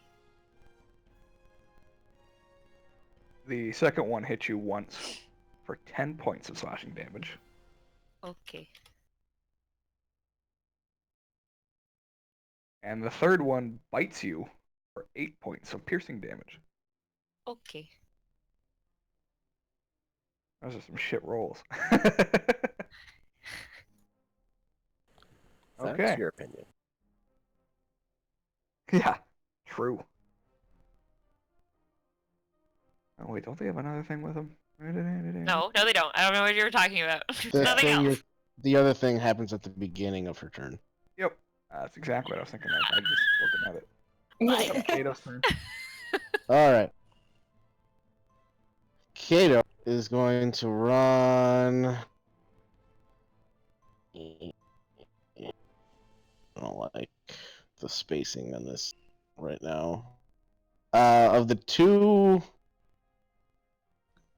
The second one hits you once for 10 points of slashing damage. Okay. And the third one bites you for 8 points of piercing damage. Okay. Those are some shit rolls. That's Okay. your opinion. Yeah, true. Oh wait, don't they have another thing with them? No, they don't. I don't know what you were talking about. The Nothing thing else. the other thing happens at the beginning of her turn. Yep, that's exactly what I was thinking of. I just looking at it. Kato's turn. Alright. Kato is going to run. I don't like the spacing on this right now. Of the 2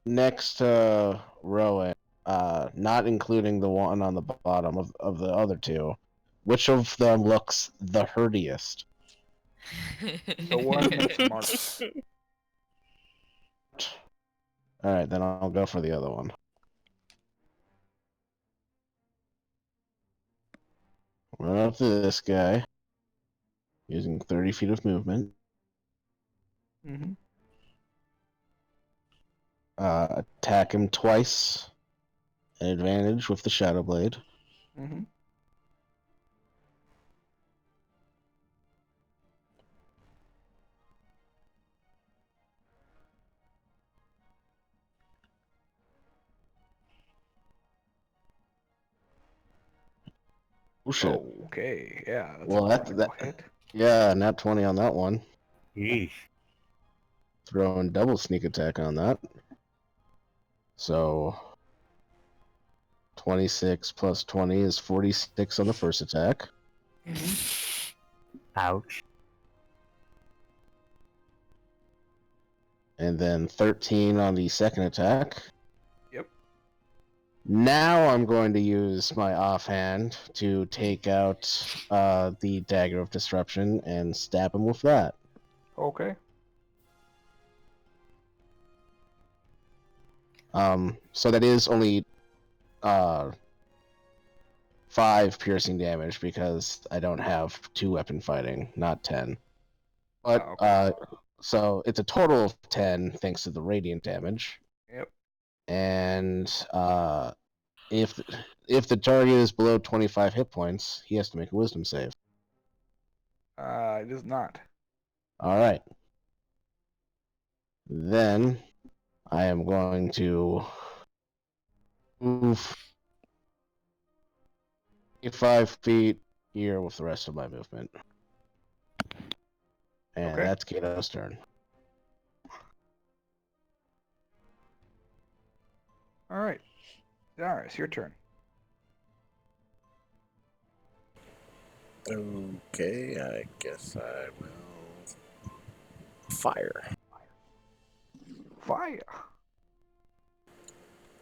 next Rowan, not including the one on the bottom of the other 2, Which of them looks the hurtiest? The one that's marked. Alright, then I'll go for the other one. Run up to this guy. Using 30 feet of movement. Mm-hmm. Attack him twice. An advantage with the Shadow Blade. Mm-hmm. Oh shit. Okay, yeah. That's Well, a that critical hit. yeah, nat 20 on that one. Yeesh. Throwing double sneak attack on that. So 26 plus 20 is 46 on the first attack. Ouch. And then 13 on the second attack. Yep. Now I'm going to use my offhand to take out the Dagger of Disruption and stab him with that. Okay. So that is only 5 piercing damage because I don't have 2-weapon fighting, not 10. But Okay. so it's a total of 10 thanks to the radiant damage. Yep. And if the target is below 25 hit points, he has to make a wisdom save. It is not. All right. Then I am going to move 5 feet here with the rest of my movement. And Okay. that's Kato's turn. All right. Darius, your turn. Okay, I guess I will fire. Fire.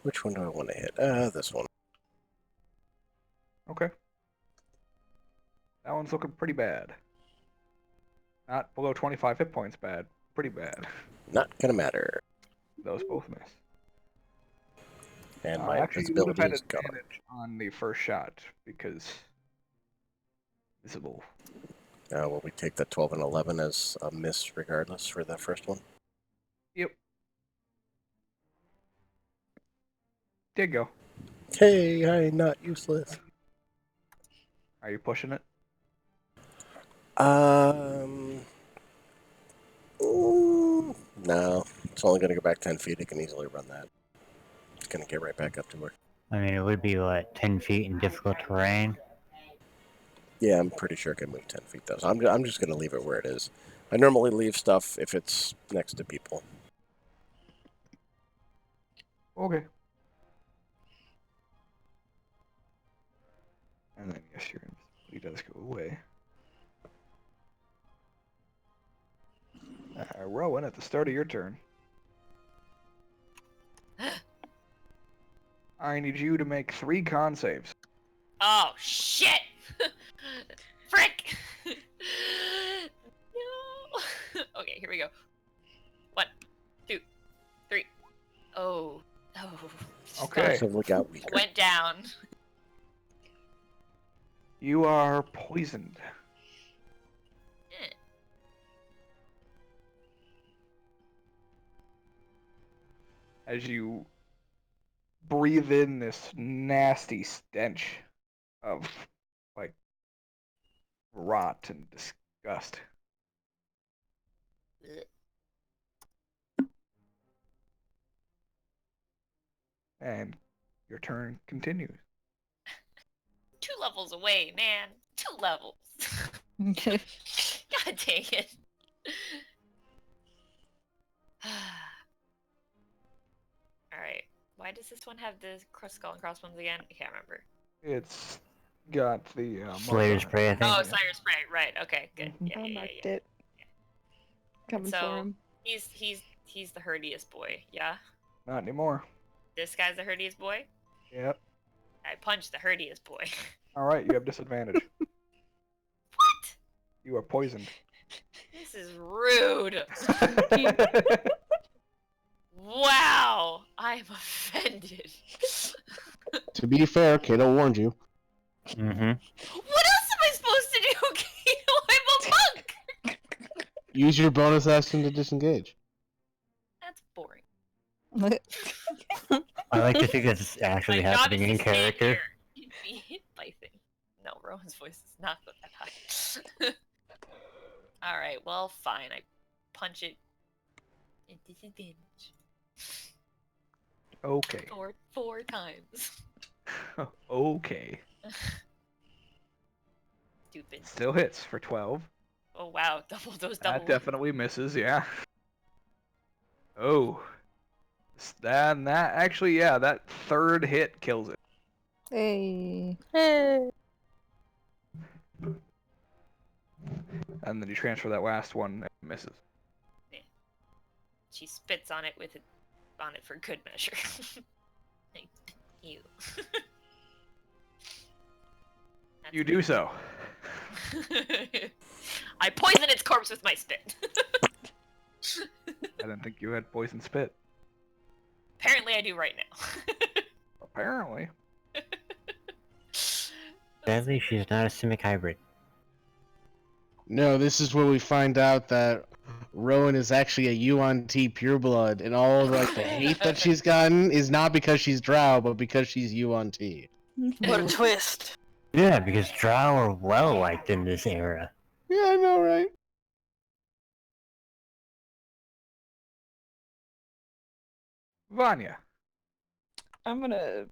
Which one do I want to hit? This one. Okay. That one's looking pretty bad. Not below 25 hit points bad. Pretty bad. Not gonna matter. Those both miss. And my Actually, you would have visibility had is gone. advantage on the first shot because visible. Will we take the 12 and 11 as a miss regardless for the first one? Yep. Did go. Hey, I'm not useless. Are you pushing it? No. It's only going to go back 10 feet. It can easily run that. It's going to get right back up to her. I mean, it would be, what, 10 feet in difficult terrain? Yeah, I'm pretty sure it can move 10 feet, though. So I'm just going to leave it where it is. I normally leave stuff if it's next to people. Okay. And then, yes, your invisibility does go away. Rowan, at the start of your turn, I need you to make 3 con saves. Oh shit! Frick! No. Okay, here we go. 1, 2, 3. Oh. Okay. So look out weaker. Went down. You are poisoned. As you breathe in this nasty stench of, like, rot and disgust. And your turn continues. 2 levels away, man. 2 levels. God dang it. Alright. Why does this one have the skull and crossbones again? I can't remember. It's got the Slayer marker. spray, I think. Oh, Slayer Spray. Right. Okay. Good. Mhm. Yeah, I yeah, marked yeah. it. Coming So- for him. He's the herdiest boy. Yeah. Not anymore. This guy's the herdiest boy. Yep. I punched the hurtiest boy. Alright, you have disadvantage. What? You are poisoned. This is rude. Wow, I'm offended. To be fair, Kato warned you. Mm-hmm. What else am I supposed to do, Kato? I'm a monk. Use your bonus action to disengage. That's boring. I like to think that's actually My job happening is in to stand character. here and be hit by things. No, Rowan's voice is not that high. Alright, well, fine. I punch it at disadvantage. Okay. Four times. Okay. Stupid. Still hits for 12. Oh wow, double. That definitely misses, yeah. Oh. That actually, yeah, that third hit kills it. Hey. Hey. And then you transfer that last one and it misses. She spits on it for good measure. Thank you. You do so. I poison its corpse with my spit. I didn't think you had poison spit. Apparently I do right now. Apparently. Sadly, she's not a simic hybrid. No, this is where we find out that Rowan is actually a Yuan-Ti pureblood, and all of like the hate that she's gotten is not because she's Drow, but because she's Yuan-Ti. What a twist. Yeah, because Drow are well liked in this era. Yeah, I know, right? Vanya. I'm gonna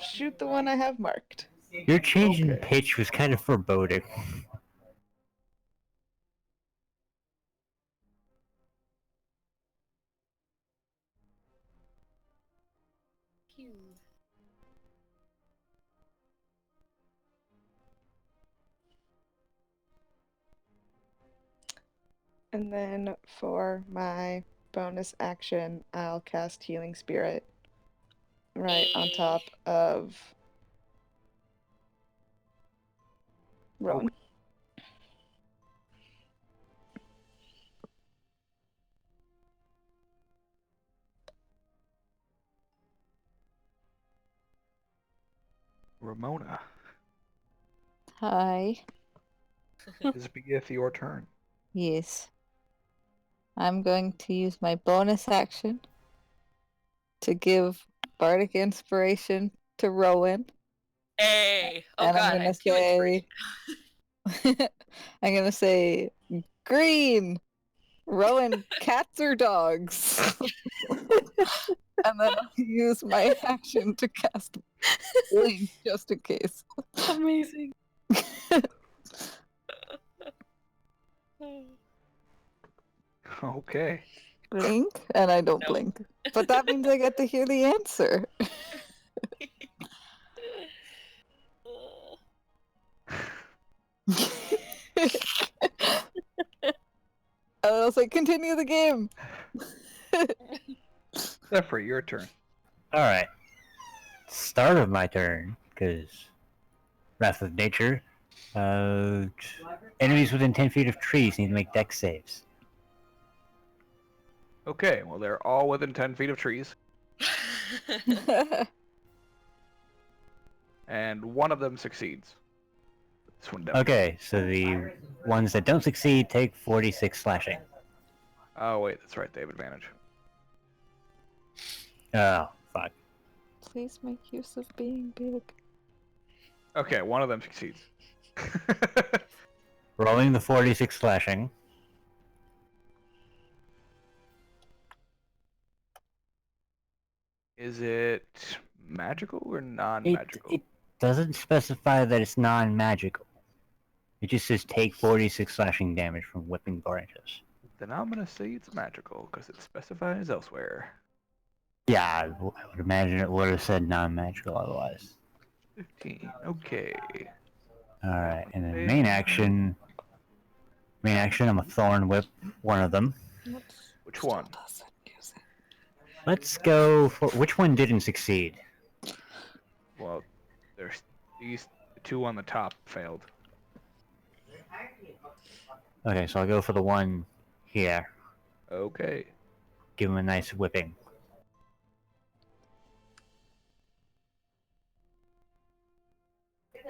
shoot the one I have marked. Your change in Okay. pitch was kind of foreboding. Pew. And then for my bonus action, I'll cast Healing Spirit right on top of Rowan. Ramona. Hi. This beeth your turn. Yes. I'm going to use my bonus action to give Bardic Inspiration to Rowan. Hey! Oh And god, I'm I gonna have 2 inspiration. say I'm gonna say green. Rowan, cats or dogs? And then I'll use my action to cast blink just in case. Amazing. Okay. Blink, and I don't No. blink. But that means I get to hear the answer. And I'll say, continue the game. Zephyr, your turn. Alright. Start of my turn, because Wrath of Nature. Enemies within 10 feet of trees need to make dex saves. Okay, well, they're all within 10 feet of trees, and one of them succeeds. This one doesn't. Okay, so the ones that don't succeed take 46 slashing. Oh, wait, that's right, they have advantage. Oh, fuck. Please make use of being big. Okay, one of them succeeds. Rolling the 46 slashing. Is it magical or non-magical? It doesn't specify that it's non-magical. It just says take 46 slashing damage from whipping branches. Then I'm gonna say it's magical, because it specifies elsewhere. Yeah, I would imagine it would have said non-magical otherwise. 15, okay. Alright, and then main action, I'm a Thorn Whip one of them. Which one? Let's go for... Which one didn't succeed? Well, There's these two on the top failed. Okay, so I'll go for the one here. Okay. Give him a nice whipping.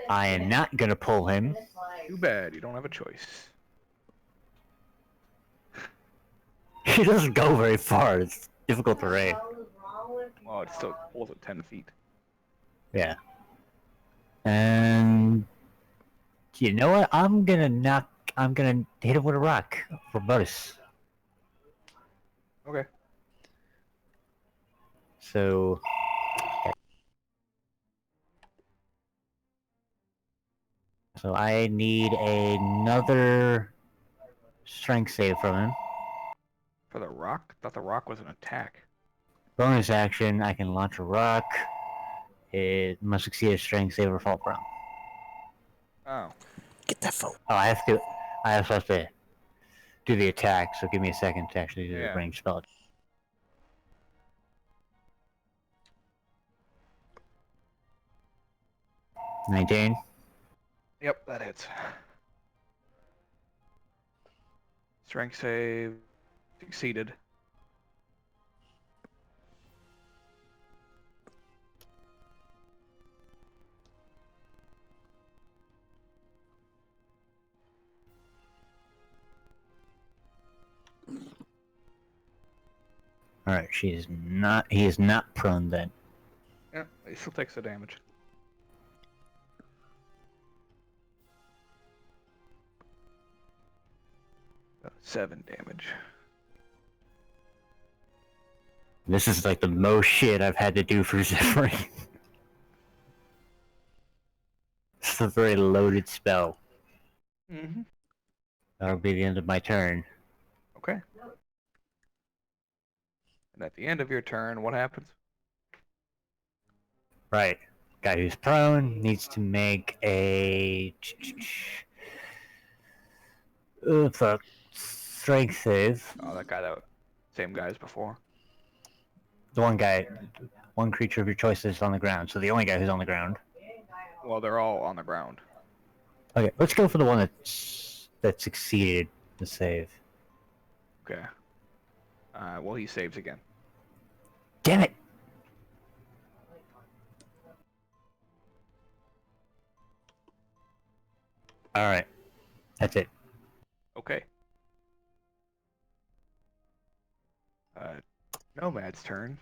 I am not gonna pull him. Too bad, you don't have a choice. He doesn't go very far. It's difficult terrain. Oh, it's still also 10 feet. Yeah. And you know what? I'm gonna hit him with a rock for bonus. Okay. So I need another strength save from him. For the rock? I thought the rock was an attack. Bonus action, I can launch a rock. It must succeed a strength save or fall prone. Oh. Get that phone. Oh, I also have to do the attack, so give me a second to actually do the Yeah. ranged spell. 19. Yep, that hits. Strength save succeeded. Alright, he is not prone then. Yeah, he still takes the damage. Oh, 7 damage. This is like the most shit I've had to do for Zephyr. It's a very loaded spell. Mm-hmm. That'll be the end of my turn. Okay. And at the end of your turn, what happens? Right. Guy who's prone needs to make a fuck. Strength save. Oh, same guy as before. The one creature of your choice is on the ground, so the only guy who's on the ground. Well, they're all on the ground. Okay, let's go for the one that succeeded the save. Okay. Well, he saves again. Damn it! Alright. That's it. Okay. Nomad's turn.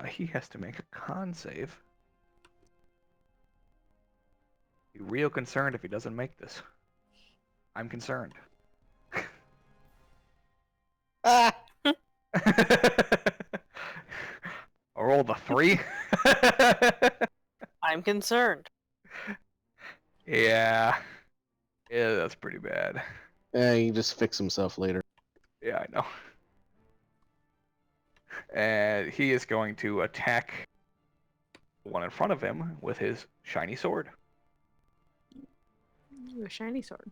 He has to make a con save. Be real concerned if he doesn't make this. I'm concerned. Ah! I rolled a 3. I'm concerned. Yeah. Yeah, that's pretty bad. Yeah, he can just fix himself later. Yeah, I know. And he is going to attack the one in front of him with his shiny sword. Ooh, a shiny sword.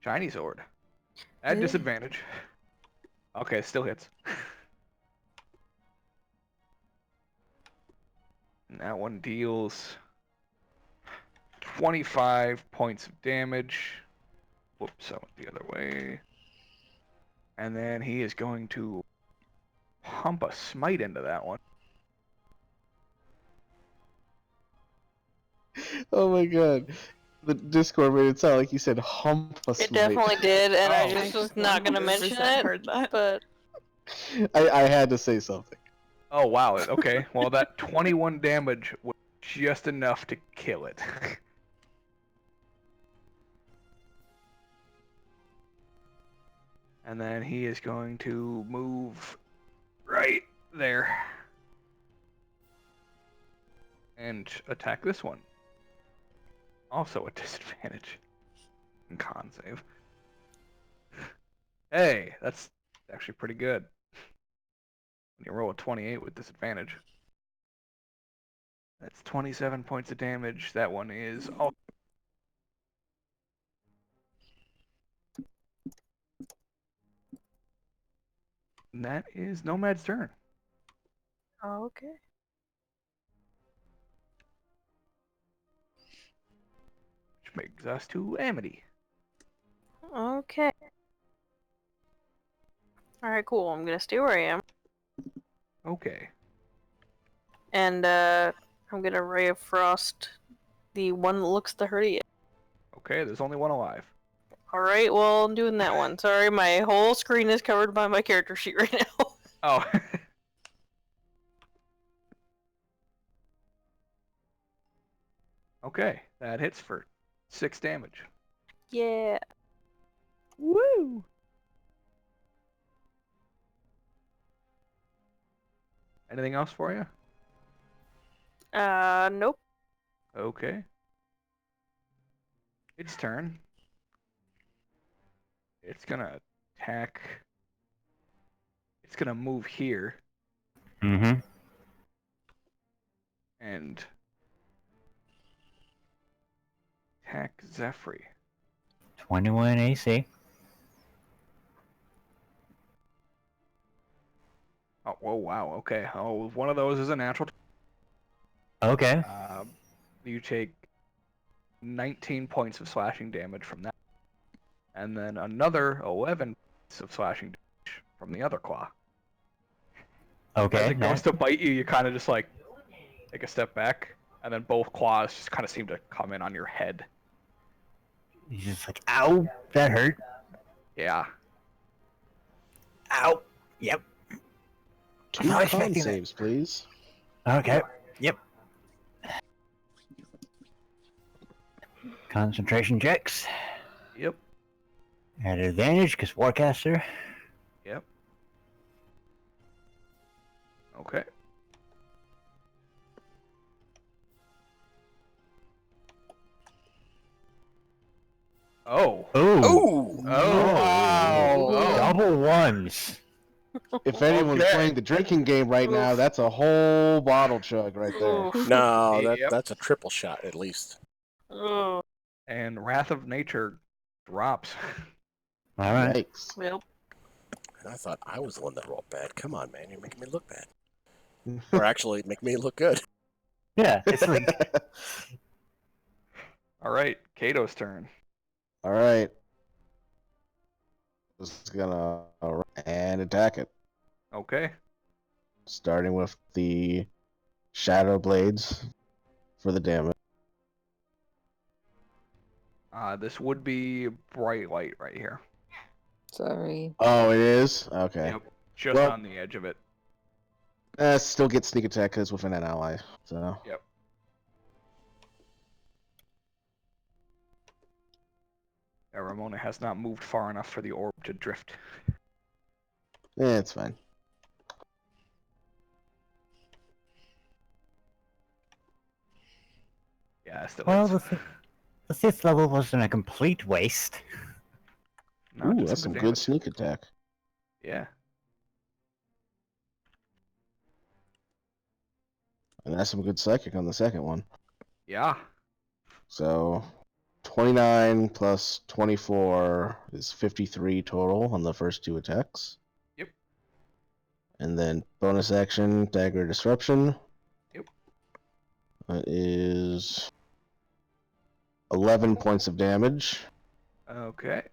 Shiny sword. At Yeah. disadvantage. Okay, still hits. And that one deals 25 points of damage. Whoops, I went the other way. And then he is going to pump a smite into that one. Oh my god. The Discord made it sound like you said hump a It smite. definitely did, and I Oh. just was not gonna mention 100% it. heard that. But I had to say something. Oh, wow. Okay. Well, that 21 damage was just enough to kill it. And then he is going to move right there. And attack this one. Also a disadvantage. And con save. Hey, that's actually pretty good. When you roll a 28 with disadvantage. That's 27 points of damage. That one is all. And that is Nomad's turn. okay. which brings us to Amity. Okay. Alright, cool. I'm gonna stay where I am. Okay. And I'm gonna Ray of Frost the one that looks the hurtiest. Okay, there's only one alive. Alright, well, I'm doing that one. Sorry, my whole screen is covered by my character sheet right now. Oh. Okay, that hits for 6 damage. Yeah. Woo! Anything else for you? Nope. Okay. Its turn. It's gonna attack. It's gonna move here Mm-hmm. and attack Zephyr. 21 AC. Oh, whoa, wow, okay. Oh, one of those is a natural. Okay. You take 19 points of slashing damage from that. And then another 11 points of slashing damage from the other claw. Okay. As it goes to bite you, you kind of just like take a step back, and then both claws just kind of seem to come in on your head. He's just like, ow, that hurt. Yeah. Ow. Yep. 2 not con expecting that. saves, please. Okay. Yep. Concentration checks. Yep. At advantage because Warcaster. Yep. Okay. Oh. Ooh. Oh! Wow. Oh. Double ones. If anyone's Okay. playing the drinking game right now, that's a whole bottle chug right there. Oof. No, Yep. that's a triple shot at least. Oh. And Wrath of Nature drops. All right. Yikes. Yep. And I thought I was the one that rolled bad. Come on, man, you're making me look bad. Or actually, make me look good. Yeah. It's like All right, Kato's turn. All right. Just gonna and attack it, Okay. starting with the shadow blades for the damage. This would be bright light right here. Sorry. Oh, it is? Okay. Yep. Just Well- on the edge of it. Still get sneak attack because within an ally. So Yep. Yeah, Ramona has not moved far enough for the orb to drift. it's fine. Yeah, it still well, hits. the 5th level wasn't a complete waste. No, Ooh, did that's some good damage. sneak attack. Yeah. And that's some good psychic on the second one. Yeah. So 29 plus 24 is 53 total on the first 2 attacks. Yep. And then bonus action, dagger disruption. Yep. That is 11 points of damage. Okay.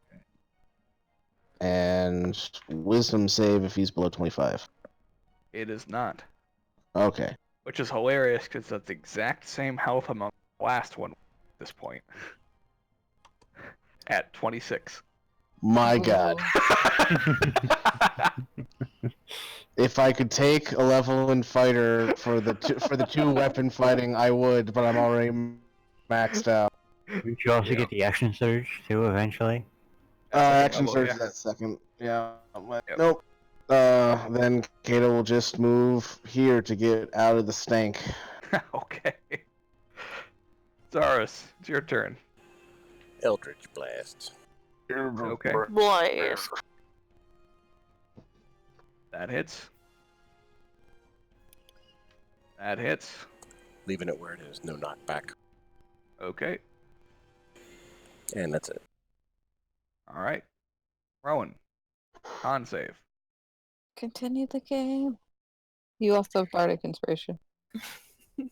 And wisdom save if he's below 25. It is not. Okay. Which is hilarious because that's the exact same health amount the last one at this point. At 26. My god. If I could take a level in fighter for the two weapon fighting, I would, but I'm already maxed out. Did you also Yeah. get the action surge too eventually? Action level, surge yeah. that second. Yeah. But Yep. Nope. Then Kato will just move here to get out of the stank. Okay. Zaris, it's your turn. Eldritch Blast. Okay. Blast. That hits. That hits. Leaving it where it is. No knockback. Okay. And that's it. All right. Rowan. Con save. Continue the game. You also have Bardic Inspiration.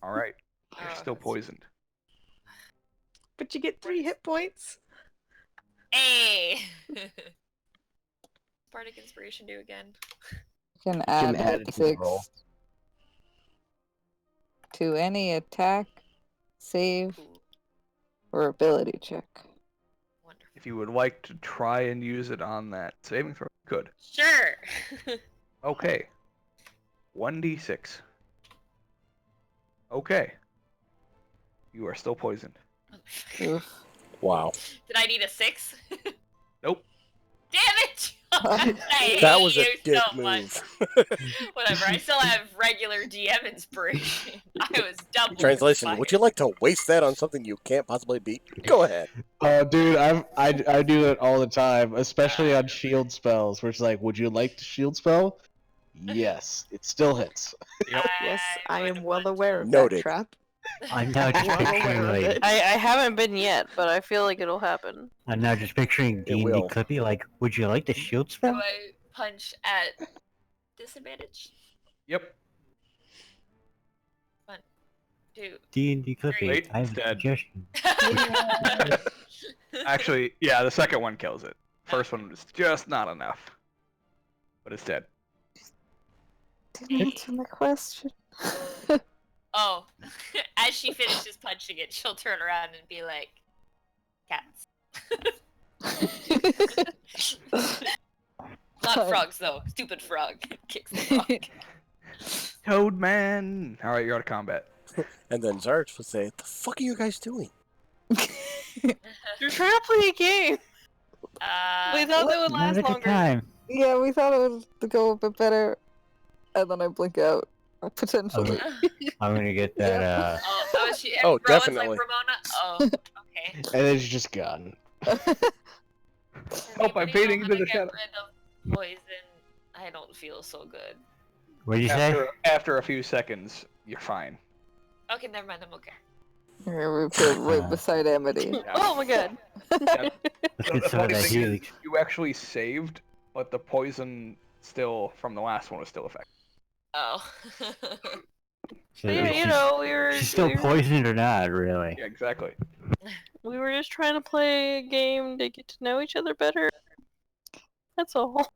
All right. You're still poisoned. But you get 3 hit points. Hey! Bardic Inspiration do again. You can You add, can add it to the roll. 6 to any attack, save, Ooh, or ability check. wonderful. If you would like to try and use it on that saving throw, good. Sure! Okay. 1d6. Okay. You are still poisoned. Oof. Wow. Did I need a 6? Nope. Damn it! I That hate was a you dick so much. move. Whatever, I still have regular DM inspiration. I was double Translation, inspired. would you like to waste that on something you can't possibly beat? Go ahead. Oh, dude, I do it all the time, especially on shield spells, where it's like, would you like the shield spell? Yes, it still hits. Yep. Yes, I would am well want aware of Noted. that trap. I'm now just Well picturing aware of like it. I haven't been yet, but I feel like it'll happen. I'm now just picturing It D&D will. Clippy like, would you like the shield Do spell? I punch at disadvantage? Yep. 1, 2. D&D Clippy, Wait, I have it's a dead. suggestion. Actually, yeah, the second one kills it. First one was just not enough. But it's dead. Didn't answer my question. Oh, as she finishes punching it, she'll turn around and be like, cats. Not Fine. frogs, though. Stupid frog. Kicks the frog. Toadman! Alright, you're out of combat. And then Zarch would say, "The fuck are you guys doing?" You're trying to play a game. We thought that would Not last a good longer. time. Yeah, we thought it would go a bit better, and then I blink out. Potentially. I'm gonna get that, Oh, she. Oh, Rowan's definitely. like, Ramona? Oh, okay. And then it's just gone. Help, I'm fading into the Get shadow. rid of poison. I don't feel so good. what did you say? After a few seconds, you're fine. Okay, never mind. I'm okay. We put right beside Amity. Yeah. Oh my god. Yeah. Let's The get some of funny that thing healing. is, you actually saved, but the poison still from the last one was still effective. Oh. So Yeah, she's- you know, we were She's still we were, poisoned or not, really? Yeah, exactly. we were just trying to play a game to get to know each other better. That's all.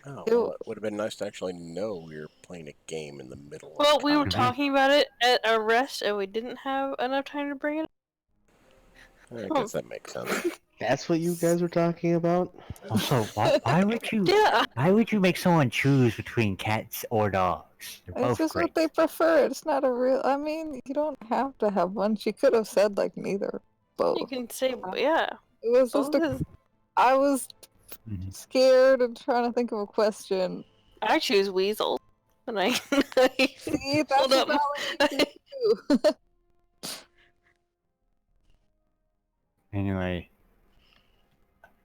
Oh, Ew. well, it would have been nice to actually know we were playing a game in the middle Well, of we were combat. talking about it at a rest, and we didn't have enough time to bring it up. I guess that makes sense. That's what you guys were talking about? Also, why would you Yeah. why would you make someone choose between cats or dogs? They're It's both just great. what they prefer. It's not a real. I mean, you don't have to have one. She could have said like neither, both. You can say, yeah. It was just Both a. is... I was Mhm. scared and trying to think of a question. I choose weasel. And I See, that's Hold a up. valid answer too. Anyway,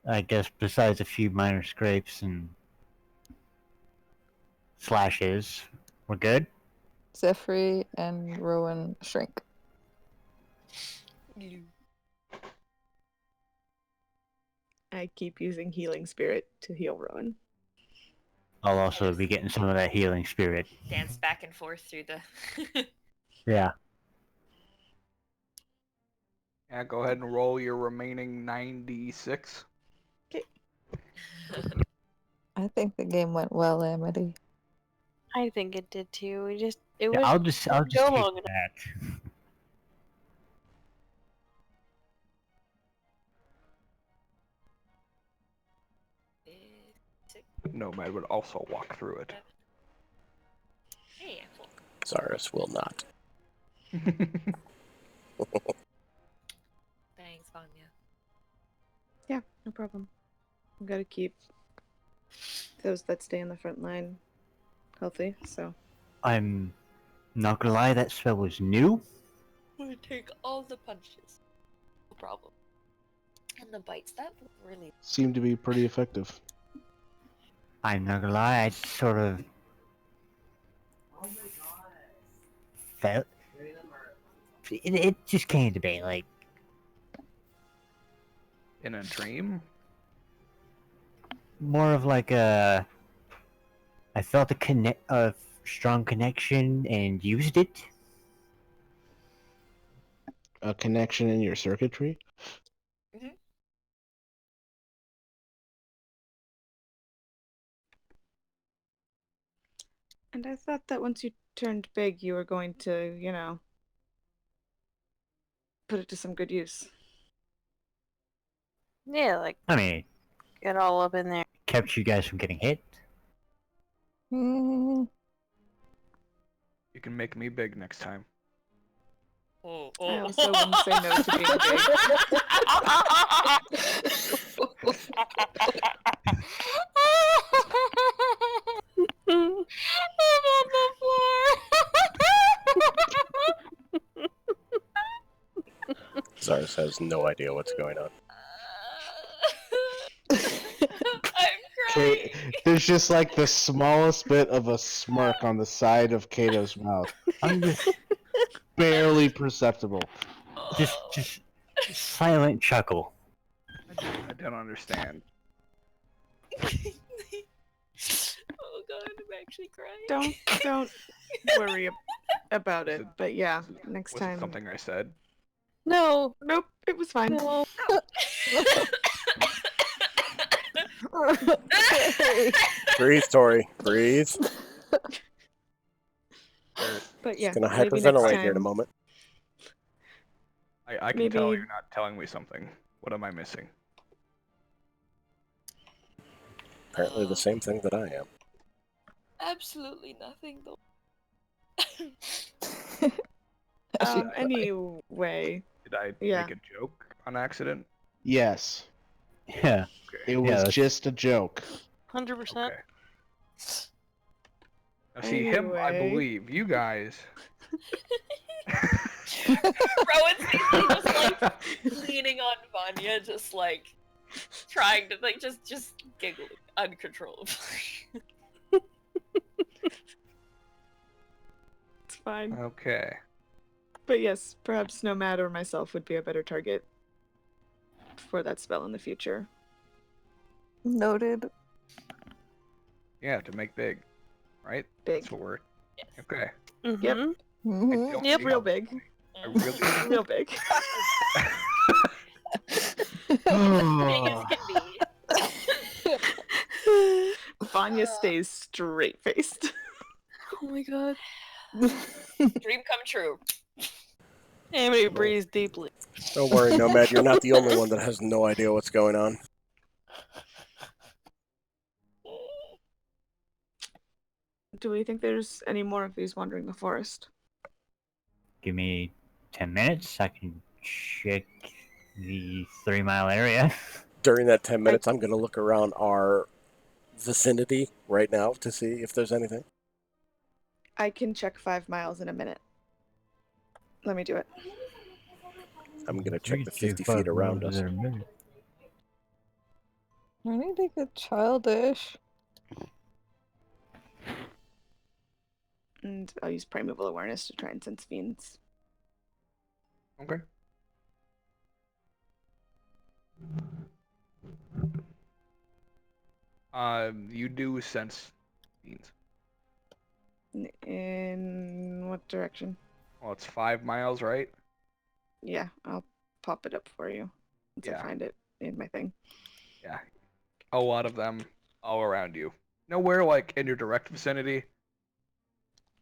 I guess besides a few minor scrapes and slashes, we're good. Zephyr and Rowan shrink. I keep using Healing Spirit to heal Rowan. I'll also be getting some of that healing spirit. Dance back and forth through the. Yeah. Yeah, go ahead and roll your remaining 96. I think the game went well, Amity. I think it did too. It Yeah, was I'll just go take long enough. that. Nomad would also walk through it. Hey, Apple. Zaris will not. Thanks, Vanya. Yeah, no problem. We gotta keep those that stay in the front line healthy, so. I'm not gonna lie, that spell was new. I'm gonna take all the punches. No problem. And the bites, that really. Seemed to be pretty effective. I'm not gonna lie, I sort of felt it just came to me like In a dream? more of like a I felt a strong connection and used it. a connection in your circuitry. And I thought that once you turned big, you were going to, put it to some good use. Yeah, like I mean, get all up in there. kept you guys from getting hit. Mm, You can make me big next time. Oh, I also wouldn't say no to being big. I'm on the floor. Zars has no idea what's going on. I'm crying. There's just like the smallest bit of a smirk on the side of Kato's mouth, I'm just barely perceptible. just silent chuckle. I don't understand. Oh god, I'm actually crying. Don't worry about it. But yeah, next Was it time. something I said? No, Nope, it was fine. no. Breathe, Tori. Breathe. But yeah, Gonna maybe next hyperventilate here in a time. moment. I can tell Maybe- you're not telling me something. What am I missing? Apparently the same thing that I am. Absolutely nothing though. Anyway, Did I Yeah. make a joke on accident? Yes, Yeah. Okay. it was that's- just a joke. 100%. Okay. Now see him, I Anyway. believe. You guys. Rowan's basically just like leaning on Vanya, just like trying to like just giggling uncontrollably. it's fine. Okay. But yes, perhaps Nomad or myself would be a better target for that spell in the future. Noted. Yeah, to make big. Right? Big. That's what we're. Yes. Okay. Yep. Mhm. I don't Yep, see real how- big. I really. Real big. Big as can be. Vanya stays straight faced. Oh my god. Dream come true. Amity breathes deeply. Don't worry, Nomad, you're not the only one that has no idea what's going on. Do we think there's any more of these wandering the forest? Give me 10 minutes. I can check the 3-mile area. During that 10 minutes, I'm going to look around our vicinity right now to see if there's anything. I can check 5 miles in a minute. Let me do it. I'm going to check the 50 feet around us. I need to get childish. And I'll use primeval awareness to try and sense fiends. Okay. You do sense fiends. In what direction? Well, it's 5 miles, right? Yeah, I'll pop it up for you once Yeah. I find it in my thing. Yeah. A lot of them all around you. Nowhere like in your direct vicinity,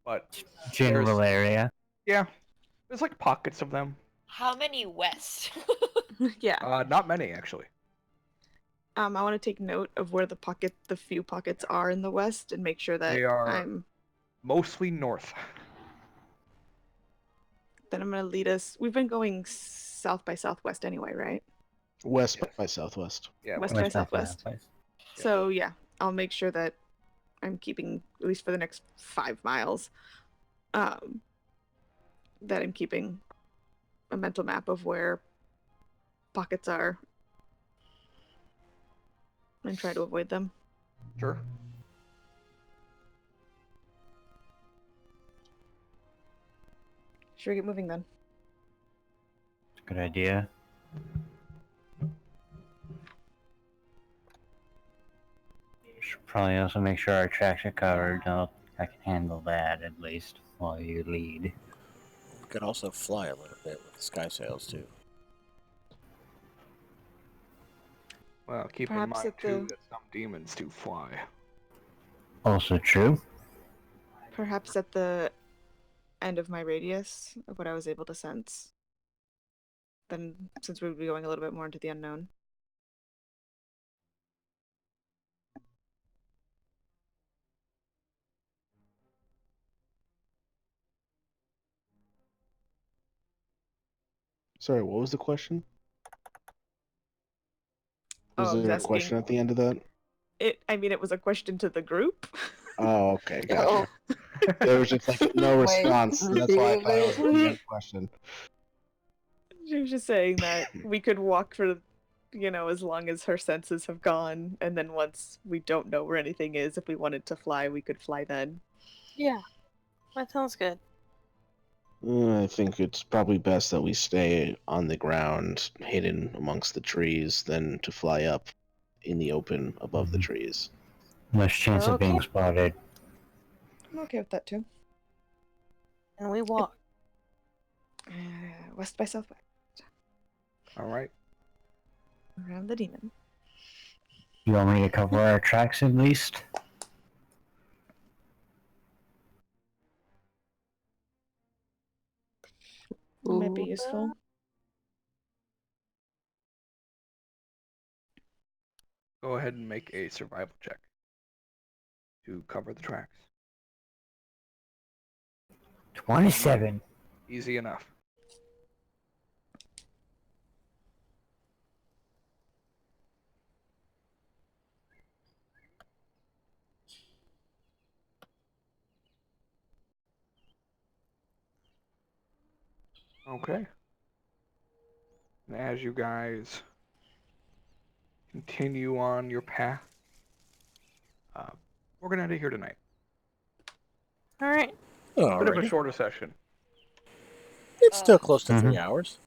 but General area. yeah, there's like pockets of them. How many west? Yeah. Not many actually. I want to take note of where the few pockets are in the west, and make sure that They are- I'm. Mostly north. Then I'm gonna lead us. We've been going south by southwest anyway, right? West Yes. by southwest. Yeah. West west. by southwest. So yeah, I'll make sure that I'm keeping, at least for the next 5 miles, that I'm keeping a mental map of where pockets are and try to avoid them. Sure. Should we get moving then? Good idea. Should probably also make sure our tracks are covered. I can handle that at least while you lead. could also fly a little bit with the sky sails too. Well, keep in Perhaps mind at too the that some demons do fly. Also true. perhaps at the end of my radius of what I was able to sense. Then, since we would be going a little bit more into the unknown. Sorry, what was the question? Was I was there a asking. question at the end of that? It was a question to the group. Oh, okay, gotcha. Oh, There was just like no Wait, response. That's why I thought it was a repeatedly. DM question. She was just saying that we could walk for, as long as her senses have gone, and then once we don't know where anything is, if we wanted to fly, we could fly then. Yeah, that sounds good. I think it's probably best that we stay on the ground, hidden amongst the trees, than to fly up in the open above the trees. Less chance of being Okay. spotted. I'm okay with that too. And we walk. West by southwest, All right. around the demon. You want me to cover our tracks at least? Might be useful. Go ahead and make a survival check to cover the tracks. 27. Easy enough. Okay. And as you guys continue on your path, we're gonna end it here tonight. All right. Bit of a Alrighty. shorter session. It's still close to 3 Mhm. hours.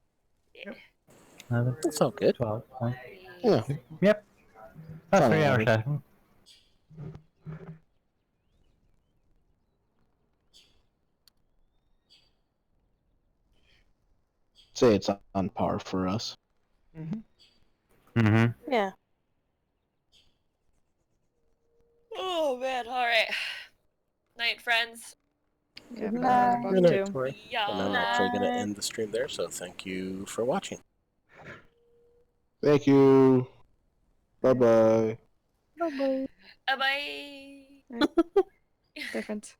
11, That's all good. 12. Yeah, Yep. That's Fine, 3 hour average. session. say it's on par for us. Mm-hmm. Mm-hmm. Yeah. Oh man, alright. Night, friends. Yeah, Good bad night. buck Good night, too. Tori. Yeah. And I'm actually going to end the stream there, so thank you for watching. Thank you. Bye bye. Bye bye. Bye. Different.